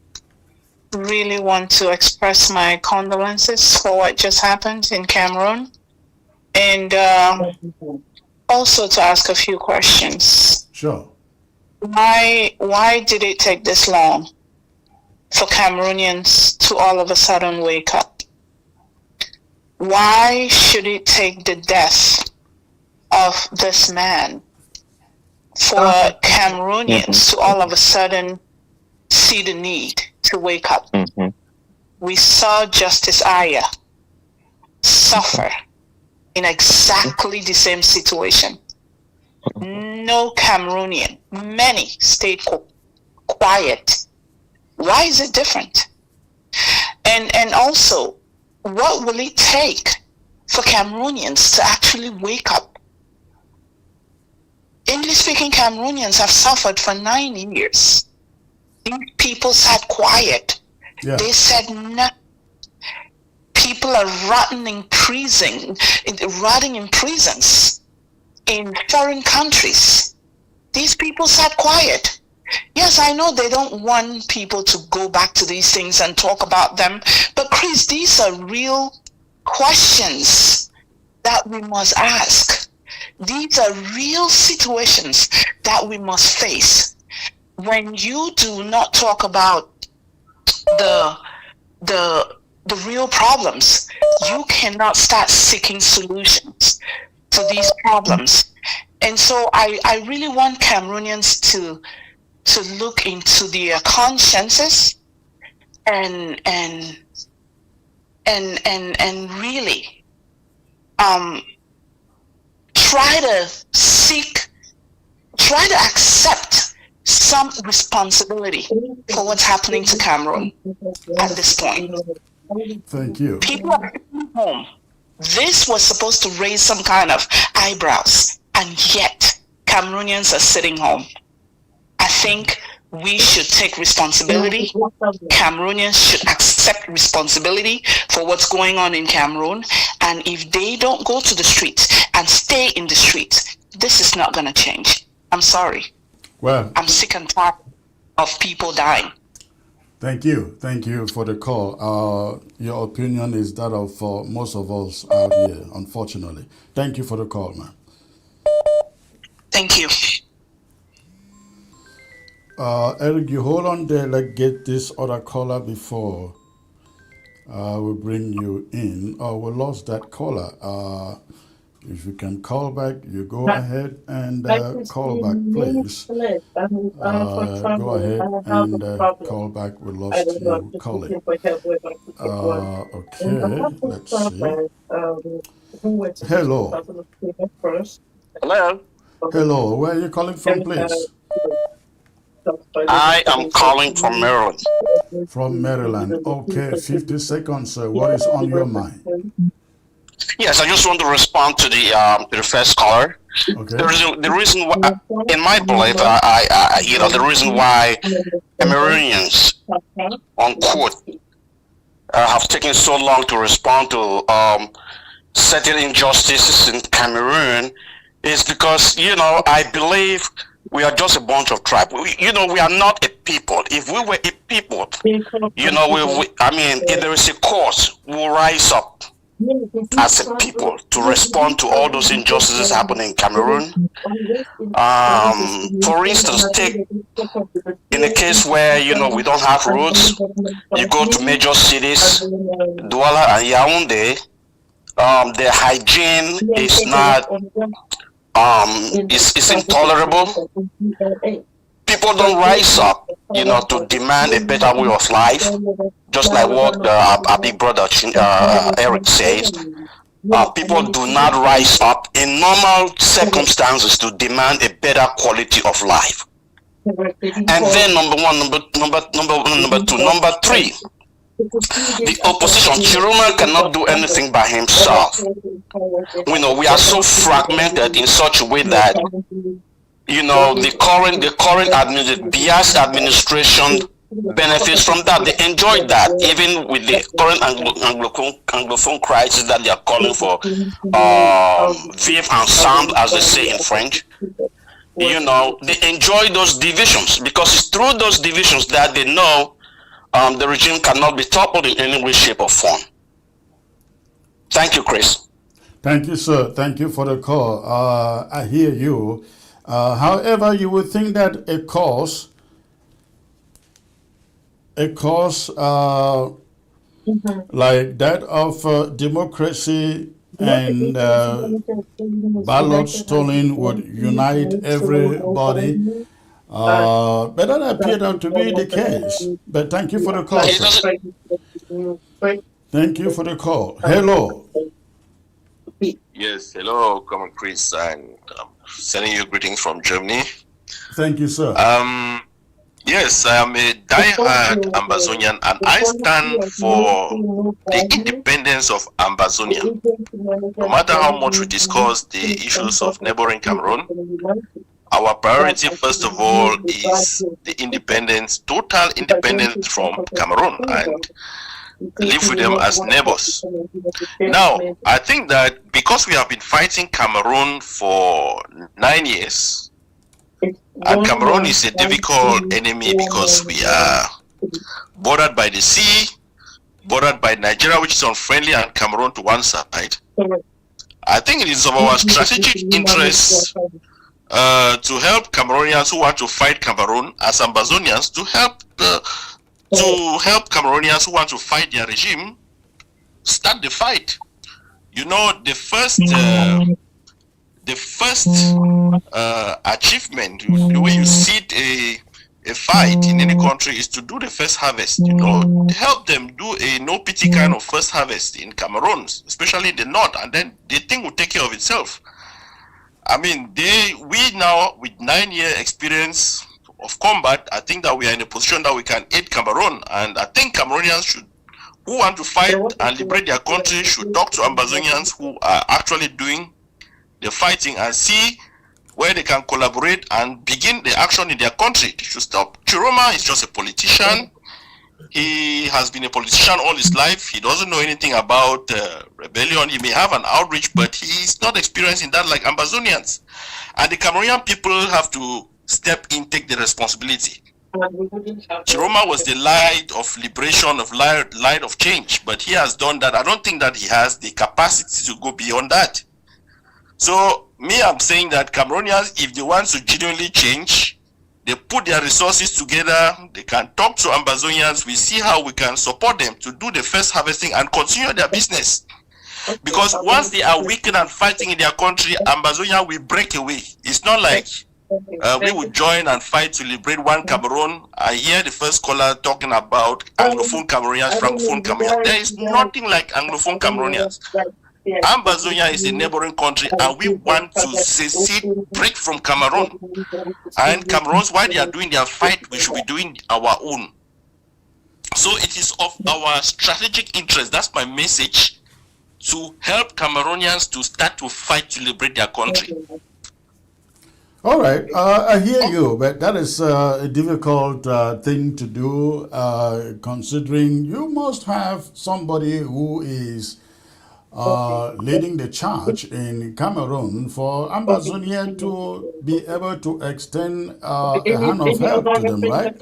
really want to express my condolences for what just happened in Cameroon and also to ask a few questions. Sure. Why did it take this long for Cameroonians to all of a sudden wake up? Why should it take the death of this man for Cameroonians to all of a sudden see the need to wake up? We saw Justice Aya suffer in exactly the same situation. No Cameroonian, many stayed quiet. Why is it different? And also, what will it take for Cameroonians to actually wake up? English-speaking Cameroonians have suffered for 9 years. These people sat quiet. Yeah. They said nothing. People are rotting in prisons in foreign countries. These people sat quiet. Yes, I know they don't want people to go back to these things and talk about them, but Chris, these are real questions that we must ask. These are real situations that we must face. When you do not talk about the real problems, you cannot start seeking solutions to these problems. And so I really want Cameroonians to look into their consciences and really try to accept some responsibility for what's happening to Cameroon at this point. Thank you. People are sitting home. This was supposed to raise some kind of eyebrows, and yet Cameroonians are sitting home. I think we should take responsibility. Cameroonians should accept responsibility for what's going on in Cameroon. And if they don't go to the streets and stay in the streets, this is not going to change. I'm sorry. Well, I'm sick and tired of people dying. Thank you. Thank you for the call. Your opinion is that of most of us out here, unfortunately. Thank you for the call, man. Thank you. Eric, you hold on there. Let's get this other caller before we bring you in. Oh, we lost that caller. If you can call back, you go ahead and call back, please. Go ahead and call back. We lost you calling. Okay, let's see. Hello. Hello. Hello, where are you calling from, please? I am calling from Maryland. From Maryland. Okay, 50 seconds, sir. What is on your mind? Yes, I just want to respond to the first caller. Okay. The reason why, in my belief, the reason why Cameroonians, unquote, have taken so long to respond to certain injustices in Cameroon is because, I believe we are just a bunch of tribes. We are not a people. If we were a people, if there is a cause, we'll rise up as a people to respond to all those injustices happening in Cameroon. For instance, take in a case where we don't have roads, you go to major cities, Douala and Yaoundé, their hygiene is not is intolerable. People don't rise up, to demand a better way of life, just like what our big brother Eric says. People do not rise up in normal circumstances to demand a better quality of life. And then number two, number three, the opposition. Chiroma cannot do anything by himself. We are so fragmented in such a way that the current biased administration benefits from that. They enjoy that, even with the current Anglophone crisis that they are calling for, vivre ensemble, as they say in French. They enjoy those divisions because it's through those divisions that they know the regime cannot be toppled in any way, shape, or form. Thank you, Chris. Thank you, sir. Thank you for the call. I hear you. However, you would think that a cause like that of democracy and ballot stolen would unite everybody. But that appeared not to be the case. But thank you for the call, sir. Thank you for the call. Hello. Yes, hello, Common Chris, and sending you greetings from Germany. Thank you, sir. Yes, I am a diehard Ambazonian, and I stand for the independence of Ambazonia. No matter how much we discuss the issues of neighboring Cameroon, our priority, first of all, is the independence, total independence from Cameroon, and live with them as neighbors. Now, I think that because we have been fighting Cameroon for 9 years, and Cameroon is a difficult enemy because we are bordered by the sea, bordered by Nigeria, which is unfriendly, and Cameroon to one side. I think it is of our strategic interest to help Cameroonians who want to fight Cameroon as Ambazonians, to help Cameroonians who want to fight their regime start the fight. The first achievement, the way you see a fight in any country, is to do the first harvest. Help them do a no pity kind of first harvest in Cameroon, especially in the north, and then the thing will take care of itself. I mean, we now, with 9-year experience of combat, I think that we are in a position that we can aid Cameroon, and I think Cameroonians who want to fight and liberate their country should talk to Ambazonians who are actually doing the fighting and see where they can collaborate and begin the action in their country. They should stop. Chiroma is just a politician. He has been a politician all his life. He doesn't know anything about rebellion. He may have an outreach, but he's not experiencing that like Ambazonians. And the Cameroonian people have to step in, take the responsibility. Chiroma was the light of liberation, of light of change, but he has done that. I don't think that he has the capacity to go beyond that. So I'm saying that Cameroonians, if they want to genuinely change, they put their resources together, they can talk to Ambazonians, we see how we can support them to do the first harvesting and continue their business. Because once they are weakened and fighting in their country, Ambazonia will break away. It's not like we would join and fight to liberate one Cameroon. I hear the first caller talking about Anglophone Cameroonians, Francophone Cameroonians. There is nothing like Anglophone Cameroonians. Ambazonia is a neighboring country, and we want to secede, break from Cameroon. And Cameroons, while they are doing their fight, we should be doing our own. So it is of our strategic interest, that's my message, to help Cameroonians to start to fight to liberate their country. All right, I hear you, but that is a difficult thing to do, considering you must have somebody who is leading the charge in Cameroon for Ambazonia to be able to extend a hand of help to them, right?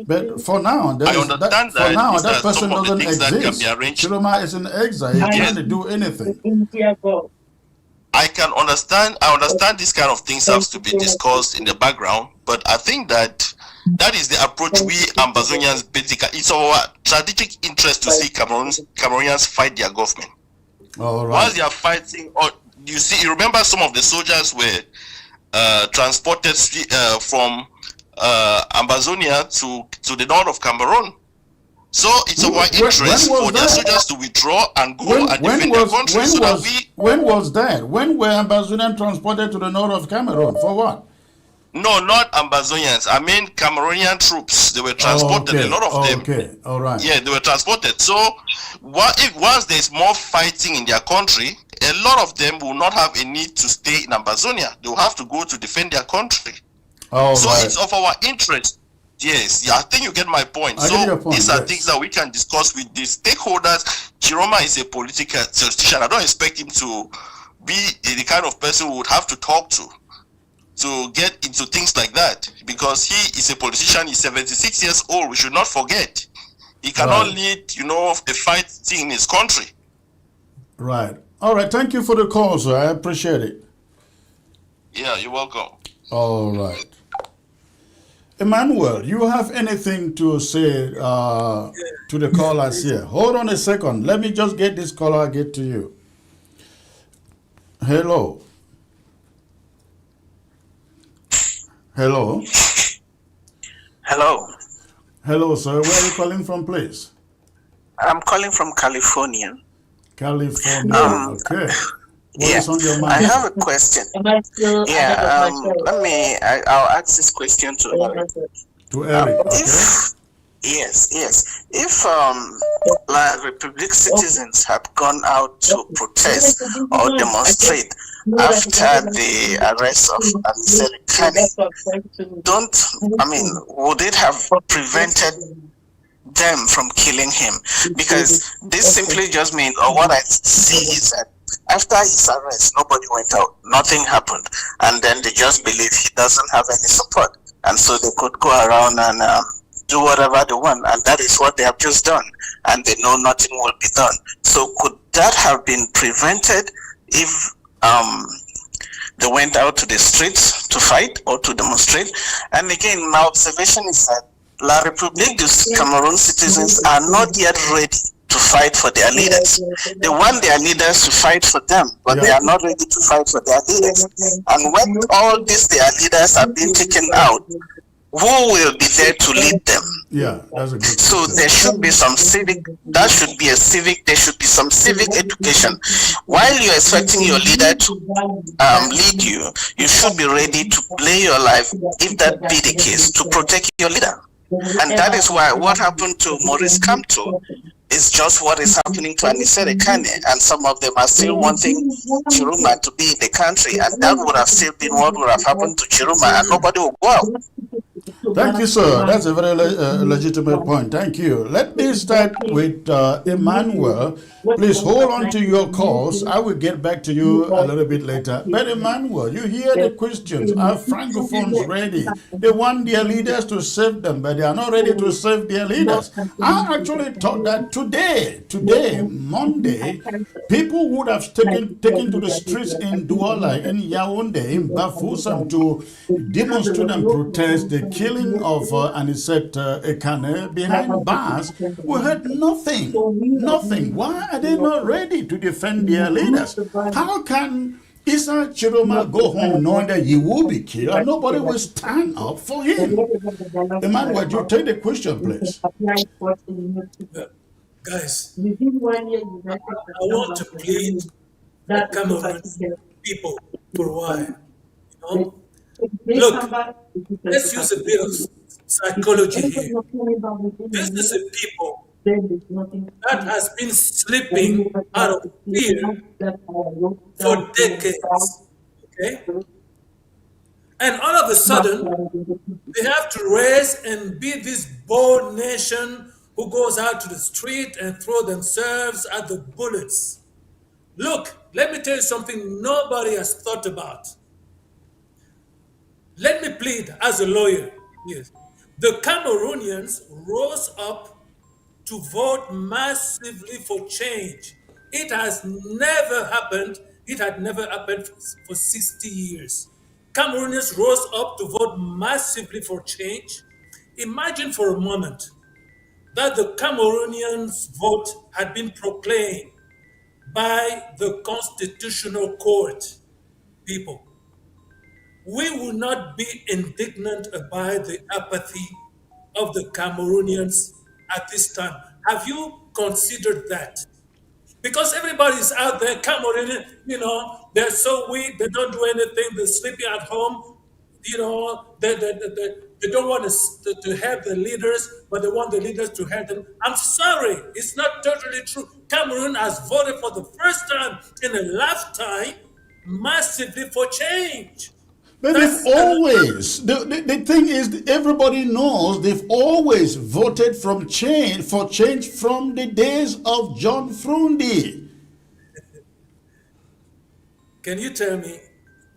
But for now, that person doesn't exist. Chiroma is in exile. He can't do anything. I understand this kind of things have to be discussed in the background, but I think that is the approach we Ambazonians basically, it's our strategic interest to see Cameroonians fight their government. All right. While they are fighting, or you remember some of the soldiers were transported from Amazonia to the north of Cameroon. So it's our interest for their soldiers to withdraw and go and defend their country. When was that? When were Ambazonians transported to the north of Cameroon? For what? No, not Ambazonians. I mean Cameroonian troops. They were transported. A lot of them. Okay, all right. Yeah, they were transported. So, once there's more fighting in their country, a lot of them will not have a need to stay in Ambazonia. They will have to go to defend their country. It's of our interest. Yes, yeah, I think you get my point. These are things that we can discuss with the stakeholders. Chiroma is a politician. I don't expect him to be the kind of person who would have to talk to get into things like that, because he is a politician. He's 76 years old. We should not forget. He cannot lead, a fight in his country. Right. All right. Thank you for the call, sir. I appreciate it. Yeah, you're welcome. All right. Emmanuel, you have anything to say to the callers here? Hold on a second. Let me just get this caller, get to you. Hello. Hello. Hello. Hello, sir. Where are you calling from, please? I'm calling from California. California. Okay. What is on your mind? I have a question. Yeah. I'll ask this question to Eric. To Eric. Okay. If Republic citizens have gone out to protest or demonstrate after the arrest of Anicet, would it have prevented them from killing him? Because this simply just means, or what I see is that after his arrest, nobody went out, nothing happened, and then they just believe he doesn't have any support, and so they could go around and do whatever they want, and that is what they have just done, and they know nothing will be done. So could that have been prevented if they went out to the streets to fight or to demonstrate? And again, my observation is that La République du Cameroon citizens are not yet ready to fight for their leaders. They want their leaders to fight for them, but they are not ready to fight for their leaders. And when all these their leaders are being taken out, who will be there to lead them? Yeah, that's a good So there should be some civic, there should be some civic education. While you're expecting your leader to lead you, you should be ready to play your life, if that be the case, to protect your leader. And that is why what happened to Maurice Kamto is just what is happening to Anicet Ekane, and some of them are still wanting Chiroma to be in the country, and that would have still been what would have happened to Chiroma, and nobody will go out. Thank you, sir. That's a very legitimate point. Thank you. Let me start with Emmanuel. Please hold on to your calls. I will get back to you a little bit later. But Emmanuel, you hear the questions. Are Francophones ready? They want their leaders to save them, but they are not ready to save their leaders. I actually thought that today, Monday, people would have taken to the streets in Douala, in Yaoundé, in Bafoussam to demonstrate and protest the killing of Anicet Ekane behind bars. We heard nothing. Why are they not ready to defend their leaders? How can Issa Chiroma go home knowing that he will be killed and nobody will stand up for him? Emmanuel, would you take the question, please? Guys, I want to plead the Cameroon people for a while. Look, let's use a bit of psychology here. This is a people that has been sleeping out of fear for decades. Okay? And all of a sudden, they have to raise and be this bold nation who goes out to the street and throw themselves at the bullets. Look, let me tell you something nobody has thought about. Let me plead as a lawyer. Yes. The Cameroonians rose up to vote massively for change. It has never happened. It had never happened for 60 years. Cameroonians rose up to vote massively for change. Imagine for a moment that the Cameroonians' vote had been proclaimed by the Constitutional Court, people. We will not be indignant by the apathy of the Cameroonians at this time. Have you considered that? Because everybody's out there, Cameroon, they're so weak, they don't do anything, they're sleeping at home, they don't want to help the leaders, but they want the leaders to help them. I'm sorry, it's not totally true. Cameroon has voted for the first time in a lifetime massively for change. But they've always, the thing is, everybody knows they've always voted for change from the days of John Frundi. Can you tell me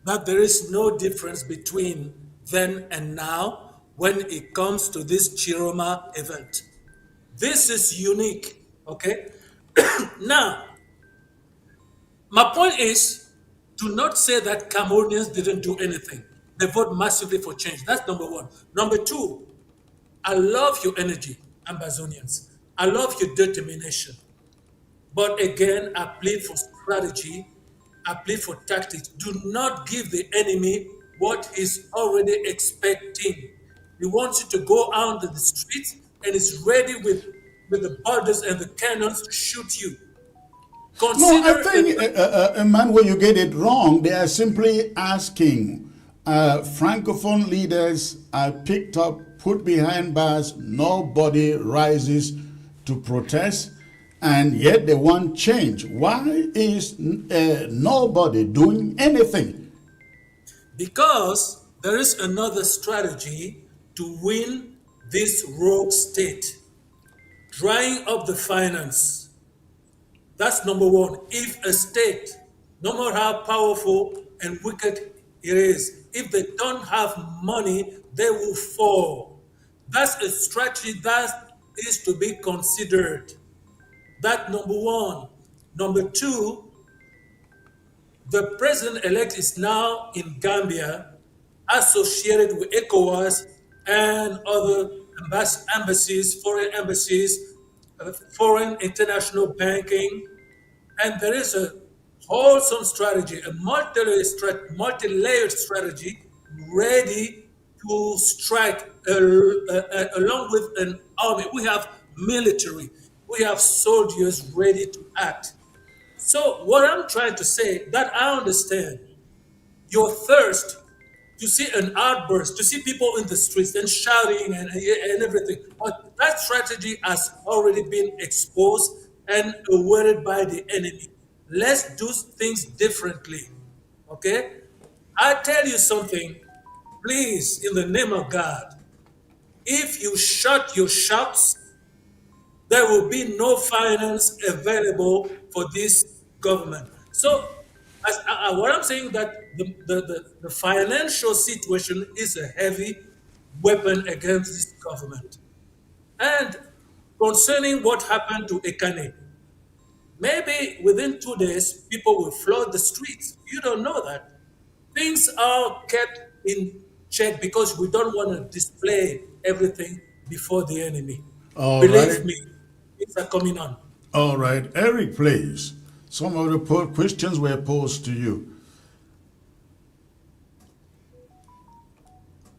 that there is no difference between then and now when it comes to this Chiroma event? This is unique, okay? Now, my point is to not say that Cameroonians didn't do anything. They vote massively for change. That's number one. Number two, I love your energy, Ambazonians. I love your determination. But again, I plead for strategy. I plead for tactics. Do not give the enemy what he's already expecting. He wants you to go out in the streets and is ready with the borders and the cannons to shoot you. No, I think, Emmanuel, you get it wrong. They are simply asking Francophone leaders are picked up, put behind bars, nobody rises to protest, and yet they want change. Why is nobody doing anything? Because there is another strategy to win this rogue state. Drying up the finance. That's number one. If a state, no matter how powerful and wicked it is, if they don't have money, they will fall. That's a strategy that is to be considered. That number one. Number two, the president-elect is now in Gambia, associated with ECOWAS and other embassies, foreign embassies, foreign international banking, and there is a wholesome strategy, a multi-layered strategy ready to strike along with an army. We have military, we have soldiers ready to act. So what I'm trying to say, that I understand your thirst to see an outburst, to see people in the streets and shouting and everything. But that strategy has already been exposed and awarded by the enemy. Let's do things differently. Okay? I tell you something, please, in the name of God, if you shut your shops, there will be no finance available for this government. So, what I'm saying that the financial situation is a heavy weapon against this government. And concerning what happened to Ekane, maybe within 2 days, people will flood the streets. You don't know that. Things are kept in check because we don't want to display everything before the enemy. Believe me, things are coming on. All right. Eric, please. Some of the questions were posed to you.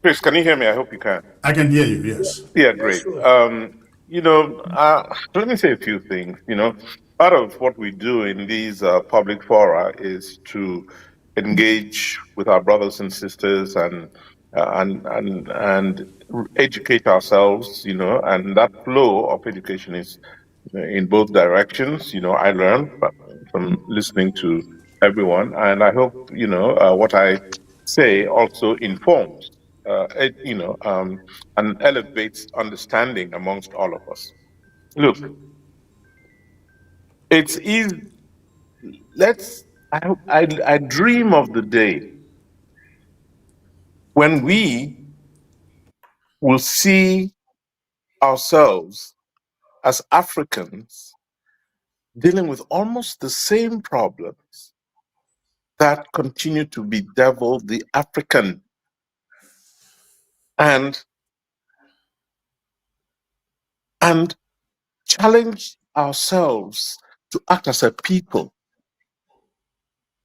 Chris, can you hear me? I hope you can. I can hear you, yes. Yeah, great. Let me say a few things. Part of what we do in these public fora is to engage with our brothers and sisters and educate ourselves. And that flow of education is in both directions. I learn from listening to everyone, and I hope what I say also informs, and elevates understanding amongst all of us. Look, it's easy. I dream of the day when we will see ourselves as Africans dealing with almost the same problems that continue to bedevil the African, and challenge ourselves to act as a people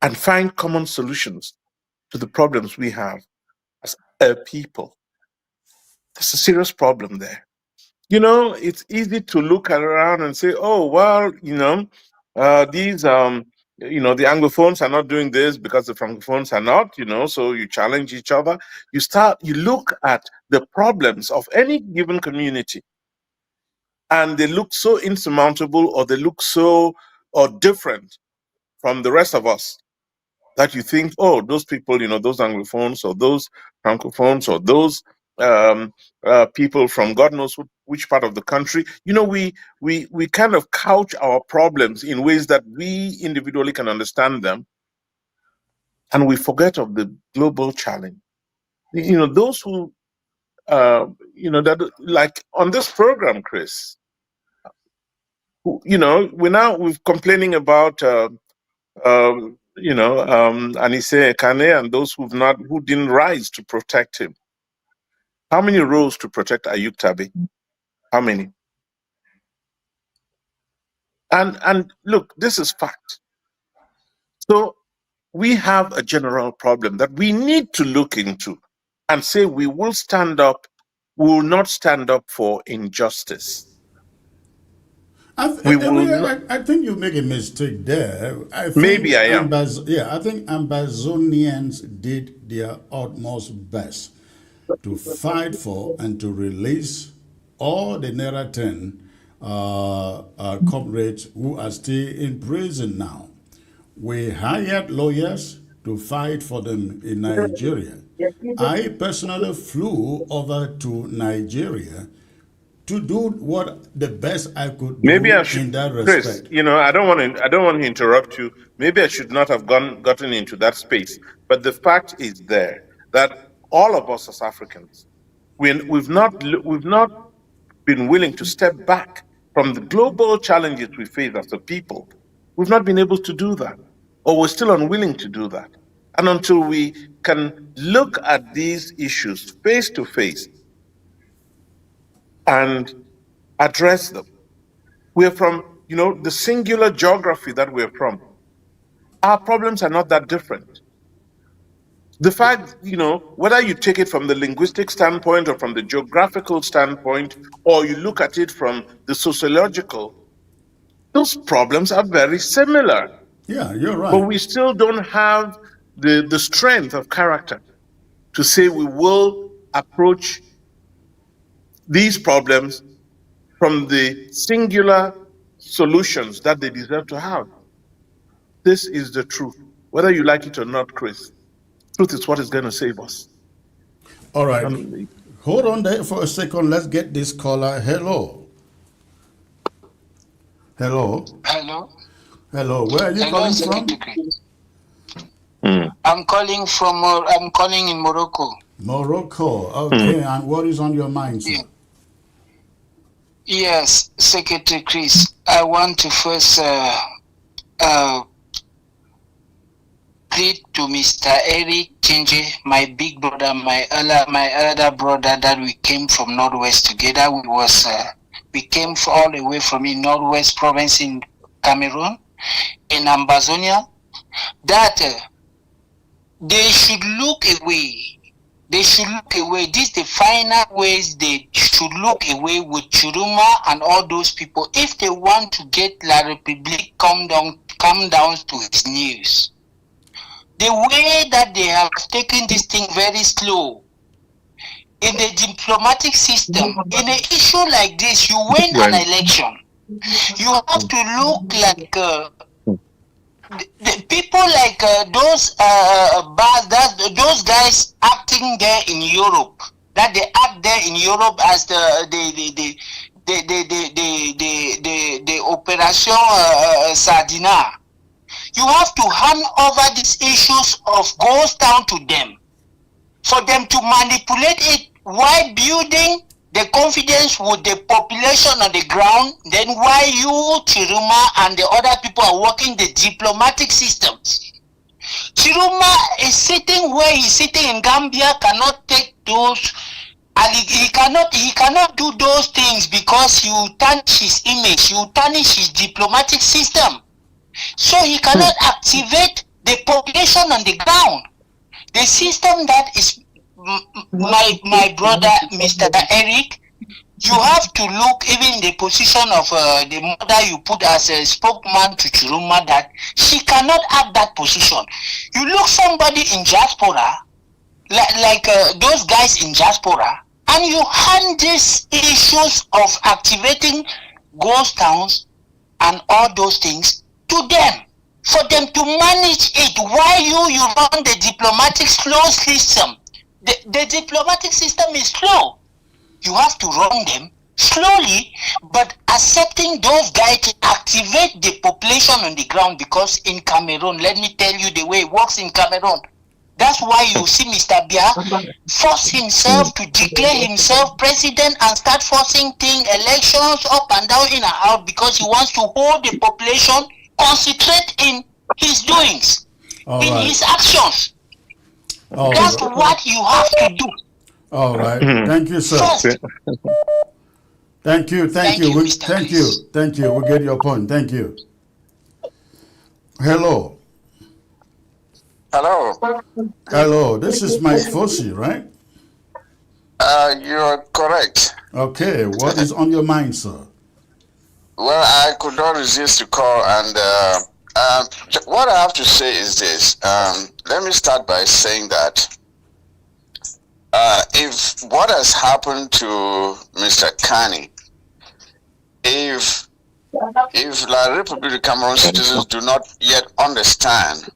and find common solutions to the problems we have as a people. There's a serious problem there. It's easy to look around and say, oh, well, these, the Anglophones are not doing this because the Francophones are not, so you challenge each other. You look at the problems of any given community, and they look so insurmountable, or they look so or different from the rest of us, that you think, oh, those people, those Anglophones or those Francophones or those people from God knows which part of the country, we kind of couch our problems in ways that we individually can understand them, and we forget of the global challenge. Those who, that, like on this program, Chris, we're complaining about Anicet, Ekane, and those who didn't rise to protect him. How many rose to protect Ayuk Tabi? How many? And look, this is fact. So we have a general problem that we need to look into and say we will not stand up for injustice. I think you make a mistake there. Maybe I am. I think Ambazonians did their utmost best to fight for and to release all the Naira 10 comrades who are still in prison now. We hired lawyers to fight for them in Nigeria. I personally flew over to Nigeria to do what the best I could do in that respect. Chris, I don't want to interrupt you. Maybe I should not have gotten into that space. But the fact is there that all of us as Africans, we've not been willing to step back from the global challenges we face as a people. We've not been able to do that, or we're still unwilling to do that. And until we can look at these issues face to face and address them, we're from, the singular geography that we're from. Our problems are not that different. The fact, whether you take it from the linguistic standpoint or from the geographical standpoint, or you look at it from the sociological, those problems are very similar. Yeah, you're right. But we still don't have the strength of character to say we will approach these problems from the singular solutions that they deserve to have. This is the truth. Whether you like it or not, Chris, truth is what is going to save us. All right. Hold on there for a second. Let's get this caller. Hello. Hello. Where are you calling from? I'm calling in Morocco. Morocco. Okay. And what is on your mind, sir? Yes, Secretary Chris. I want to first plead to Mr. Eric Kinje, my big brother, my elder brother, that we came from Northwest together. We came all the way from in Northwest province in Cameroon, in Ambazonia, that they should look away. They should look away. This is the final ways they should look away with Chiruma and all those people. If they want to get La République come down to his knees. The way that they have taken this thing very slow, in the diplomatic system, in an issue like this, you win an election. You have to look like the people like those guys acting there in Europe. That they act there in Europe as the Operation Sardina. You have to hand over these issues of goes down to them, for them to manipulate it while building the confidence with the population on the ground. Then why you, Chiruma, and the other people are working the diplomatic systems. Chiruma is sitting where he's sitting in Gambia, cannot take those, and he cannot do those things because you tarnish his image, you tarnish his diplomatic system. So he cannot activate the the population on the ground. The system that is my brother, Mr. Eric, you have to look even in the position of the mother you put as a spokesman to Chiruma, that she cannot have that position. You look somebody in diaspora, like those guys in diaspora, and you hand these issues of activating ghost towns and all those things to them, for them to manage it, while you run the diplomatic slow system. The diplomatic system is slow. You have to run them slowly, but accepting those guys to activate the population on the ground, because in Cameroon, let me tell you the way it works in Cameroon. That's why you see Mr. Biya force himself to declare himself president and start forcing things, elections up and down, in and out, because he wants to hold the population, concentrate in his doings, his actions. That's what you have to do. All right. Thank you, sir. Thank you. Thank you. We get your point. Thank you. Hello. Hello. Hello. This is Mike Fossey, right? You're correct. Okay. What is on your mind, sir? Well, I could not resist to call, and what I have to say is this. Let me start by saying that if what has happened to Mr. Ekane, if La Republic of Cameroon citizens do not yet understand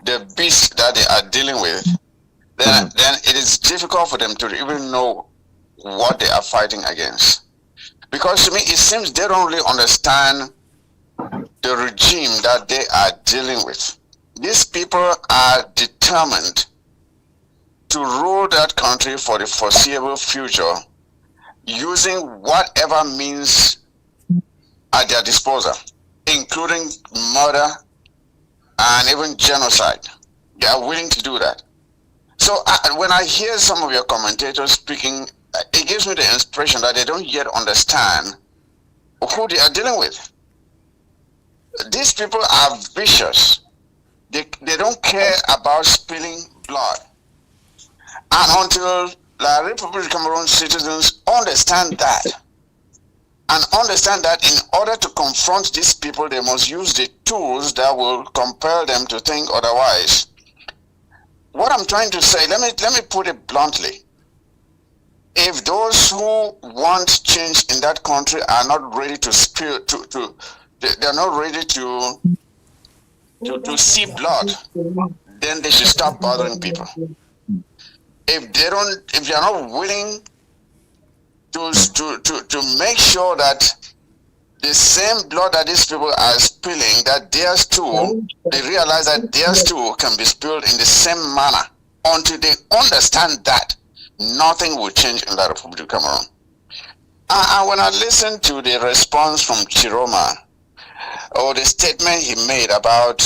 the beast that they are dealing with, then it is difficult for them to even know what they are fighting against. Because to me, it seems they don't really understand the regime that they are dealing with. These people are determined to rule that country for the foreseeable future using whatever means at their disposal, including murder and even genocide. They are willing to do that. So when I hear some of your commentators speaking, it gives me the impression that they don't yet understand who they are dealing with. These people are vicious. They don't care about spilling blood. And until the Republic of Cameroon citizens understand that, and understand that in order to confront these people, they must use the tools that will compel them to think otherwise. What I'm trying to say, let me put it bluntly. If those who want change in that country are not ready to they're not ready to see blood, then they should stop bothering people. If they're not willing to make sure that the same blood that these people are spilling, that theirs too, they realize that theirs too can be spilled in the same manner. Until they understand that, nothing will change in the Republic of Cameroon. And when I listen to the response from Chiroma, or the statement he made about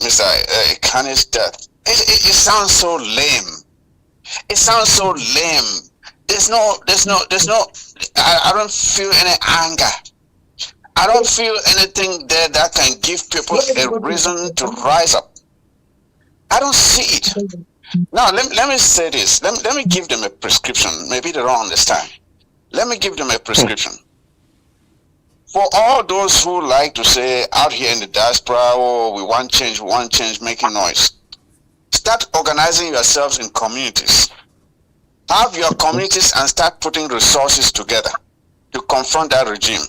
Mr. Ekane's death, it sounds so lame. It sounds so lame. I don't feel any anger. I don't feel anything there that can give people a reason to rise up. I don't see it. Now, let me say this. Let me give them a prescription. Maybe they don't understand. Let me give them a prescription. For all those who like to say out here in the diaspora, oh, we want change, making noise. Start organizing yourselves in communities. Have your communities and start putting resources together to confront that regime.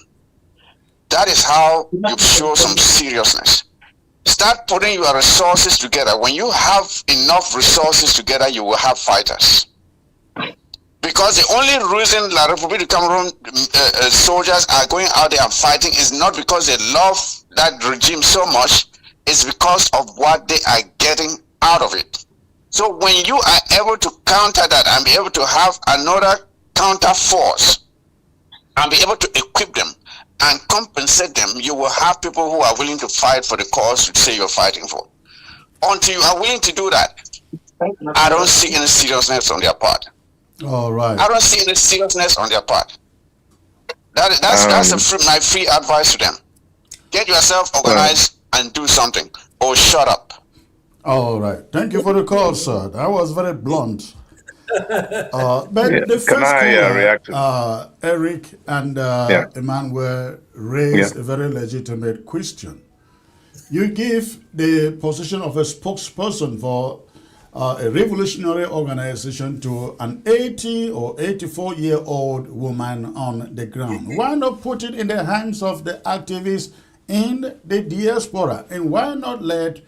That is how you show some seriousness. Start putting your resources together. When you have enough resources together, you will have fighters. Because the only reason La Republic of Cameroon soldiers are going out there and fighting is not because they love that regime so much, it's because of what they are getting out of it. So when you are able to counter that and be able to have another counter force and be able to equip them and compensate them, you will have people who are willing to fight for the cause you say you're fighting for. Until you are willing to do that, I don't see any seriousness on their part. All right. I don't see any seriousness on their part. That's my free advice to them. Get yourself organized and do something, or shut up. All right. Thank you for the call, sir. That was very blunt. Yeah. But the Can first I caller, react to this? Eric and Yeah. Emmanuel, Yeah. raised a very legitimate question. You give the position of a spokesperson for a revolutionary organization to an 80 or 84-year-old woman on the ground. Why not put it in the hands of the activists in the diaspora? And why not let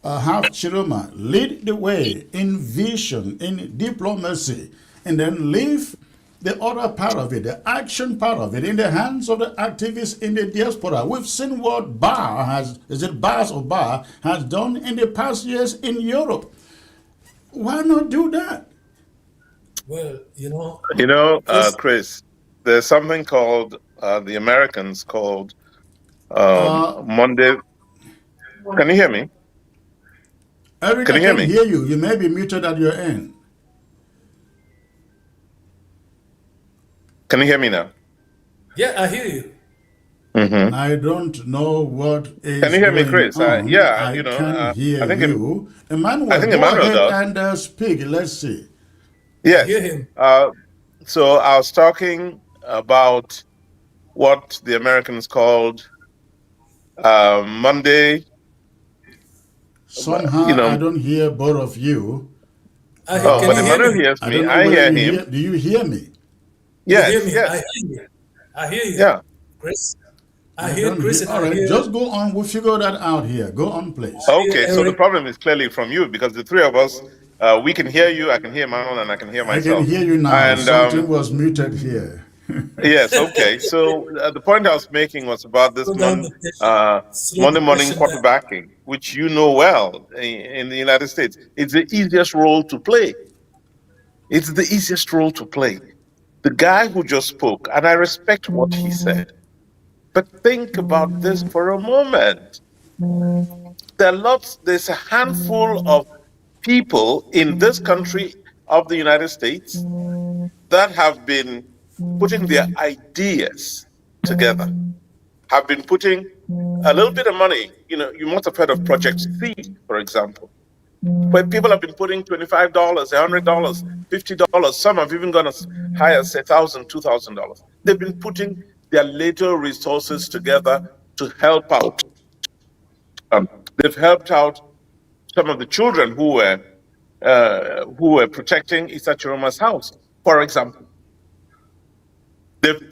have Chiroma lead the way in vision, in diplomacy, and then leave the other part of it, the action part of it, in the hands of the activists in the diaspora? We've seen what Bar has, is it Bars or Bar, has done in the past years in Europe. Why not do that? Well, Chris, there's something called the Americans called Monday. Can you hear me? Eric, Can I you hear can me? hear you. You may be muted at your end. Can you hear me now? Yeah, I hear you. Mm-hmm. I don't know what is Can you hear me, going Chris? on. Yeah, I can I hear think you. Emmanuel, I think go Emmanuel ahead does. and speak. Let's see. Yes. I hear him. So I was talking about what the Americans called Monday. Somehow I don't hear both of you. But Emmanuel hears I me. don't know I whether hear you him. hear. Do you hear me? Yes. You hear me? Yes. I hear you. I hear you. Yeah. Chris. I hear Chris and All I right, hear. just go on. We'll figure that out here. Go on, please. Okay, so the problem is clearly from you because the three of us, we can hear you, I can hear Emmanuel, and I can hear I myself. can hear you now. And Something was muted here. yes, okay. So the point I was making was about this Monday morning quarterbacking, which you know well in the United States. It's the easiest role to play. It's the easiest role to play. The guy who just spoke, and I respect what he said, but think about this for a moment. There's a handful of people in this country of the United States that have been putting their ideas together, have been putting a little bit of money. You must have heard of Project Seed, for example, where people have been putting $25, $100, $50. Some have even gone as high as $1,000, $2,000. They've been putting their little resources together to help out. They've helped out some of the children who were protecting Issa Chiroma's house, for example.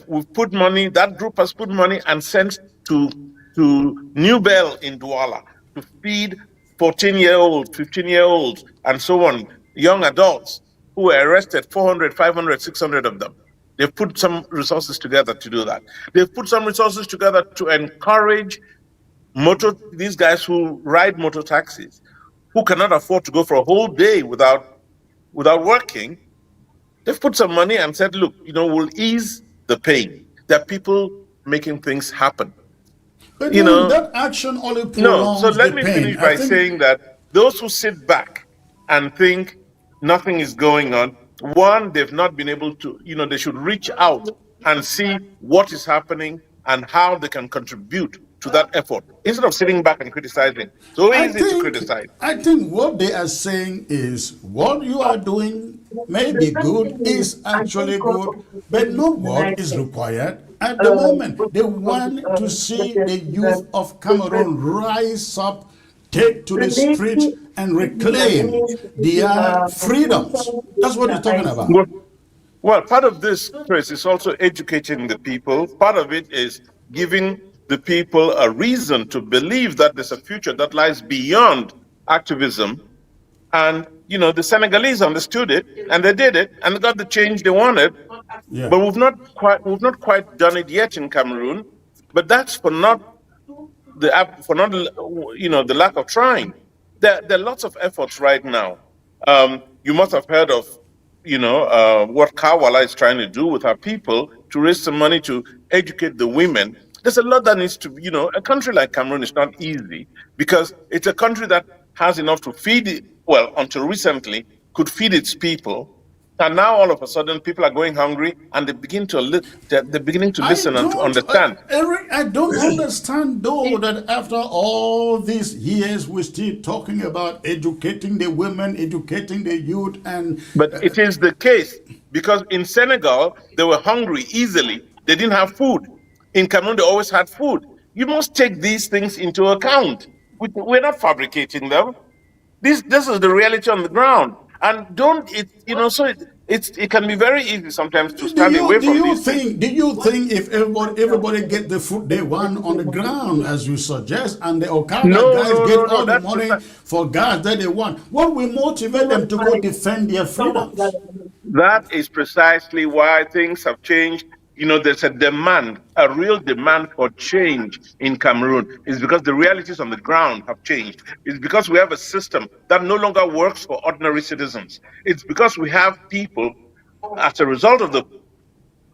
We've put money, that group has put money and sent to New Bell in Douala to feed 14-year-olds, 15-year-olds, and so on, young adults who were arrested, 400, 500, 600 of them. They've put some resources together to do that. They've put some resources together to encourage these guys who ride motor taxis, who cannot afford to go for a whole day without working. They've put some money and said, look, we'll ease the pain. There are people making things happen. But that action only prolongs so let the me pain. finish by saying that those who sit back and think nothing is going on, one, they've not been able to, they should reach out and see what is happening and how they can contribute to that effort instead of sitting back and criticizing. So easy to criticize. I think what they are saying is what you are doing may be good, is actually good, but not what is required at the moment. They want to see the youth of Cameroon rise up, take to the street, and reclaim their freedoms. That's what he's talking about. Well, part of this, Chris, is also educating the people. Part of it is giving the people a reason to believe that there's a future that lies beyond activism. And, the Senegalese understood it, and they did it, and got the change they wanted. Yeah. But we've not quite done it yet in Cameroon. But that's for not the lack of trying. There are lots of efforts right now. You must have heard of what Kawala is trying to do with her people to raise some money to educate the women. There's a lot that needs to, a country like Cameroon is not easy because it's a country that has enough to feed it, well, until recently, could feed its people. And now all of a sudden, people are going hungry, and they're beginning to listen and to understand. Eric, I don't understand though that after all these years we're still talking about educating the women, educating the youth, and But it is the case because in Senegal they were hungry easily. They didn't have food. In Cameroon they always had food. You must take these things into account. We're not fabricating them. This is the reality on the ground. And don't it so it can be very easy sometimes to stand away from these things. do you think if everybody get the food they want on the ground as you suggest, and the Okada guys get all the money for gas that they want, what will motivate them to go defend their freedoms? That is precisely why things have changed. There's a demand, a real demand for change in Cameroon. It's because the realities on the ground have changed. It's because we have a system that no longer works for ordinary citizens. It's because we have people, as a result of the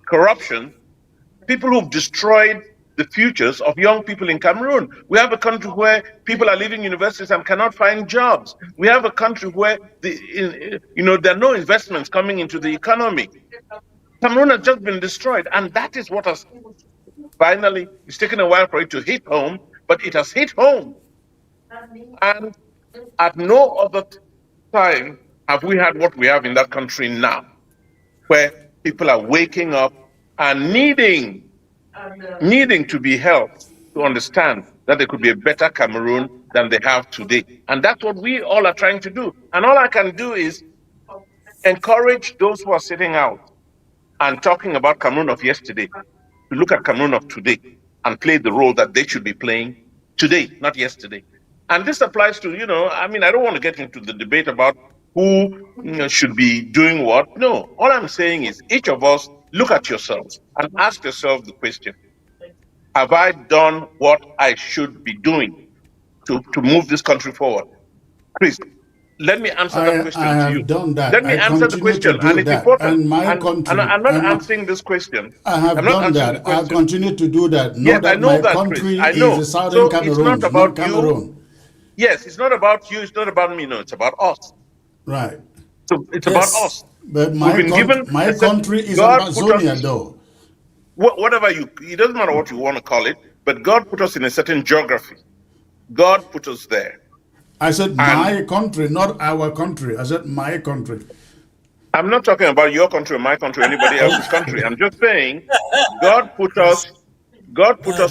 corruption, people who've destroyed the futures of young people in Cameroon. We have a country where people are leaving universities and cannot find jobs. We have a country where there are no investments coming into the economy. Cameroon has just been destroyed, and that is what has finally, it's taken a while for it to hit home, but it has hit home. And at no other time have we had what we have in that country now, where people are waking up and needing to be helped to understand that there could be a better Cameroon than they have today. And that's what we all are trying to do. And all I can do is encourage those who are sitting out and talking about Cameroon of yesterday to look at Cameroon of today and play the role that they should be playing today, not yesterday. And this applies to, I don't want to get into the debate about who should be doing what. No, all I'm saying is each of us look at yourselves and ask yourself the question, have I done what I should be doing to move this country forward? Chris, let me answer that question I have to you. done that. Let me answer the question, and it's that. important. And my country, I'm not answering this question. I have done that. I continue to do that. Yes, I know that, country Chris. I know. is the southern Cameroon, it's not about Cameroon. You. Yes, it's not about you. It's not about me. No, it's about us. Right. So it's about us. But my country is Amazonia, though. Whatever it doesn't matter what you want to call it, but God put us in a certain geography. God put us there. I said my country, not our country. I said my country. I'm not talking about your country, my country, or anybody else's country. I'm just saying God put us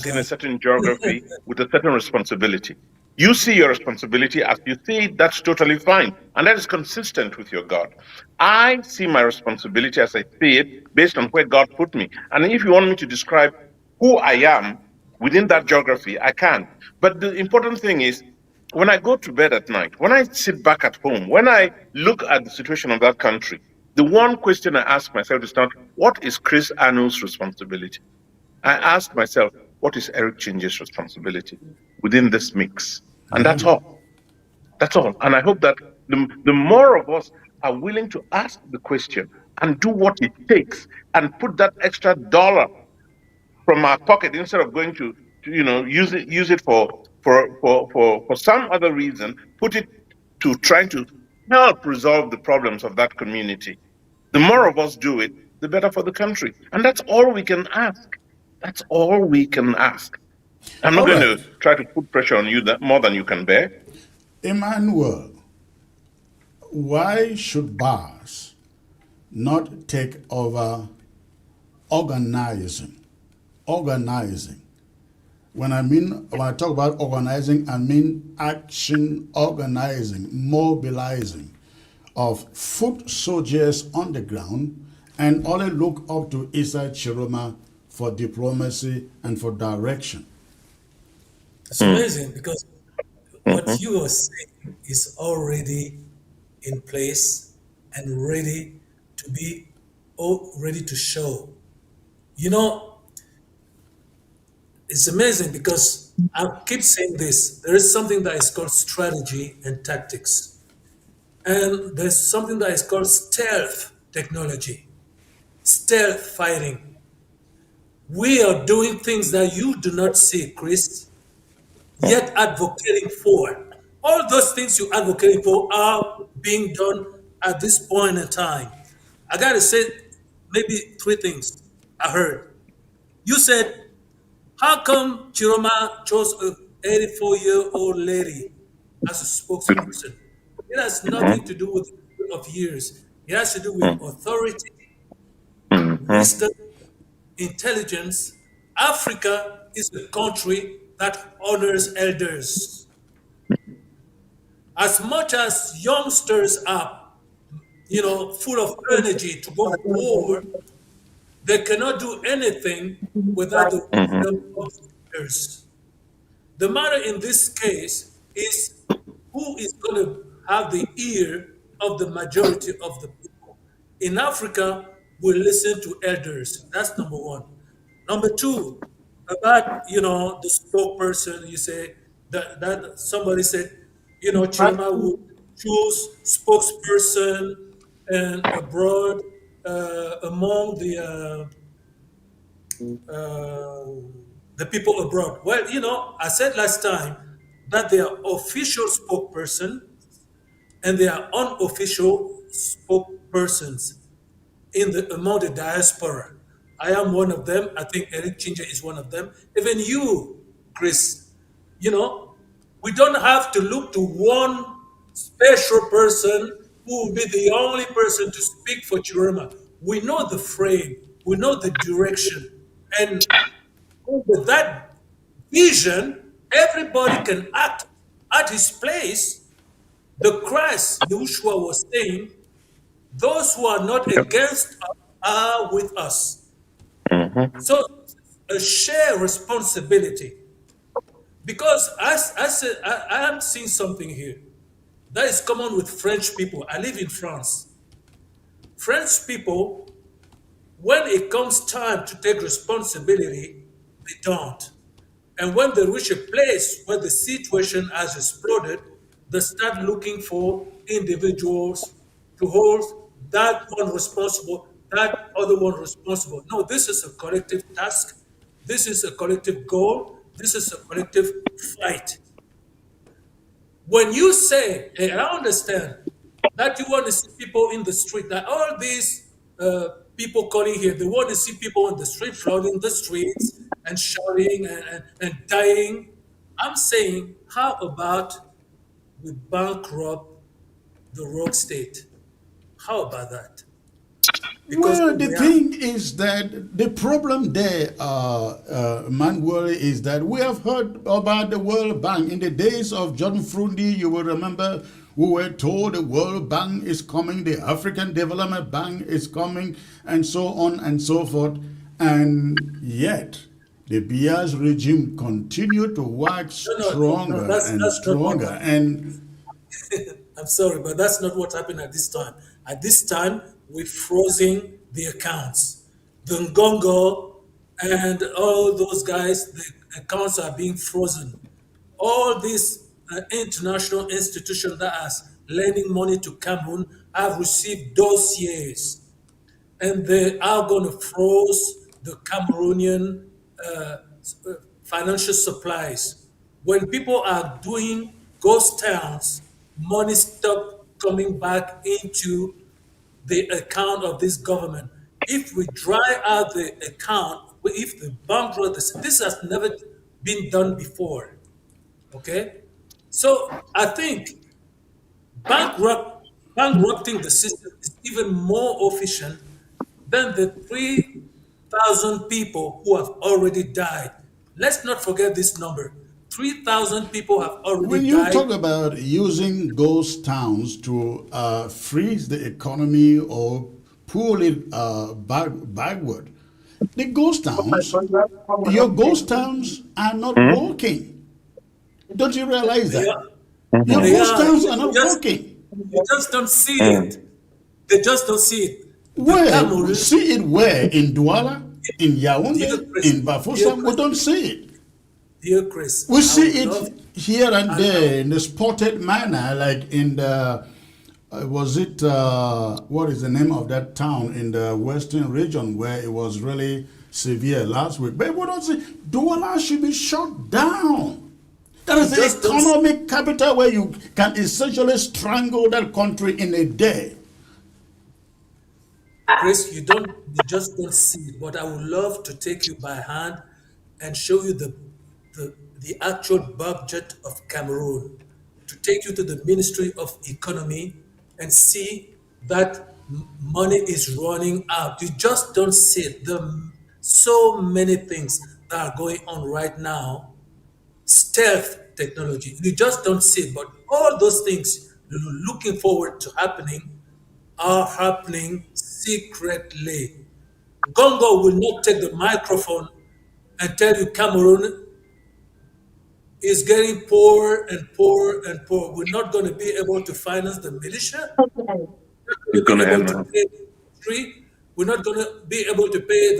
in a certain geography with a certain responsibility. You see your responsibility as you see it, that's totally fine. And that is consistent with your God. I see my responsibility as I see it based on where God put me. And if you want me to describe who I am within that geography, I can. But the important thing is, when I go to bed at night, when I sit back at home, when I look at the situation of that country, the one question I ask myself is not, what is Chris Arnold's responsibility? I ask myself, what is Eric Chinje's responsibility within this mix? And that's all. That's all. And I hope that the more of us are willing to ask the question and do what it takes and put that extra dollar from our pocket instead of going to use it for some other reason, put it to trying to help resolve the problems of that community. The more of us do it, the better for the country. And that's all we can ask. That's all we can ask. I'm not going to try to put pressure on you that more than you can bear. Emmanuel, why should bars not take over organizing? Organizing. When I talk about organizing, I mean action organizing, mobilizing of foot soldiers on the ground, and only look up to Issa Chiroma for diplomacy and for direction. It's amazing because what you are saying is already in place and ready to show. It's amazing because I keep saying this. There is something that is called strategy and tactics. And there's something that is called stealth technology, stealth fighting. We are doing things that you do not see, Chris, yet advocating for. All those things you're advocating for are being done at this point in time. I gotta say maybe three things I heard. You said, how come Chiroma chose a 84-year-old lady as a spokesperson? It has nothing to do with the number of years. It has to do with authority, wisdom, intelligence. Africa is a country that honors elders. As much as youngsters are, full of energy to go to war, they cannot do anything without the wisdom of elders. The matter in this case is who is going to have the ear of the majority of the people. In Africa, we listen to elders. That's number one. Number two, about the spokesperson, you say that somebody said, Chiroma would choose spokesperson and abroad among the people abroad. Well, I said last time that they are official spokesperson and they are unofficial spokespersons among the diaspora. I am one of them. I think Eric Ginger is one of them. Even you, Chris, we don't have to look to one special person who will be the only person to speak for Chiroma. We know the frame, we know the direction, and with that vision, everybody can act at his place. The Christ, Yahushua was saying, those who are not against us are with us. So a shared responsibility. Because as I said, I am seeing something here that is common with French people. I live in France. French people, when it comes time to take responsibility, they don't. And when they reach a place where the situation has exploded, they start looking for individuals to hold that one responsible, that other one responsible. No, this is a collective task. This is a collective goal. This is a collective fight. When you say, and I understand that you want to see people in the street, that all these people calling here, they want to see people on the street, flooding the streets and shouting and dying. I'm saying, how about we bankrupt the rogue state? How about that? Well, the thing is that the problem there, Manuel, is that we have heard about the World Bank. In the days of John Frundi, you will remember we were told the World Bank is coming, the African Development Bank is coming, and so on and so forth. And yet, the Bia's regime continued to work stronger and stronger. And I'm sorry, but that's not what happened at this time. At this time, we're frozen the accounts. The Ngongo and all those guys, the accounts are being frozen. All these international institutions that are lending money to Cameroon have received dossiers, and they are going to froze the Cameroonian financial supplies. When people are doing ghost towns, money stop coming back into the account of this government. If we dry out the account, if the bankrupt, this has never been done before. Okay? So I think bankrupting the system is even more efficient than the 3,000 people who have already died. Let's not forget this number. 3,000 people have already died. When you talk about using ghost towns to freeze the economy or pull it backward, the ghost towns, your ghost towns are not working. Don't you realize that? Your ghost towns are not working. You just don't see it. They just don't see it. Where? See it where? In Douala? In Yaoundé? In Bafoussam? We don't see it. Dear Chris, we see it here and there in a spotted manner, like in the, what is the name of that town in the western region where it was really severe last week? But we don't see, Douala should be shut down. That is the economic capital where you can essentially strangle that country in a day. Chris, you just don't see it, but I would love to take you by hand and show you the actual budget of Cameroon, to take you to the Ministry of Economy and see that money is running out. You just don't see it. There are so many things that are going on right now, stealth technology. You just don't see it, but all those things you're looking forward to happening are happening secretly. Gongo will not take the microphone and tell you Cameroon is getting poorer and poorer and poorer. We're not going to be able to finance the militia. We're It's not going going to to be end able to now. pay the military. We're not going to be able to pay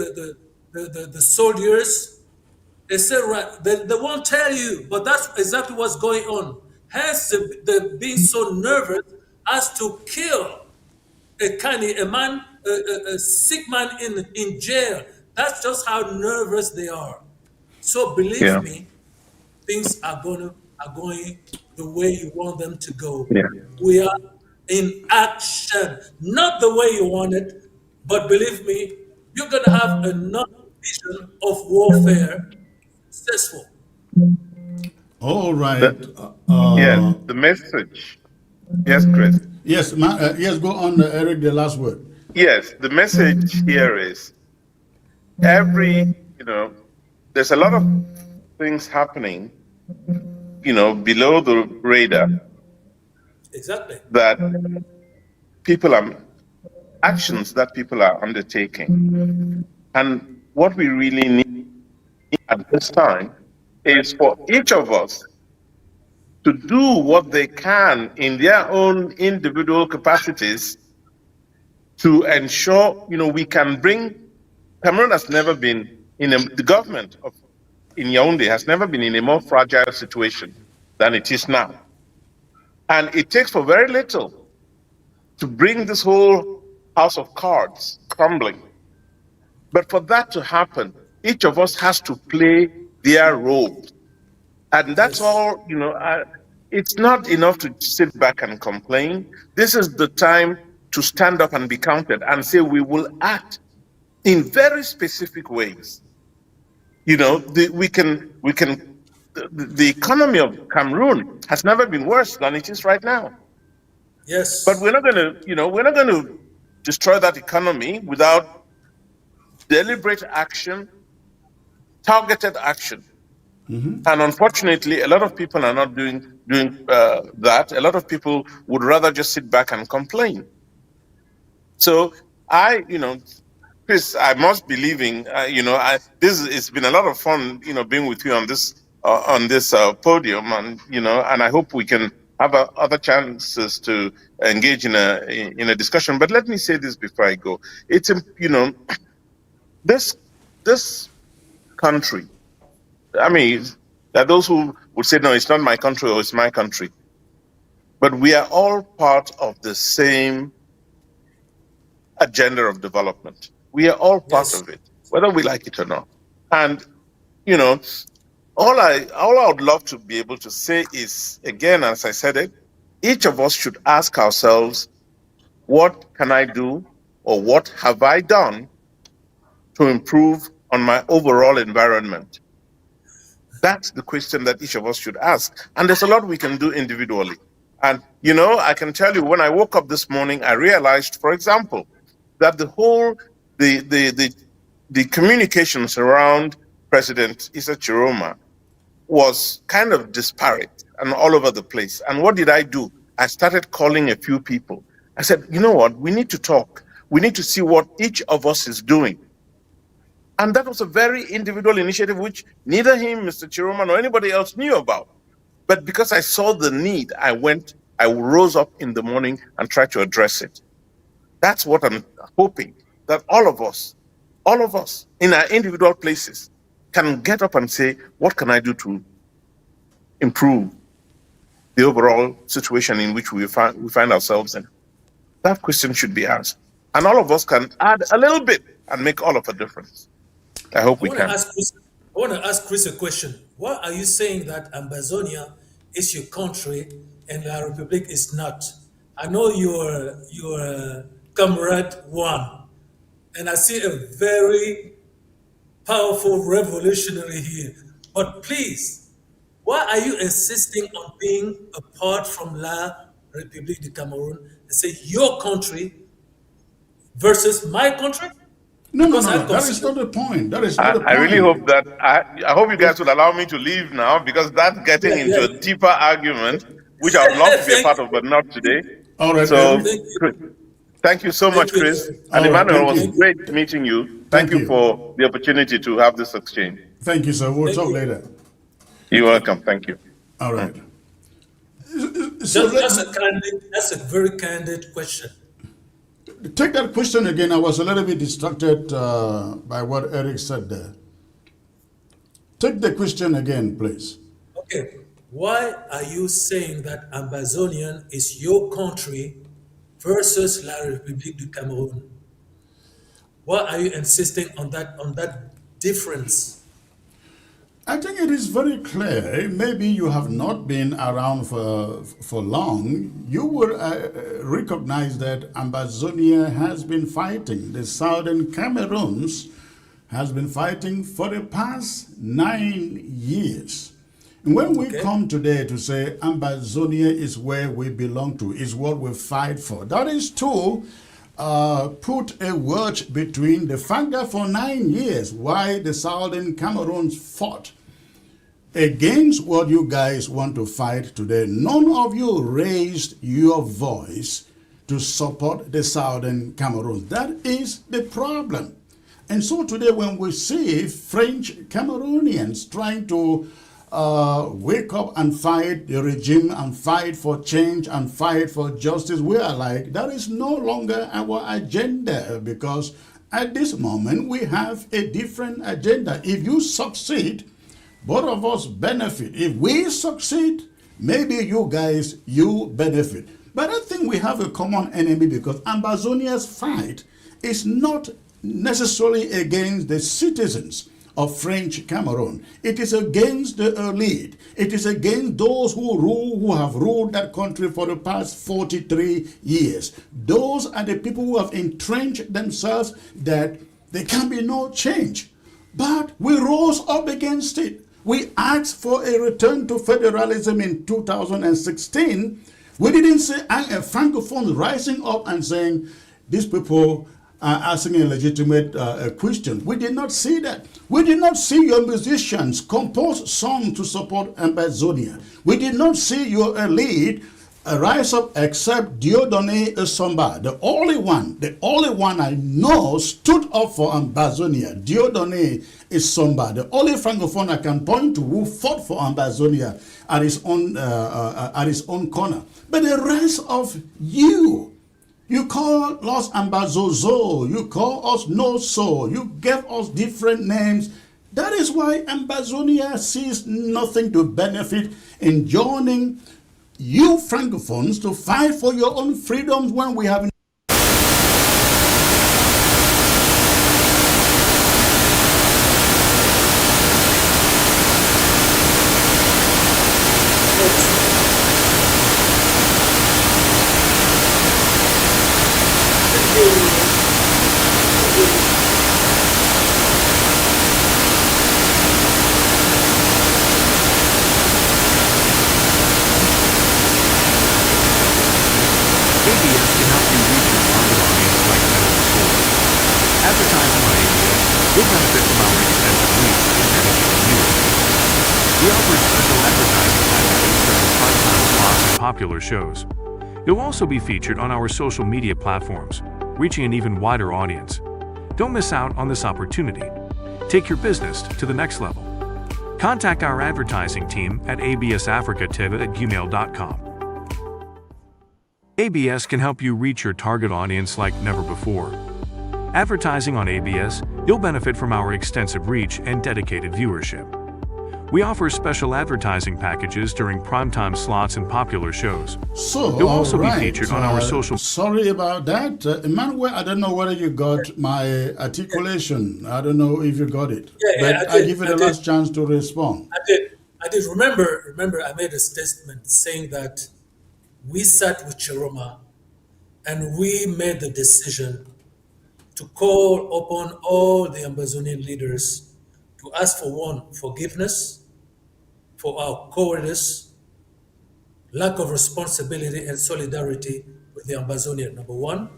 the soldiers. They say, right, they won't tell you, but that's exactly what's going on. Hence, they're being so nervous as to kill Ekane, a man, a sick man in jail. That's just how nervous they are. So believe Yeah. me, things are going the way you want them to go. Yeah. We are in action, not the way you want it, but believe me, you're gonna have another vision of warfare successful. All right. The, yes, the message. Yes, Chris. Yes, yes, go on, Eric, the last word. Yes, the message here is there's a lot of things happening, below the radar Exactly. that actions that people are undertaking. And what we really need at this time is for each of us to do what they can in their own individual capacities to ensure, we can bring. Cameroon has never been the government in Yaoundé has never been in a more fragile situation than it is now. And it takes for very little to bring this whole house of cards crumbling. But for that to happen, each of us has to play their roles. And that's all, it's not enough to sit back and complain. This is the time to stand up and be counted and say we will act in very specific ways. The economy of Cameroon has never been worse than it is right now. Yes. But we're not going to destroy that economy without deliberate action, targeted action. And unfortunately, a lot of people are not doing that. A lot of people would rather just sit back and complain. So Chris, I must be leaving. It's been a lot of fun, being with you on this podium, and and I hope we can have other chances to engage in a discussion. But let me say this before I go: it's this country. I mean, there are those who would say, "No, it's not my country, or it's my country," but we are all part of the same agenda of development. We are all part of it, whether we like it or not. And all I would love to be able to say is, again, as I said it, each of us should ask ourselves, what can I do, or what have I done to improve on my overall environment? That's the question that each of us should ask. And there's a lot we can do individually. And I can tell you, when I woke up this morning, I realized, for example, that the communications around President Issa Chiroma was kind of disparate and all over the place. And what did I do? I started calling a few people. I said, you know what? We need to talk. We need to see what each of us is doing. And that was a very individual initiative, which neither him, Mr. Chiroma, nor anybody else knew about. But because I saw the need, I rose up in the morning and tried to address it. That's what I'm hoping, that all of us in our individual places can get up and say, what can I do to improve the overall situation in which we find ourselves in? That question should be asked. And all of us can add a little bit and make all of a difference. I hope we can. I want to ask Chris a question. Why are you saying that Ambazonia is your country and La Republic is not? I know you're Comrade One, and I see a very powerful revolutionary here. But please, why are you insisting on being apart from La République du Cameroun and say your country versus my country? No, no, Because no, I no. That is consider not the point. That is not the I really point. hope that I hope you guys will allow me to leave now because that's getting into a deeper argument, which I would love to be a part of, but not today. All right, So, Eric. thank you so much, Chris. And All right, Emmanuel, it thank was you. great meeting you. Thank Thank you you. for the opportunity to have this exchange. Thank you, sir. We'll talk later. You're welcome. Thank you. All right. So that's a very candid question. Take that question again. I was a little bit distracted by what Eric said there. Take the question again, please. Okay, why are you saying that Ambazonian is your country versus La République du Cameroun? Why are you insisting on that difference? I think it is very clear. Maybe you have not been around for long. You will recognize that Ambazonia has been fighting. The southern Cameroons has been fighting for the past 9 years. And when we come today to say Ambazonia is where we belong to, is what we fight for, that is to put a word between the fact that for 9 years, why the southern Cameroons fought against what you guys want to fight today. None of you raised your voice to support the southern Cameroon. That is the problem. And so today when we see French Cameroonians trying to wake up and fight the regime and fight for change and fight for justice, we are like, that is no longer our agenda, because at this moment we have a different agenda. If you succeed, both of us benefit. If we succeed, maybe you guys, you benefit. But I think we have a common enemy, because Ambazonia's fight is not necessarily against the citizens of French Cameroon. It is against the elite. It is against those who have ruled that country for the past 43 years. Those are the people who have entrenched themselves that there can be no change. But we rose up against it. We asked for a return to federalism in 2016. We didn't see Francophones rising up and saying, these people are asking a legitimate question. We did not see that. We did not see your musicians compose songs to support Ambazonia. We did not see your elite rise up except Dieudonné Essomba, the only one I know stood up for Ambazonia. Dieudonné Essomba, the only Francophone I can point to who fought for Ambazonia at his own corner. But the rest of you call us Ambazozo, you call us No-So, you gave us different names. That is why Ambazonia sees nothing to benefit in joining you Francophones to fight for your own freedoms when we have Advertising on ABS will benefit from our extensive reach and dedicated viewership. We offer special advertising packages during prime-time slots and popular shows. You'll also be featured on our social media platforms, reaching an even wider audience. Don't miss out on this opportunity. Take your business to the next level. Contact our advertising team at absafricatv@gmail.com. ABS can help you reach your target audience like never before. Advertising on ABS, you'll benefit from our extensive reach and dedicated viewership. We offer special advertising packages during primetime slots and popular shows. So, you'll also right. be featured on our social... Sorry about that. Emmanuel, I don't know whether you got my articulation. I don't know if you got it. But I give you the last chance to respond. I did. Remember, I made a statement saying that we sat with Chiroma and we made the decision to call upon all the Ambazonian leaders to ask for one, forgiveness for our cowardice, lack of responsibility and solidarity with the Ambazonian, number one,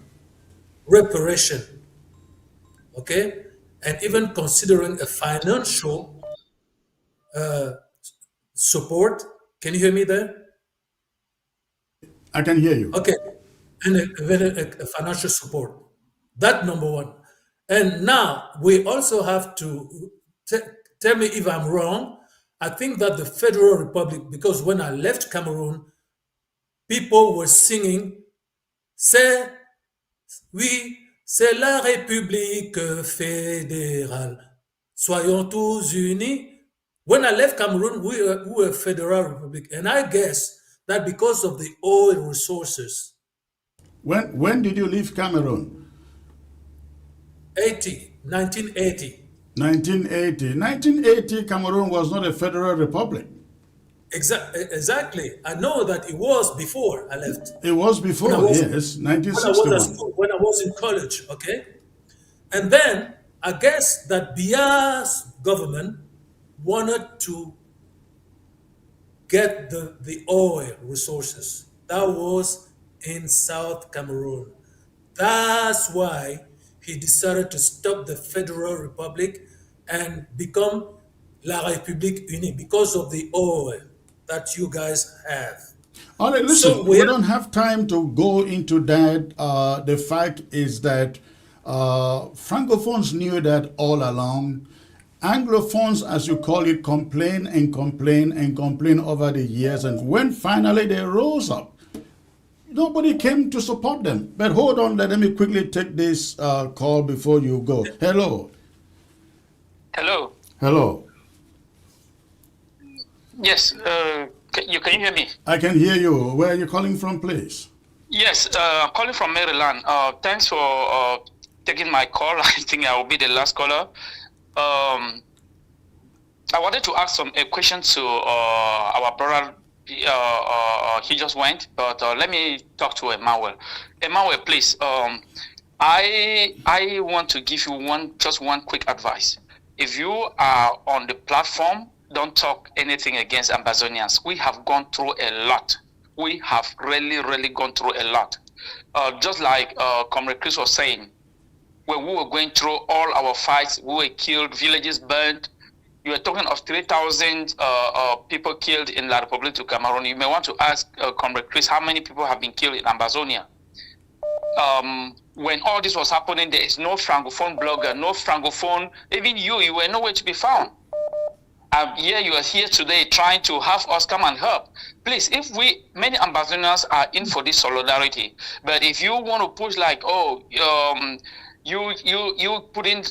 reparation, okay, and even considering a financial support. Can you hear me there? I can hear you. Okay, and a financial support. That number one. And now we also have to tell me if I'm wrong. I think that the Federal Republic, because when I left Cameroon, people were singing, c'est, oui, c'est la République fédérale. Soyons tous unis. When I left Cameroon, we were a federal republic. And I guess that because of the oil resources. When did you leave Cameroon? 1980. 1980, Cameroon was not a federal republic. Exactly. I know that it was before I left. It was before, yes, 1961. When I was at school, when I was in college, okay? And then I guess that Biya's government wanted to get the oil resources. That was in South Cameroon. That's why he decided to stop the Federal Republic and become La République Unie because of the oil that you guys have. All right, listen, so we don't have time to go into that. The fact is that Francophones knew that all along. Anglophones, as you call it, complain and complain and complain over the years. And when finally they rose up, nobody came to support them. But hold on, let me quickly take this call before you go. Hello. Hello. Hello. Yes, can you hear me? I can hear you. Where are you calling from, please? Yes, I'm calling from Maryland. Thanks for taking my call. I think I will be the last caller. I wanted to ask a question to our brother. He just went, but let me talk to Emmanuel. Emmanuel, please. I want to give you just one quick advice. If you are on the platform, don't talk anything against Ambazonians. We have gone through a lot. We have really gone through a lot. Just like Comrade Chris was saying, when we were going through all our fights, we were killed, villages burned. You were talking of 3,000 people killed in La République du Cameroon. You may want to ask Comrade Chris how many people have been killed in Ambazonia. When all this was happening, there is no Francophone blogger, no Francophone, even you were nowhere to be found. Yeah, you are here today trying to have us come and help. Please, many Ambazonians are in for this solidarity, but if you want to push like, you putting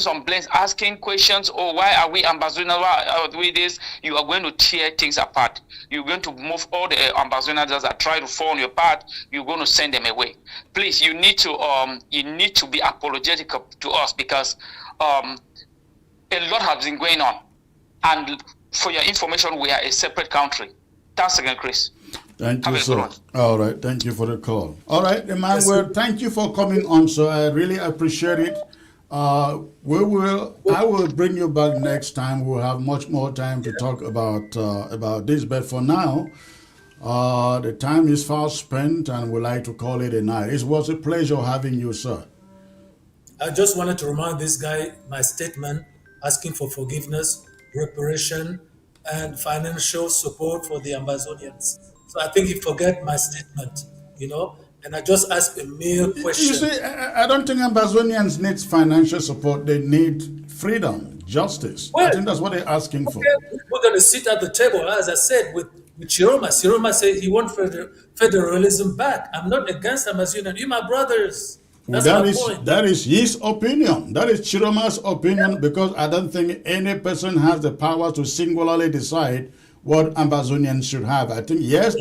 some blames, asking questions, why are we Ambazonians, why are we this? You are going to tear things apart. You're going to move all the Ambazonians that are trying to fall on your path. You're going to send them away. Please, you need to be apologetic to us because a lot has been going on. And for your information, we are a separate country. Thanks again, Chris. Thank you, sir. All right. Thank you for the call. All right, Emmanuel, thank you for coming on, sir. I really appreciate it. I will bring you back next time. We'll have much more time to talk about this. But for now, the time is fast spent, and we'd like to call it a night. It was a pleasure having you, sir. I just wanted to remind this guy my statement asking for forgiveness, reparation, and financial support for the Ambazonians. So I think he forgot my statement, and I just asked a mere question. You see, I don't think Ambazonians need financial support. They need freedom, justice. Well, I think that's what they're asking for. We're going to sit at the table, as I said, with Chiroma. Chiroma said he wants federalism back. I'm not against Ambazonian. You're my brothers. That's my point. That is his opinion. That is Chiroma's opinion, because I don't think any person has the power to singularly decide what Ambazonians should have. I think, yes,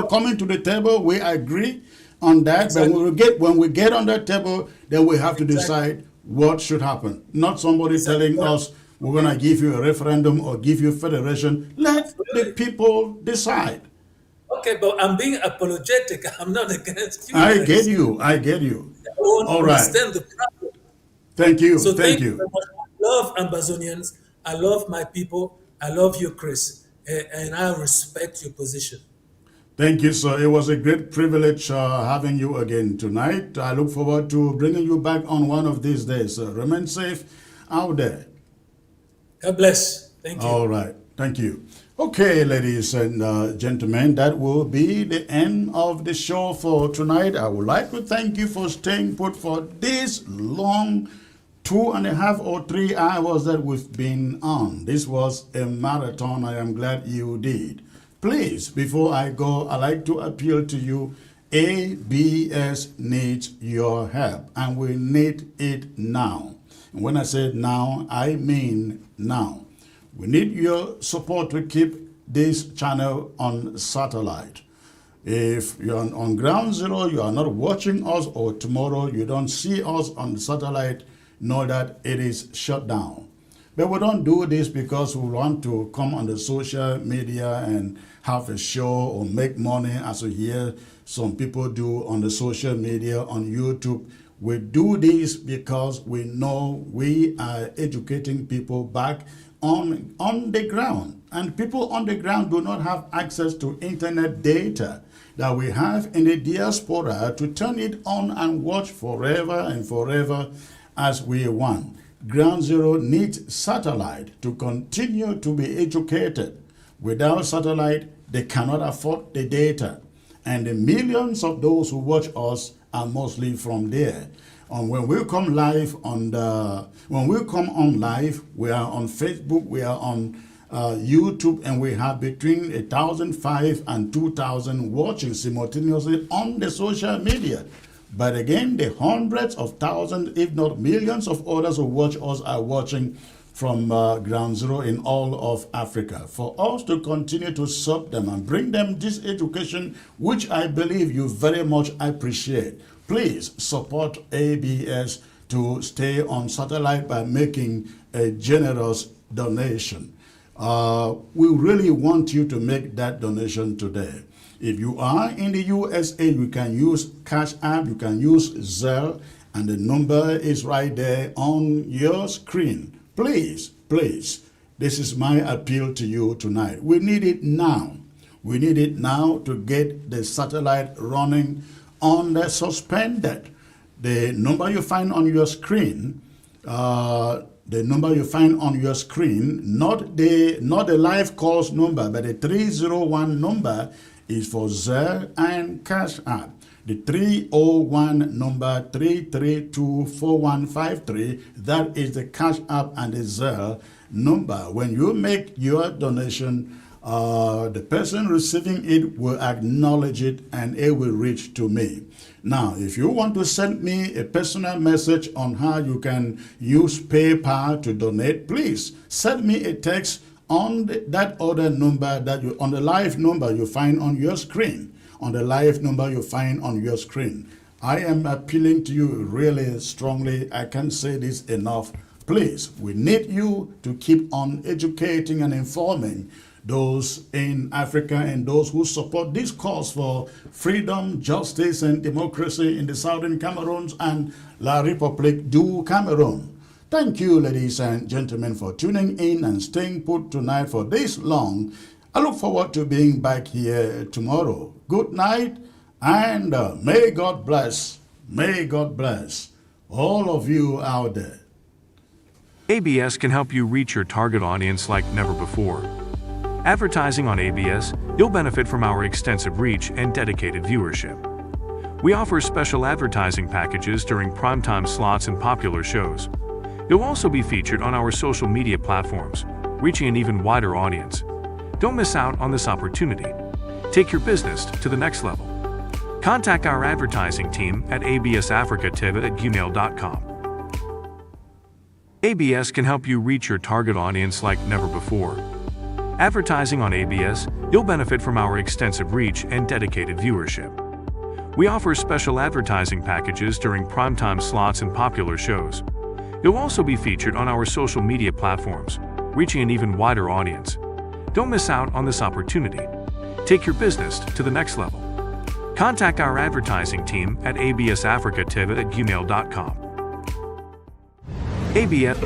coming to the table, we agree on that. Exactly. But when we get on that table, then we have to decide what should happen. Not somebody telling us we're going to give you a referendum or give you federation. Let the people decide. Okay, but I'm being apologetic. I'm not against you. I get you. I want to understand the problem. Thank you. So Thank you you. very much. I love Ambazonians. I love my people. I love you, Chris. And I respect your position. Thank you, sir. It was a great privilege having you again tonight. I look forward to bringing you back on one of these days. Remain safe out there. God bless. Thank you. All right. Thank you. Okay, ladies and gentlemen, that will be the end of the show for tonight. I would like to thank you for staying put for this long 2.5 or 3 hours that we've been on. This was a marathon. I am glad you did. Please, before I go, I'd like to appeal to you. ABS needs your help, and we need it now. And when I say now, I mean now. We need your support to keep this channel on satellite. If you're on ground zero, you are not watching us, or tomorrow you don't see us on the satellite, know that it is shut down. But we don't do this because we want to come on the social media and have a show or make money, as we hear some people do on the social media, on YouTube. We do this because we know we are educating people back on the ground. And people on the ground do not have access to internet data that we have in the diaspora to turn it on and watch forever and forever as we want. Ground Zero needs satellite to continue to be educated. Without satellite, they cannot afford the data. And the millions of those who watch us are mostly from there. And when we come live when we come on live, we are on Facebook, we are on YouTube, and we have between 1,500 and 2,000 watching simultaneously on the social media. But again, the hundreds of thousands, if not millions of others who watch us are watching from Ground Zero in all of Africa. For us to continue to serve them and bring them this education, which I believe you very much appreciate, please support ABS to stay on satellite by making a generous donation. We really want you to make that donation today. If you are in the USA, you can use Cash App, you can use Zelle, and the number is right there on your screen. Please, please, this is my appeal to you tonight. We need it now. We need it now to get the satellite running on the suspended. The number you find on your screen, not the live calls number, but the 301 number is for Zelle and Cash App. The 301 number 3324153, that is the Cash App and the Zelle number. When you make your donation, the person receiving it will acknowledge it and it will reach to me. Now, if you want to send me a personal message on how you can use PayPal to donate, please send me a text on that other number on the live number you find on your screen. On the live number you find on your screen. I am appealing to you really strongly. I can't say this enough. Please, we need you to keep on educating and informing those in Africa and those who support this cause for freedom, justice, and democracy in the Southern Cameroons and La République du Cameroon. Thank you, ladies and gentlemen, for tuning in and staying put tonight for this long. I look forward to being back here tomorrow. Good night, and may God bless all of you out there. ABS can help you reach your target audience like never before. Advertising on ABS, you'll benefit from our extensive reach and dedicated viewership. We offer special advertising packages during primetime slots and popular shows. You'll also be featured on our social media platforms, reaching an even wider audience. Don't miss out on this opportunity. Take your business to the next level. Contact our advertising team at absafricativ@gmail.com. ABS can help you reach your target audience like never before. Advertising on ABS, you'll benefit from our extensive reach and dedicated viewership. We offer special advertising packages during primetime slots and popular shows. You'll also be featured on our social media platforms, reaching an even wider audience. Don't miss out on this opportunity. Take your business to the next level. Contact our advertising team at absafricativ@gmail.com. ABS.